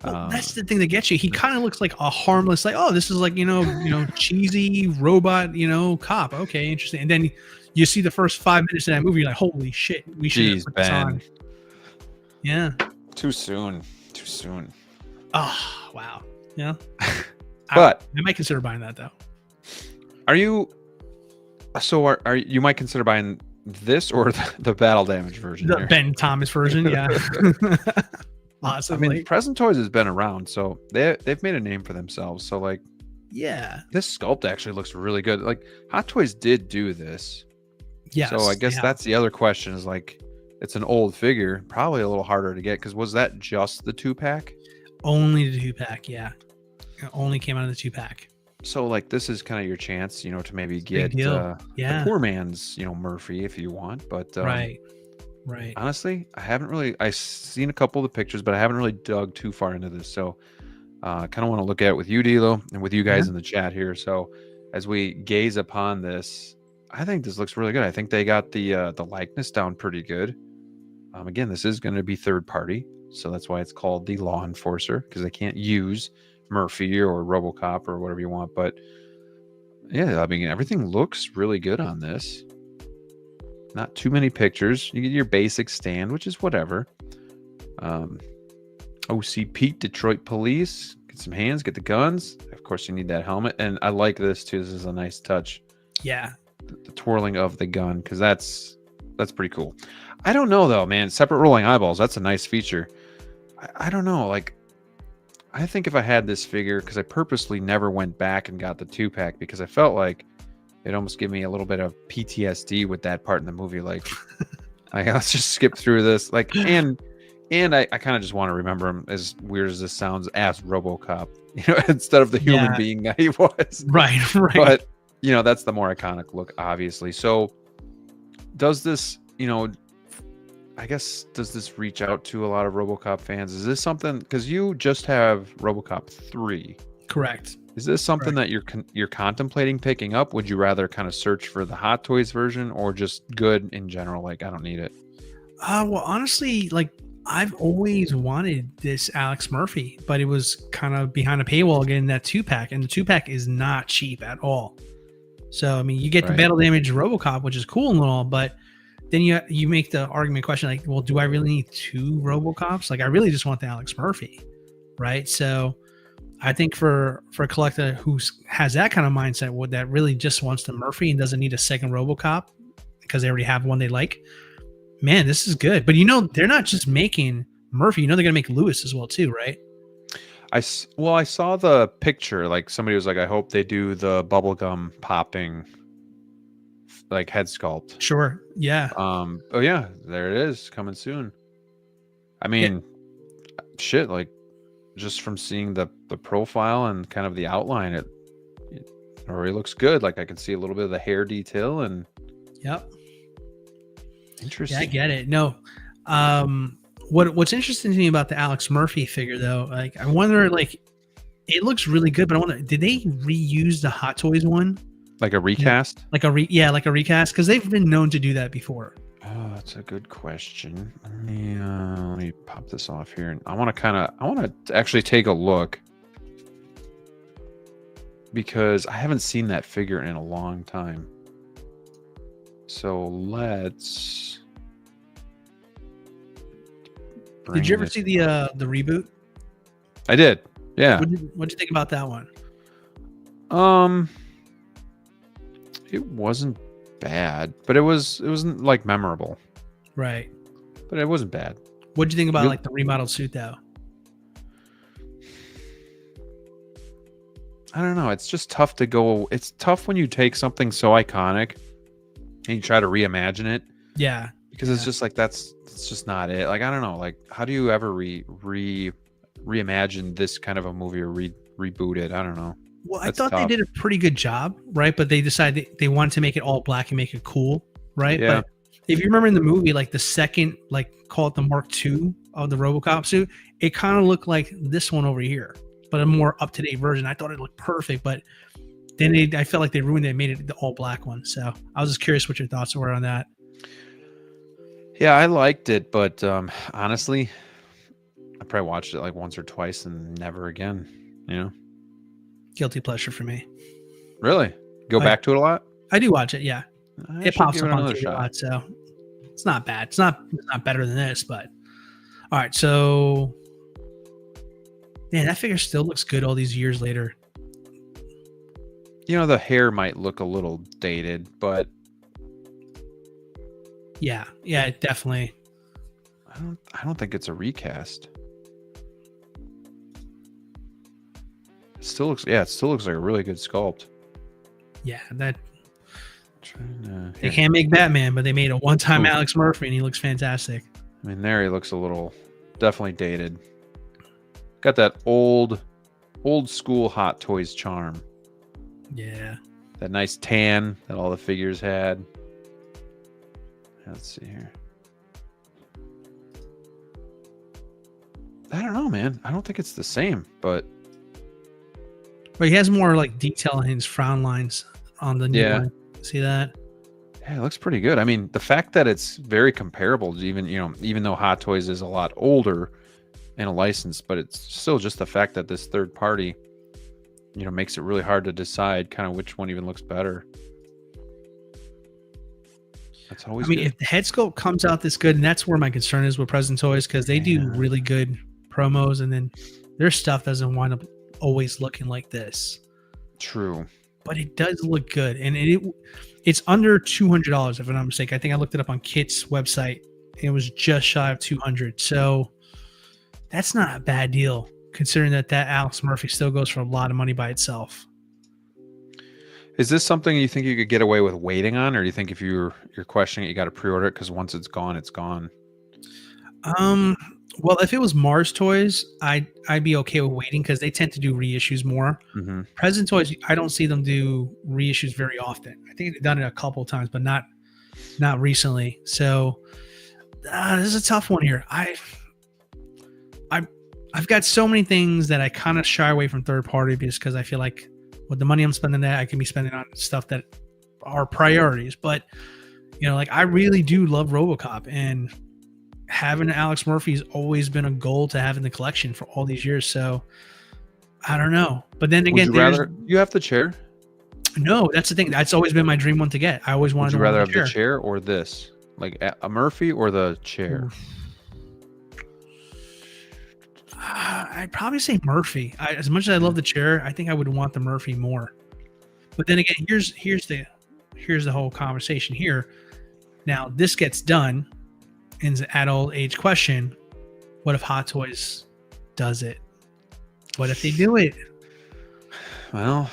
Well, that's the thing that gets you. He kind of looks like a harmless, like, oh, this is like, you know, cheesy robot, you know, cop. Okay, interesting. And then you see the first 5 minutes of that movie, you're like, holy shit, we should put this on. Yeah. Too soon. Oh, wow. Yeah. But I might consider buying that though. Are you you might consider buying this or the battle damage version? The here? Ben Thomas version, yeah. I Possibly. mean, Present Toys has been around, so they've made a name for themselves. So, like, yeah. this sculpt actually looks really good. Like, Hot Toys did do this. Yes. So I guess that's the other question is, like, it's an old figure, probably a little harder to get, because was that just the 2-pack? Only the 2-pack, yeah. It only came out of the 2-pack. So, like, this is kind of your chance, you know, to maybe get yeah. the poor man's, you know, Murphy if you want. But right. Honestly, I've seen a couple of the pictures, but I haven't really dug too far into this. So kind of want to look at it with you, DLO, and with you guys in the chat here. So as we gaze upon this, I think this looks really good. I think they got the likeness down pretty good. Again, this is going to be third party, so that's why it's called the Law Enforcer, because they can't use Murphy or RoboCop or whatever you want. But yeah, I mean, everything looks really good on this. Not too many pictures. You get your basic stand, which is whatever. OC Pete, Detroit Police. Get some hands, get the guns. Of course, you need that helmet. And I like this too. This is a nice touch. Yeah. The twirling of the gun, because that's pretty cool. I don't know though, man. Separate rolling eyeballs. That's a nice feature. I don't know. Like, I think if I had this figure, because I purposely never went back and got the 2-pack, because I felt like it almost gave me a little bit of PTSD with that part in the movie. Like, let's just skip through this. Like, and And I kind of just want to remember him, as weird as this sounds, as RoboCop, instead of the human being that he was. Right, right. But that's the more iconic look, obviously. So does this, I guess, does this reach out to a lot of RoboCop fans? Is this something, because you just have RoboCop 3? Correct. Is this something that you're contemplating picking up? Would you rather kind of search for the Hot Toys version, or just good in general? Like, I don't need it. Well, honestly, like, I've always wanted this Alex Murphy, but it was kind of behind a paywall getting that 2-pack, and the 2-pack is not cheap at all. So, I mean, you get the battle damage RoboCop, which is cool and all, but then you make the argument question like, well, do I really need 2 RoboCops? Like, I really just want the Alex Murphy, right? So, I think for a collector who has that kind of mindset, that really just wants the Murphy and doesn't need a second RoboCop because they already have one they like, man, this is good. But they're not just making Murphy. They're gonna make Lewis as well too, right? I saw the picture. Like, somebody was like, I hope they do the bubblegum popping, like, head sculpt. Sure. Yeah. Oh yeah, there it is, coming soon. I mean, shit, like, just from seeing the profile and kind of the outline, it already looks good. Like, I can see a little bit of the hair detail and. Yep. Interesting. Yeah, I get it. No. What's interesting to me about the Alex Murphy figure, though, like, I wonder, like, it looks really good, but I wonder, did they reuse the Hot Toys one? Like a recast? Like a recast, because they've been known to do that before. Oh, that's a good question. Let me pop this off here, and I want to actually take a look, because I haven't seen that figure in a long time. So let's. Did you ever see the reboot? I did. Yeah. What'd you think about that one? It wasn't bad, but it wasn't like memorable. Right. But it wasn't bad. What'd you think about like the remodeled suit though? I don't know. It's just tough to go. It's tough when you take something so iconic and you try to reimagine it. Yeah. Because it's just like it's just not it. Like, I don't know. Like, how do you ever reimagine this kind of a movie or reboot it? I don't know. Well, I thought they did a pretty good job, right? But they decided they wanted to make it all black and make it cool, right? Yeah. But if you remember in the movie, like the second, like, call it the Mark II of the RoboCop suit, it kind of looked like this one over here, but a more up-to-date version. I thought it looked perfect, but then I felt like they ruined it and made it the all black one. So I was just curious what your thoughts were on that. Yeah, I liked it, but honestly, I probably watched it like once or twice and never again. Guilty pleasure for me. Really? Go back to it a lot? I do watch it, yeah. It pops up on TV a lot, lot, so it's not bad. It's not better than this, but all right. So, man, that figure still looks good all these years later. The hair might look a little dated, but yeah, it definitely. I don't think it's a recast. It still looks like a really good sculpt. Yeah, that. They can't make Batman, but they made a one-time Alex Murphy, and he looks fantastic. I mean, there he looks a little, definitely dated. Got that old school Hot Toys charm. Yeah. That nice tan that all the figures had. Let's see here. I don't know, man. I don't think it's the same, but he has more like detail in his frown lines on the new one. See that? Yeah, it looks pretty good. I mean, the fact that it's very comparable to even though Hot Toys is a lot older and a license, but it's still just the fact that this third party, makes it really hard to decide kind of which one even looks better. That's always good. If the head sculpt comes out this good, and that's where my concern is with Present Toys, because they do really good promos, and then their stuff doesn't wind up always looking like this. True. But it does look good, and it's under $200 if I'm not mistaken. I think I looked it up on Kit's website. It was just shy of $200, so that's not a bad deal considering that Alex Murphy still goes for a lot of money by itself. Is this something you think you could get away with waiting on, or do you think if you're questioning it, you got to pre-order it because once it's gone, it's gone? Well, if it was Mars Toys, I'd be okay with waiting because they tend to do reissues more. Mm-hmm. Present Toys, I don't see them do reissues very often. I think they've done it a couple of times, but not recently. So this is a tough one here. I've got so many things that I kind of shy away from third party because I feel like with the money I'm spending there, I can be spending on stuff that are priorities. But like I really do love RoboCop, and having Alex Murphy has always been a goal to have in the collection for all these years. So I don't know. But then again, you have the chair? No, that's the thing. That's always been my dream one to get. I always wanted. Would you rather have the chair or this, like a Murphy or the chair? I'd probably say Murphy. As much as I love the chair, I think I would want the Murphy more. But then again, here's the whole conversation here. Now this gets done, and the adult age question: what if Hot Toys does it? What if they do it? Well,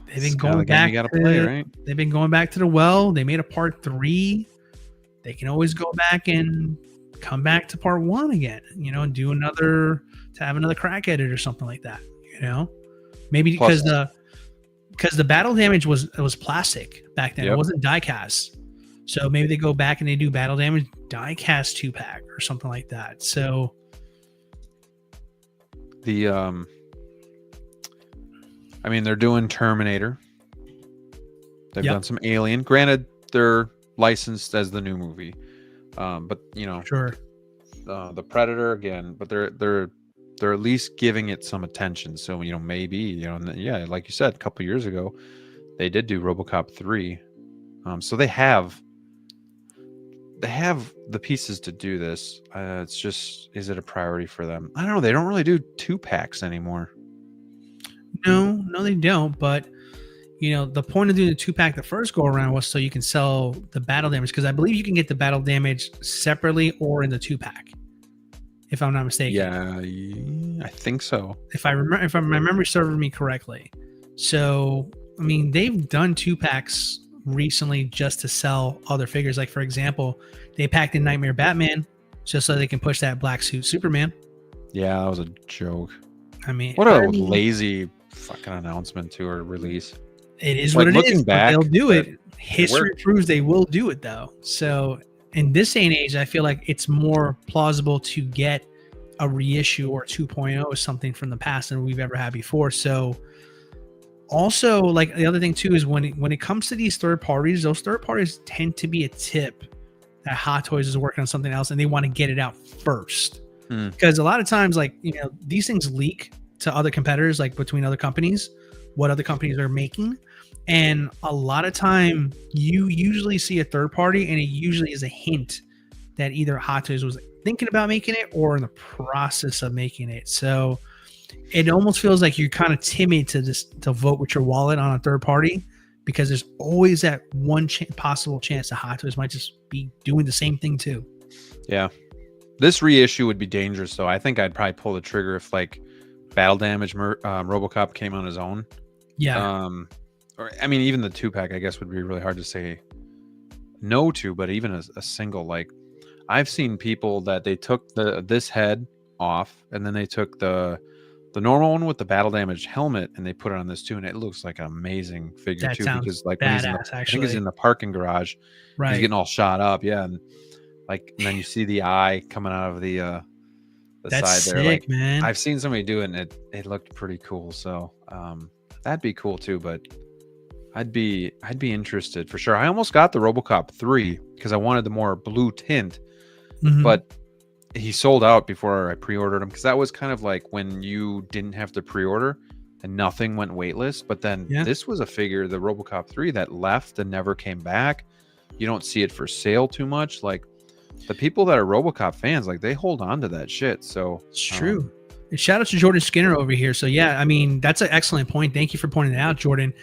they've been going back. You gotta play, right? They've been going back to the well. They made a part 3. They can always go back and come back to part 1 again. And do have another crack at it or something like that. Maybe because the battle damage was plastic back then. Yep. It wasn't die cast. So maybe they go back and they do battle damage die cast 2-pack or something like that. So they're doing Terminator. They've done some Alien. Granted, they're licensed as the new movie. But sure. The Predator again, but they're at least giving it some attention. So maybe like you said, a couple years ago, they did do RoboCop 3. So they have the pieces to do this. It's just, is it a priority for them? I don't know. They don't really do 2-packs anymore. No, they don't. But the point of doing the 2-pack the first go around was so you can sell the battle damage, because I believe you can get the battle damage separately or in the 2-pack, if I'm not mistaken. Yeah, I think so. If my memory serves me correctly. So they've done 2-packs recently just to sell other figures. Like for example, they packed in Nightmare Batman just so they can push that black suit Superman. Yeah, that was a joke. What a lazy fucking announcement to or release. It is what it is. Back, they'll do it. History proves they will do it, though. So in this day and age, I feel like it's more plausible to get a reissue or 2.0 or something from the past than we've ever had before. So also, like the other thing too is when it comes to these third parties, those third parties tend to be a tip that Hot Toys is working on something else and they want to get it out first. Because a lot of times, like these things leak to other competitors, like between other companies, what other companies are making. And a lot of time you usually see a third party and it usually is a hint that either Hot Toys was thinking about making it or in the process of making it. So it almost feels like you're kind of timid to vote with your wallet on a third party, because there's always that one possible chance that Hot Toys might just be doing the same thing too. Yeah. This reissue would be dangerous, though. I think I'd probably pull the trigger if like Battle Damage RoboCop came on his own. Yeah. Or even the 2-pack, I guess, would be really hard to say no to. But even a single, like I've seen people that they took this head off and then they took the normal one with the battle damage helmet and they put it on this too, and it looks like an amazing figure too. Because like when I think he's in the parking garage, right? He's getting all shot up, and then you see the eye coming out of the That's side there. Sick, man. I've seen somebody do it, and it looked pretty cool. So that'd be cool too. But I'd be interested for sure. I almost got the RoboCop 3 because I wanted the more blue tint, but he sold out before I pre-ordered him, because that was kind of like when you didn't have to pre-order and nothing went waitlist. But then this was a figure, the RoboCop 3, that left and never came back. You don't see it for sale too much. Like the people that are RoboCop fans, like they hold on to that shit. So it's true. And shout out to Jordan Skinner over here. So yeah, that's an excellent point. Thank you for pointing it out, Jordan.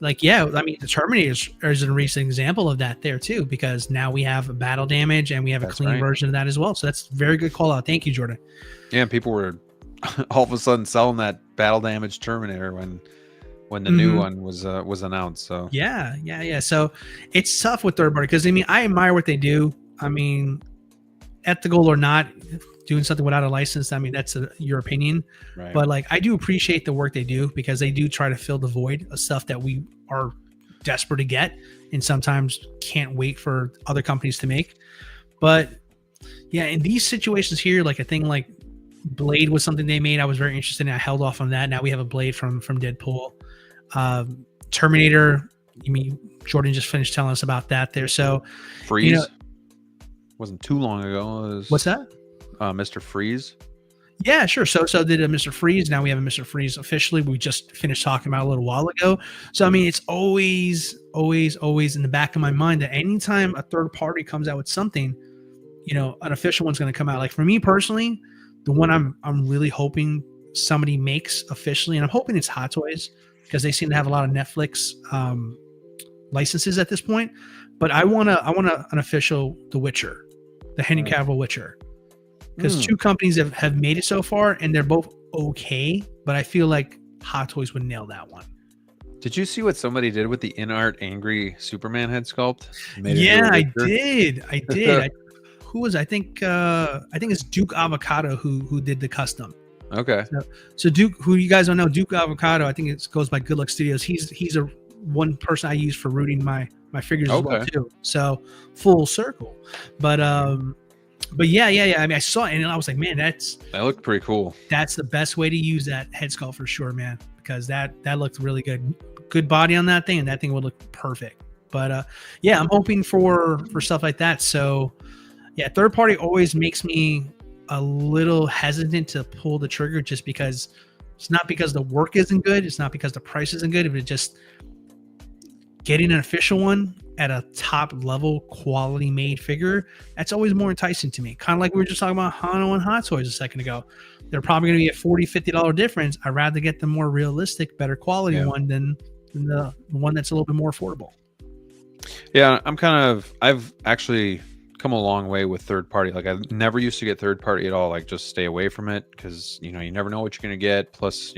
Like, the Terminator is a recent example of that there too, because now we have a battle damage and we have a clean version of that as well. So that's a very good call out. Thank you, Jordan. Yeah, people were all of a sudden selling that battle damage Terminator when the new one was announced. So yeah. So it's tough with third party, because I admire what they do. ethical or not, doing something without a license, I mean, that's your opinion. Right. But like, I do appreciate the work they do because they do try to fill the void of stuff that we are desperate to get and sometimes can't wait for other companies to make. But yeah, in these situations here, like a thing like Blade was something they made. I was very interested in. I held off on that. Now we have a Blade from Deadpool. Terminator. You mean Jordan just finished telling us about that there. So Freeze wasn't too long ago. What's that? Mr. Freeze. Yeah, sure. So did a Mr. Freeze. Now we have a Mr. Freeze officially. We just finished talking about a little while ago. So I mean, it's always in the back of my mind that anytime a third party comes out with something, an official one's going to come out. Like for me personally, the one I'm really hoping somebody makes officially, and I'm hoping it's Hot Toys because they seem to have a lot of Netflix licenses at this point. But I want an official The Witcher, the Henry Cavill Witcher. Because two companies have made it so far, and they're both okay. But I feel like Hot Toys would nail that one. Did you see what somebody did with the in-art angry Superman head sculpt? Yeah, I did. Who was? I think it's Duke Avocado who did the custom. Okay. So Duke, who you guys don't know, Duke Avocado, I think it goes by Good Luck Studios. He's a one person I use for rooting my figures as well too. So full circle. But yeah. I mean, I saw it and I was like, man, that looked pretty cool. That's the best way to use that head sculpt for sure, man. Because that looked really good. Good body on that thing, and that thing would look perfect. But yeah, I'm hoping for stuff like that. So yeah, third party always makes me a little hesitant to pull the trigger, just because it's not because the work isn't good, it's not because the price isn't good, but just getting an official one at a top level quality made figure, that's always more enticing to me. Kind of like we were just talking about Hono and Hot Toys a second ago. They're probably going to be a $40-$50 difference. I'd rather get the more realistic, better quality one than the one that's a little bit more affordable. Yeah, I've actually come a long way with third party. Like I never used to get third party at all. Like just stay away from it because you never know what you're going to get. Plus,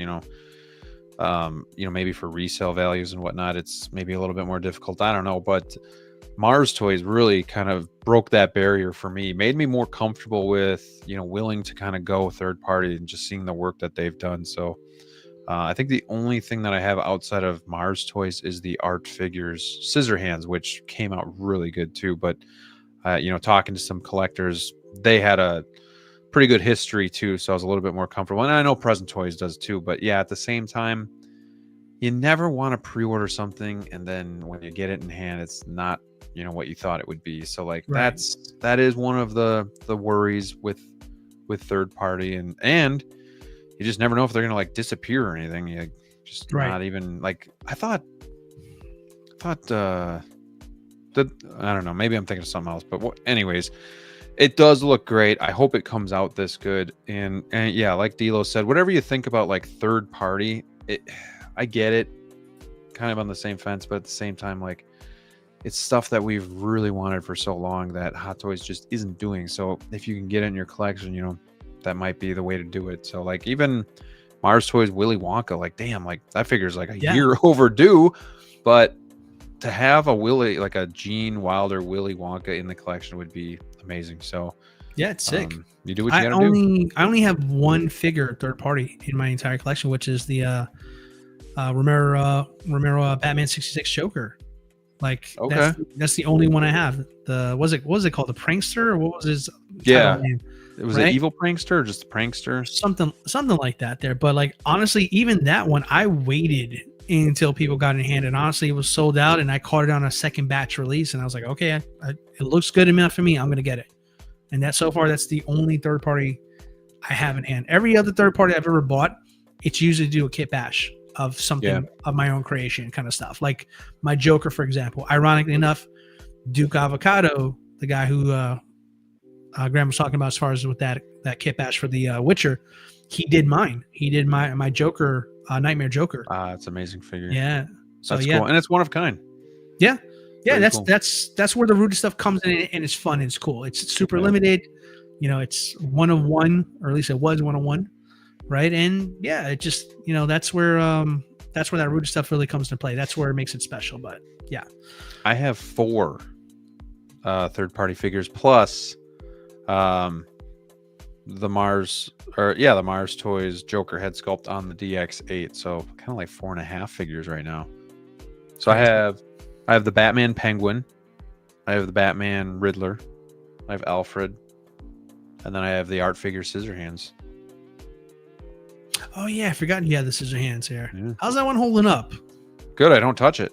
maybe for resale values and whatnot, it's maybe a little bit more difficult. I don't know, but Mars Toys really kind of broke that barrier for me, made me more comfortable with, willing to kind of go third party and just seeing the work that they've done. So I think the only thing that I have outside of Mars Toys is the Art Figures Scissorhands, which came out really good too. But, talking to some collectors, they had a pretty good history too. So I was a little bit more comfortable. And I know Present Toys does too. But yeah, at the same time, you never want to pre-order something and then when you get it in hand, it's not, what you thought it would be. So like that is one of the worries with third party and you just never know if they're gonna like disappear or anything. You just not even like I thought that I don't know, maybe I'm thinking of something else, but anyways, it does look great. I hope it comes out this good. And yeah, like DLO said, whatever you think about like third party, I get it, kind of on the same fence, but at the same time, like it's stuff that we've really wanted for so long that Hot Toys just isn't doing. So if you can get it in your collection, that might be the way to do it. So like even Mars Toys Willy Wonka, like damn, like that figure's like a year overdue, but to have a Gene Wilder Willy Wonka in the collection would be amazing. So yeah, it's sick. You do what you gotta do. I only have one figure third party in my entire collection, which is the Romero Batman 66 Joker. Like that's the only one I have. The what was it called? The Prankster, or what was his name? It was an evil prankster or just a prankster? Something like that there. But like honestly, even that one, I waited until people got in hand, and honestly it was sold out, and I caught it on a second batch release, and I was like, okay, it looks good enough for me, I'm gonna get it. And that so far, that's the only third party I have in hand. Every other third party I've ever bought, it's usually to do a kit bash of something of my own creation kind of stuff. Like my Joker, for example, ironically enough, Duke Avocado, the guy who Graham was talking about as far as with that kit bash for the Witcher, he did mine. He did my Joker, Nightmare Joker. It's an amazing figure. Yeah. So that's cool. And it's one of a kind. Yeah. Yeah, Very cool. that's where the rooted stuff comes in, and it's fun and it's cool. It's super limited. It's one of one, or at least it was one of one. Right. And yeah, it just, that's where that rooted stuff really comes to play. That's where it makes it special. But yeah, I have 4 third party figures plus the Mars Toys Joker head sculpt on the DX8. So kind of like 4.5 figures right now. So I have the Batman Penguin, I have the Batman Riddler, I have Alfred, and then I have the art figure Scissorhands. Oh yeah, I forgot you had the scissor hands here. Yeah. How's that one holding up? Good, I don't touch it.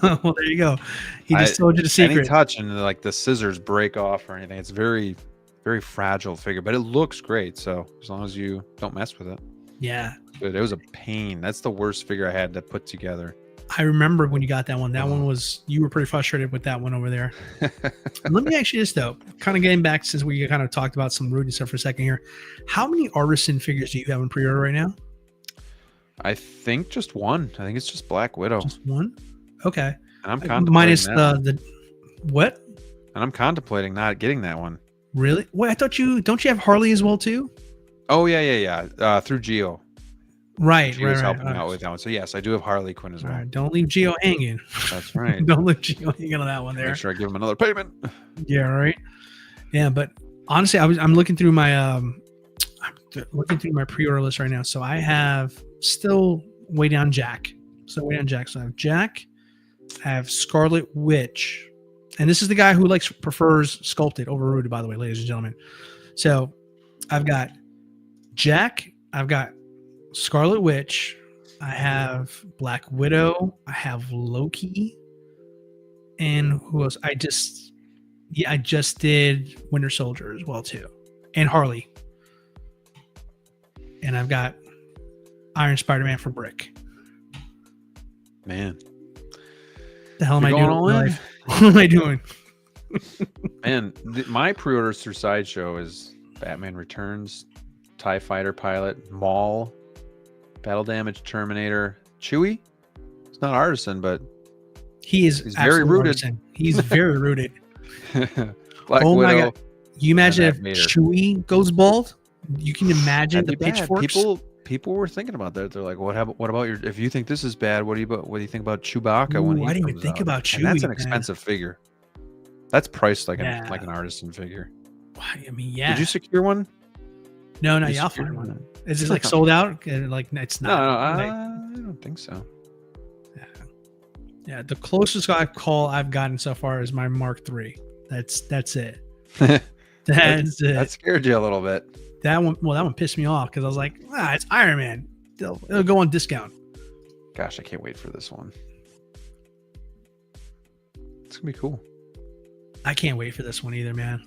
Well, there you go. He just told you the secret. Any touch and like the scissors break off or anything. It's very, very fragile figure, but it looks great. So as long as you don't mess with it. Yeah. But it was a pain. That's the worst figure I had to put together. I remember when you got that one. That one was, you were pretty frustrated with that one over there. Let me ask you this though, kind of getting back since we kind of talked about some Rude and stuff for a second here. How many Artisan figures do you have in pre-order right now? I think just one. I think it's just Black Widow. Just one? Okay. And I'm contemplating minus that. the what? And I'm contemplating not getting that one. Really? Wait, I thought don't you have Harley as well too? Oh yeah. Through Geo. Right, She was helping me out with that one. So yes, I do have Harley Quinn as All well. right, don't leave Geo hanging. That's right. Don't leave Geo hanging on that one there. Make sure I give him another payment. Yeah, right. Yeah, but honestly, I'm looking through my pre-order list right now. So I have still way down Jack. So I have Jack. I have Scarlet Witch, and this is the guy who prefers sculpted over rooted, by the way, ladies and gentlemen. So I've got Jack. I've got Scarlet Witch. I have Black Widow. I have Loki. And who else? I just did Winter Soldier as well too, and Harley. And I've got Iron Spider-Man for Brick. Man. The hell am I You're doing? going all in? What am I doing? Man, my pre-orders through Sideshow is Batman Returns, TIE Fighter Pilot, Maul, Battle Damage Terminator, Chewie. It's not Artisan, but he's very rooted. Artisan. He's very rooted. Black Oh Widow. my god! You imagine if Vader. Chewie goes bald? You can imagine the That'd be bad. pitchforks. People were thinking about that. They're like, what about your? If you think this is bad, what do you think about Chewbacca when he I didn't even comes think out? about Chewie. And that's an man. expensive figure. That's priced like Yeah. an artisan figure. I mean, yeah. Did you secure one? No, You I'll secured find one. Is it sold out? Like it's No, not. I don't think so. Yeah, the closest I've gotten so far is my Mark III. That's it. That's it. That scared you a little bit. That one pissed me off because I was like, it's Iron Man. It'll go on discount. Gosh, I can't wait for this one. It's gonna be cool. I can't wait for this one either, man.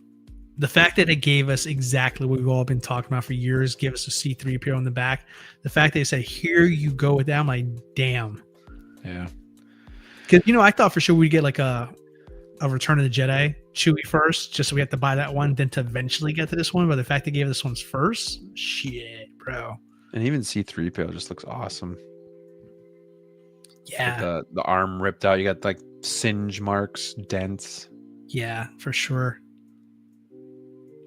The fact that it gave us exactly what we've all been talking about for years, give us a C3PO on the back. The fact that they said, here you go with that, I'm like, damn. Yeah. Because, I thought for sure we'd get like a Return of the Jedi Chewie first, just so we have to buy that one, then to eventually get to this one. But the fact they gave this one's first, shit, bro. And even C3PO just looks awesome. Yeah. With the arm ripped out. You got like singe marks, dents. Yeah, for sure.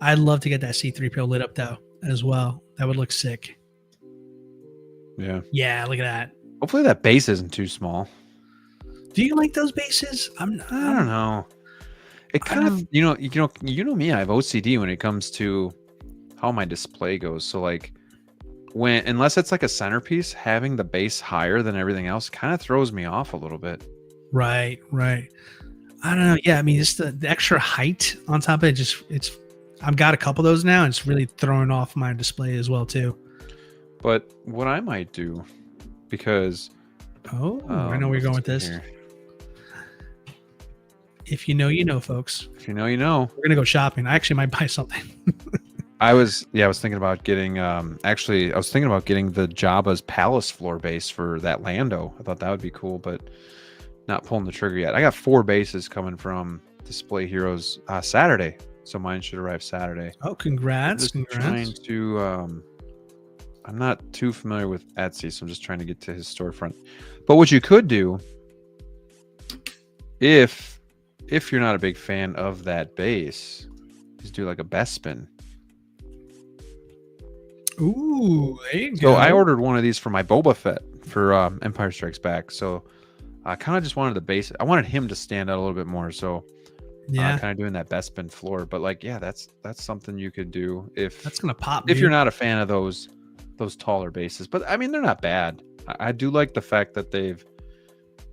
I'd love to get that C3PO lit up though, as well. That would look sick. Yeah. Yeah, look at that. Hopefully that base isn't too small. Do you like those bases? I don't know. It kind of, you know me, I have OCD when it comes to how my display goes. So like unless it's like a centerpiece, having the base higher than everything else kind of throws me off a little bit. Right. I don't know. Yeah, I mean, just the extra height on top of it, I've got a couple of those now, and it's really throwing off my display as well too. But what I might do, because I know where you're going with this. Here. If you know, you know, folks. If you know, you know. We're gonna go shopping. I actually might buy something. I was thinking about getting I was thinking about getting the Jabba's palace floor base for that Lando. I thought that would be cool, but not pulling the trigger yet. I got 4 bases coming from Display Heroes Saturday, so mine should arrive Saturday. Oh, congrats! Trying to I'm not too familiar with Etsy, so I'm just trying to get to his storefront. But what you could do, if you're not a big fan of that base, is do like a best spin. Ooh, there you So go. I ordered one of these for my Boba Fett for Empire Strikes Back. So I kind of just wanted the base. I wanted him to stand out a little bit more. So Yeah, kind of doing that Bespin floor. But like, yeah, that's something you could do that's gonna pop. if Dude. you're not a fan of those taller bases. But I mean, they're not bad. I do like the fact that they've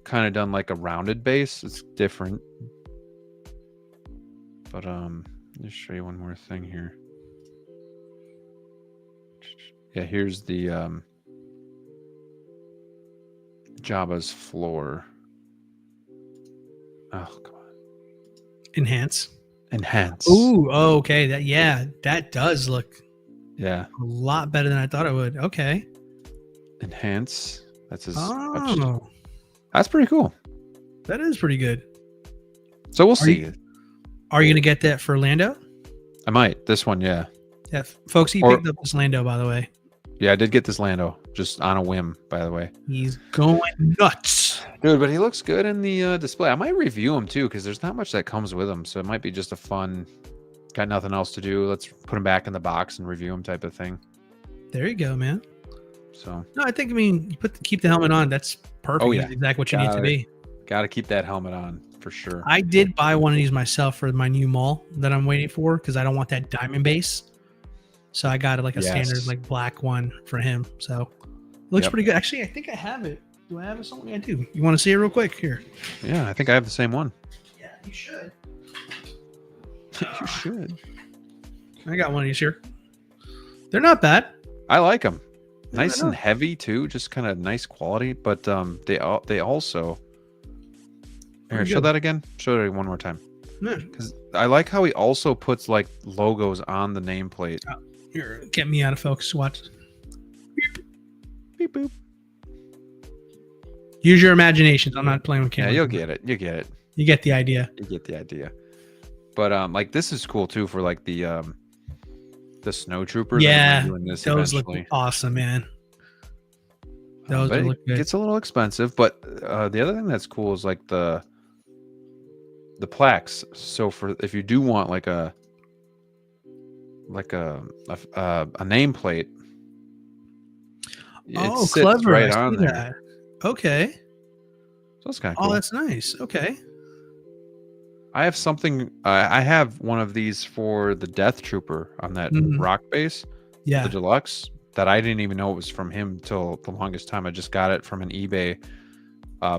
kind of done like a rounded base. It's different. But let me show you one more thing here. Yeah, here's the Jabba's floor. Oh, come on. Enhance. Ooh, oh, okay. That does look yeah. a lot better than I thought it would. Okay. Enhance. That's his. Oh, That's pretty cool. that is pretty good. So we'll see. Are you gonna get that for Lando? I might. This one, yeah. Yeah, folks. He picked up this Lando, by the way. Yeah, I did get this Lando just on a whim, by the way. He's going nuts. Dude, but he looks good in the display. I might review him too, because there's not much that comes with him. So it might be just a fun, got nothing else to do. Let's put him back in the box and review him type of thing. There you go, man. So No, I mean, you keep the helmet on. That's perfect. Oh, yeah. That's exactly what you need to be. Got to keep that helmet on for sure. I did buy one of these myself for my new mall that I'm waiting for because I don't want that diamond base. So I got like a standard like black one for him. So it looks pretty good. Actually, I think I have it. Do I have it somewhere? I do. You want to see it real quick? Here. Yeah, I think I have the same one. Yeah, you should. You should. I got one of these here. They're not bad. I like them. Nice know. and heavy too, just kind of nice quality. But they also. Here, Pretty show good. that again. Show it one more time. Yeah. Because I like how he also puts like logos on the nameplate. Here, get me out of focus. Watch. Beep boop. Use your imaginations. I'm not playing with Yeah, cameras. you'll get it. You get it. You get the idea. You get the idea. But like this is cool too for like the snow troopers. Yeah, doing this those eventually. look awesome, man. Those But look it good. gets a little expensive. But the other thing that's cool is like the plaques. So for if you do want like a nameplate, it sits clever! right I on see there. that. Okay. So that's kind of cool. Oh, that's nice. Okay. I have something. I have one of these for the Death Trooper on that rock base, Yeah. the deluxe. That I didn't even know it was from him till the longest time. I just got it from an eBay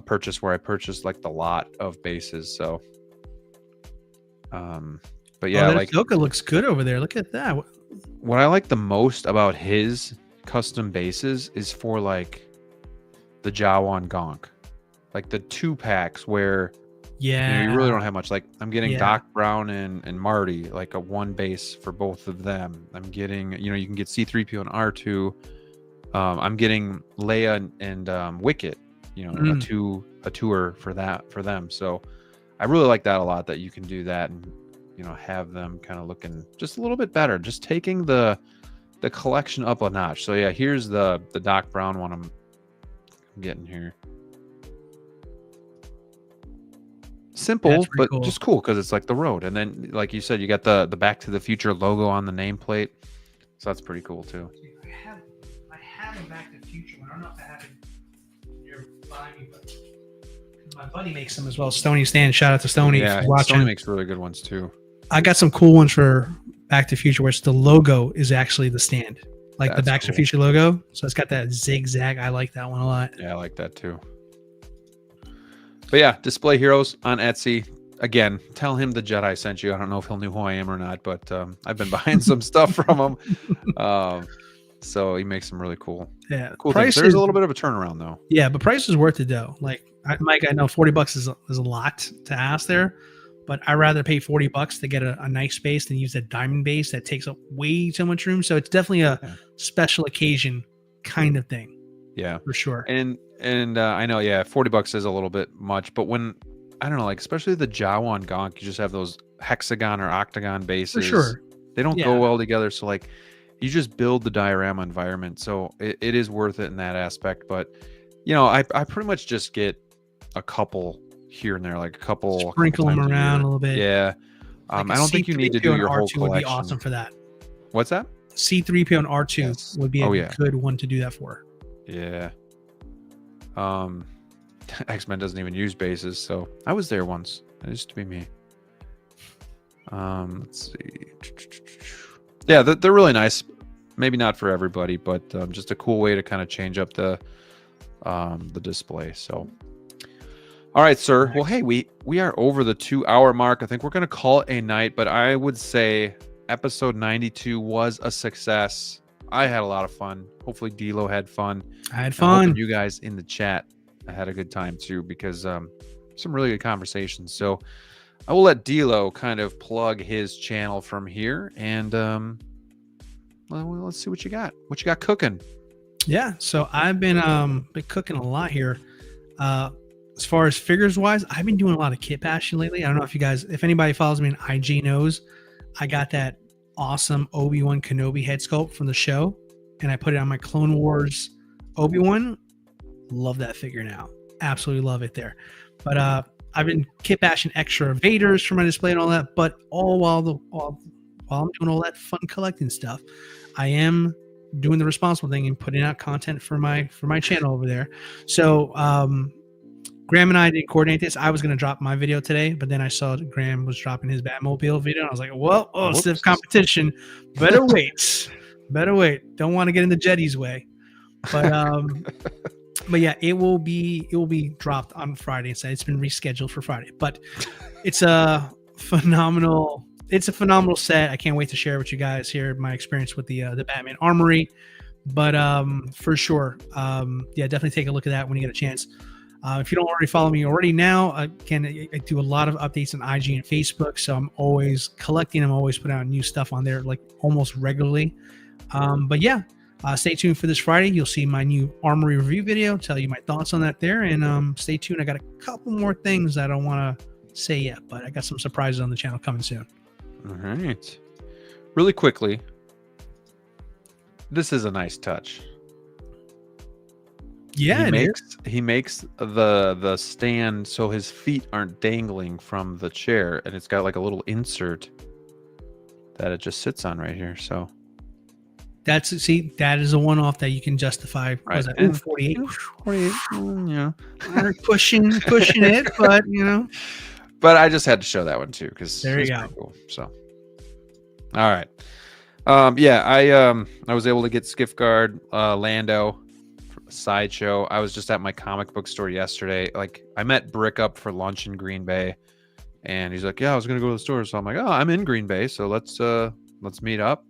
purchase where I purchased like the lot of bases. So, but yeah, that like Ahsoka looks good over there. Look at that. what I like the most about his custom bases is for like the Jawan Gonk, like the 2-packs where. Yeah. You really don't have much. Like I'm getting Yeah. Doc Brown and Marty, like a 1 base for both of them. I'm getting, you can get C-3PO and R2. I'm getting Leia and Wicket, a tour for them. So I really like that a lot, that you can do that and have them kind of looking just a little bit better, just taking the collection up a notch. So yeah, here's the Doc Brown one I'm getting here. Simple, but cool. just cool because it's like the road. And then, like you said, you got the Back to the Future logo on the nameplate. So that's pretty cool too. I have a Back to the Future one. I don't know if I have it near by me, but my buddy makes them as well. Stony Stan. Shout out to Stony. Yeah, for watching. Sony makes really good ones too. I got some cool ones for Back to the Future where it's the logo is actually the stand. Like the That's Back to the cool. Future logo. So it's got that zigzag. I like that one a lot. Yeah, I like that too. But yeah, Display Heroes on Etsy. Again, tell him the Jedi sent you. I don't know if he'll know who I am or not, but I've been buying some stuff from him. So he makes some really cool things. There's a little bit of a turnaround though. Yeah, but price is worth it though. Like Mike, I know $40 is a lot to ask there, but I'd rather pay $40 to get a nice base than use a diamond base that takes up way too much room. So it's definitely a special occasion kind of thing. Yeah, for sure. And I know, yeah, $40 is a little bit much, but when I don't know, like especially the Jawan Gonk, you just have those hexagon or octagon bases. For sure, they don't go well together. So like, you just build the diorama environment, so it is worth it in that aspect. But I pretty much just get a couple here and there, like a couple sprinkle them around a little bit. Yeah, Like I don't think you need to do your whole R2 collection. would be awesome for that. What's that? C-3PO and R2 would be a good one to do that for. Yeah. X-Men doesn't even use bases, so I was there once. It used to be me. Let's see. Yeah, they're really nice. Maybe not for everybody, but just a cool way to kind of change up the display. So, all right, sir. Well, hey, we are over the 2-hour mark. I think we're gonna call it a night. But I would say episode 92 was a success. I had a lot of fun. Hopefully, DLO had fun. I had fun. You guys in the chat, I had a good time too, because some really good conversations. So I will let DLO kind of plug his channel from here, and well, let's see what you got. What you got cooking? Yeah, so I've been cooking a lot here. As far as figures wise, I've been doing a lot of kit bashing lately. I don't know if anybody follows me on IG knows, I got that awesome Obi-Wan Kenobi head sculpt from the show, and I put it on my Clone Wars Obi-Wan. Love that figure now. Absolutely love it there. But I've been kit bashing extra Vaders for my display and all that, but all while I'm doing all that fun collecting stuff, I am doing the responsible thing and putting out content for my channel over there. So Graham and I didn't coordinate this. I was going to drop my video today, but then I saw Graham was dropping his Batmobile video, and I was like, well, stiff competition. Better wait. Don't want to get in the Jetty's way. But yeah, it will be dropped on Friday. So it's been rescheduled for Friday. But it's a phenomenal set. I can't wait to share with you guys here my experience with the Batman Armory. But for sure, yeah, definitely take a look at that when you get a chance. If you don't already follow me now, again, I do a lot of updates on IG and Facebook, so I'm always collecting. I'm always putting out new stuff on there, like almost regularly. But yeah, stay tuned for this Friday. You'll see my new Armory review video. Tell you my thoughts on that there, and stay tuned. I got a couple more things that I don't want to say yet, but I got some surprises on the channel coming soon. All right. Really quickly, this is a nice touch. Yeah, he makes the stand so his feet aren't dangling from the chair, and it's got like a little insert that it just sits on right here. So that is a one-off that you can justify. Right. Was that 48? 48, yeah. pushing it, but you know. But I just had to show that one too, because there you go. Cool. So, all right. Yeah, I was able to get Skiffguard, Lando, Sideshow. I was just at my comic book store yesterday. Like, I met Brick up for lunch in Green Bay, and he's like, "Yeah, I was gonna go to the store." So I'm like, "Oh, I'm in Green Bay, so let's meet up."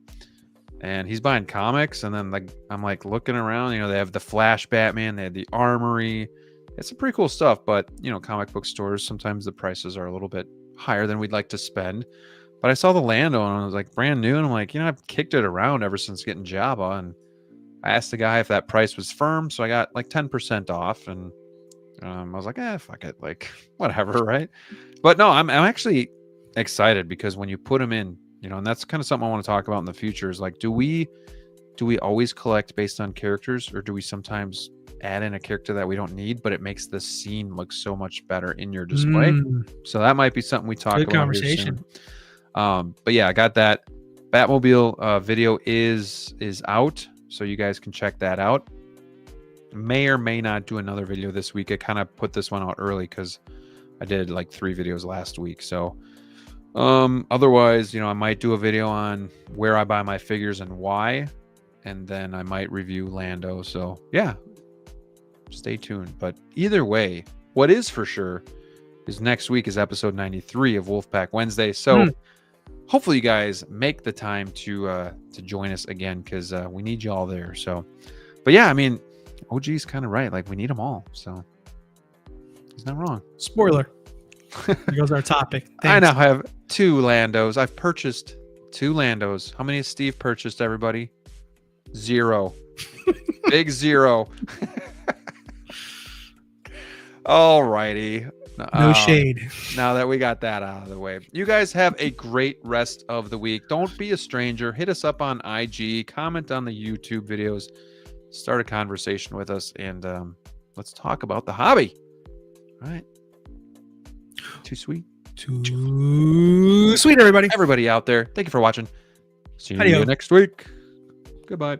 And he's buying comics, and then like I'm like looking around. You know, they have the Flash Batman, they had the Armory. It's some pretty cool stuff, but you know, comic book stores sometimes the prices are a little bit higher than we'd like to spend. But I saw the Lando, and I was like, brand new, and I'm like, you know, I've kicked it around ever since getting Jabba, and I asked the guy if that price was firm, so I got like 10% off, and I was like, fuck it, like whatever, right? But no, I'm actually excited, because when you put them in, you know, and that's kind of something I want to talk about in the future, is like, do we always collect based on characters, or do we sometimes add in a character that we don't need, but it makes the scene look so much better in your display? So that might be something we talk about. Good conversation. But yeah, I got that Batmobile video is out. So you guys can check that out. May or may not do another video this week. I kind of put this one out early because I did like 3 videos last week. So otherwise, you know, I might do a video on where I buy my figures and why. And then I might review Lando. So yeah, stay tuned. But either way, what is for sure is next week is episode 93 of Wolfpack Wednesday. So hopefully you guys make the time to join us again, because we need you all there. So, but yeah, I mean, OG's kind of right. Like, we need them all. So he's not wrong. Spoiler. Here goes our topic. Thanks. I now have 2 Landos. I've purchased 2 Landos. How many has Steve purchased, everybody? 0. Big 0. All righty. No shade. Now that we got that out of the way, you guys have a great rest of the week. Don't be a stranger. Hit us up on IG, comment on the YouTube videos, start a conversation with us, and let's talk about the hobby. All right. Too sweet. Too sweet, everybody. Everybody out there, thank you for watching. See you Adios. next week. Goodbye.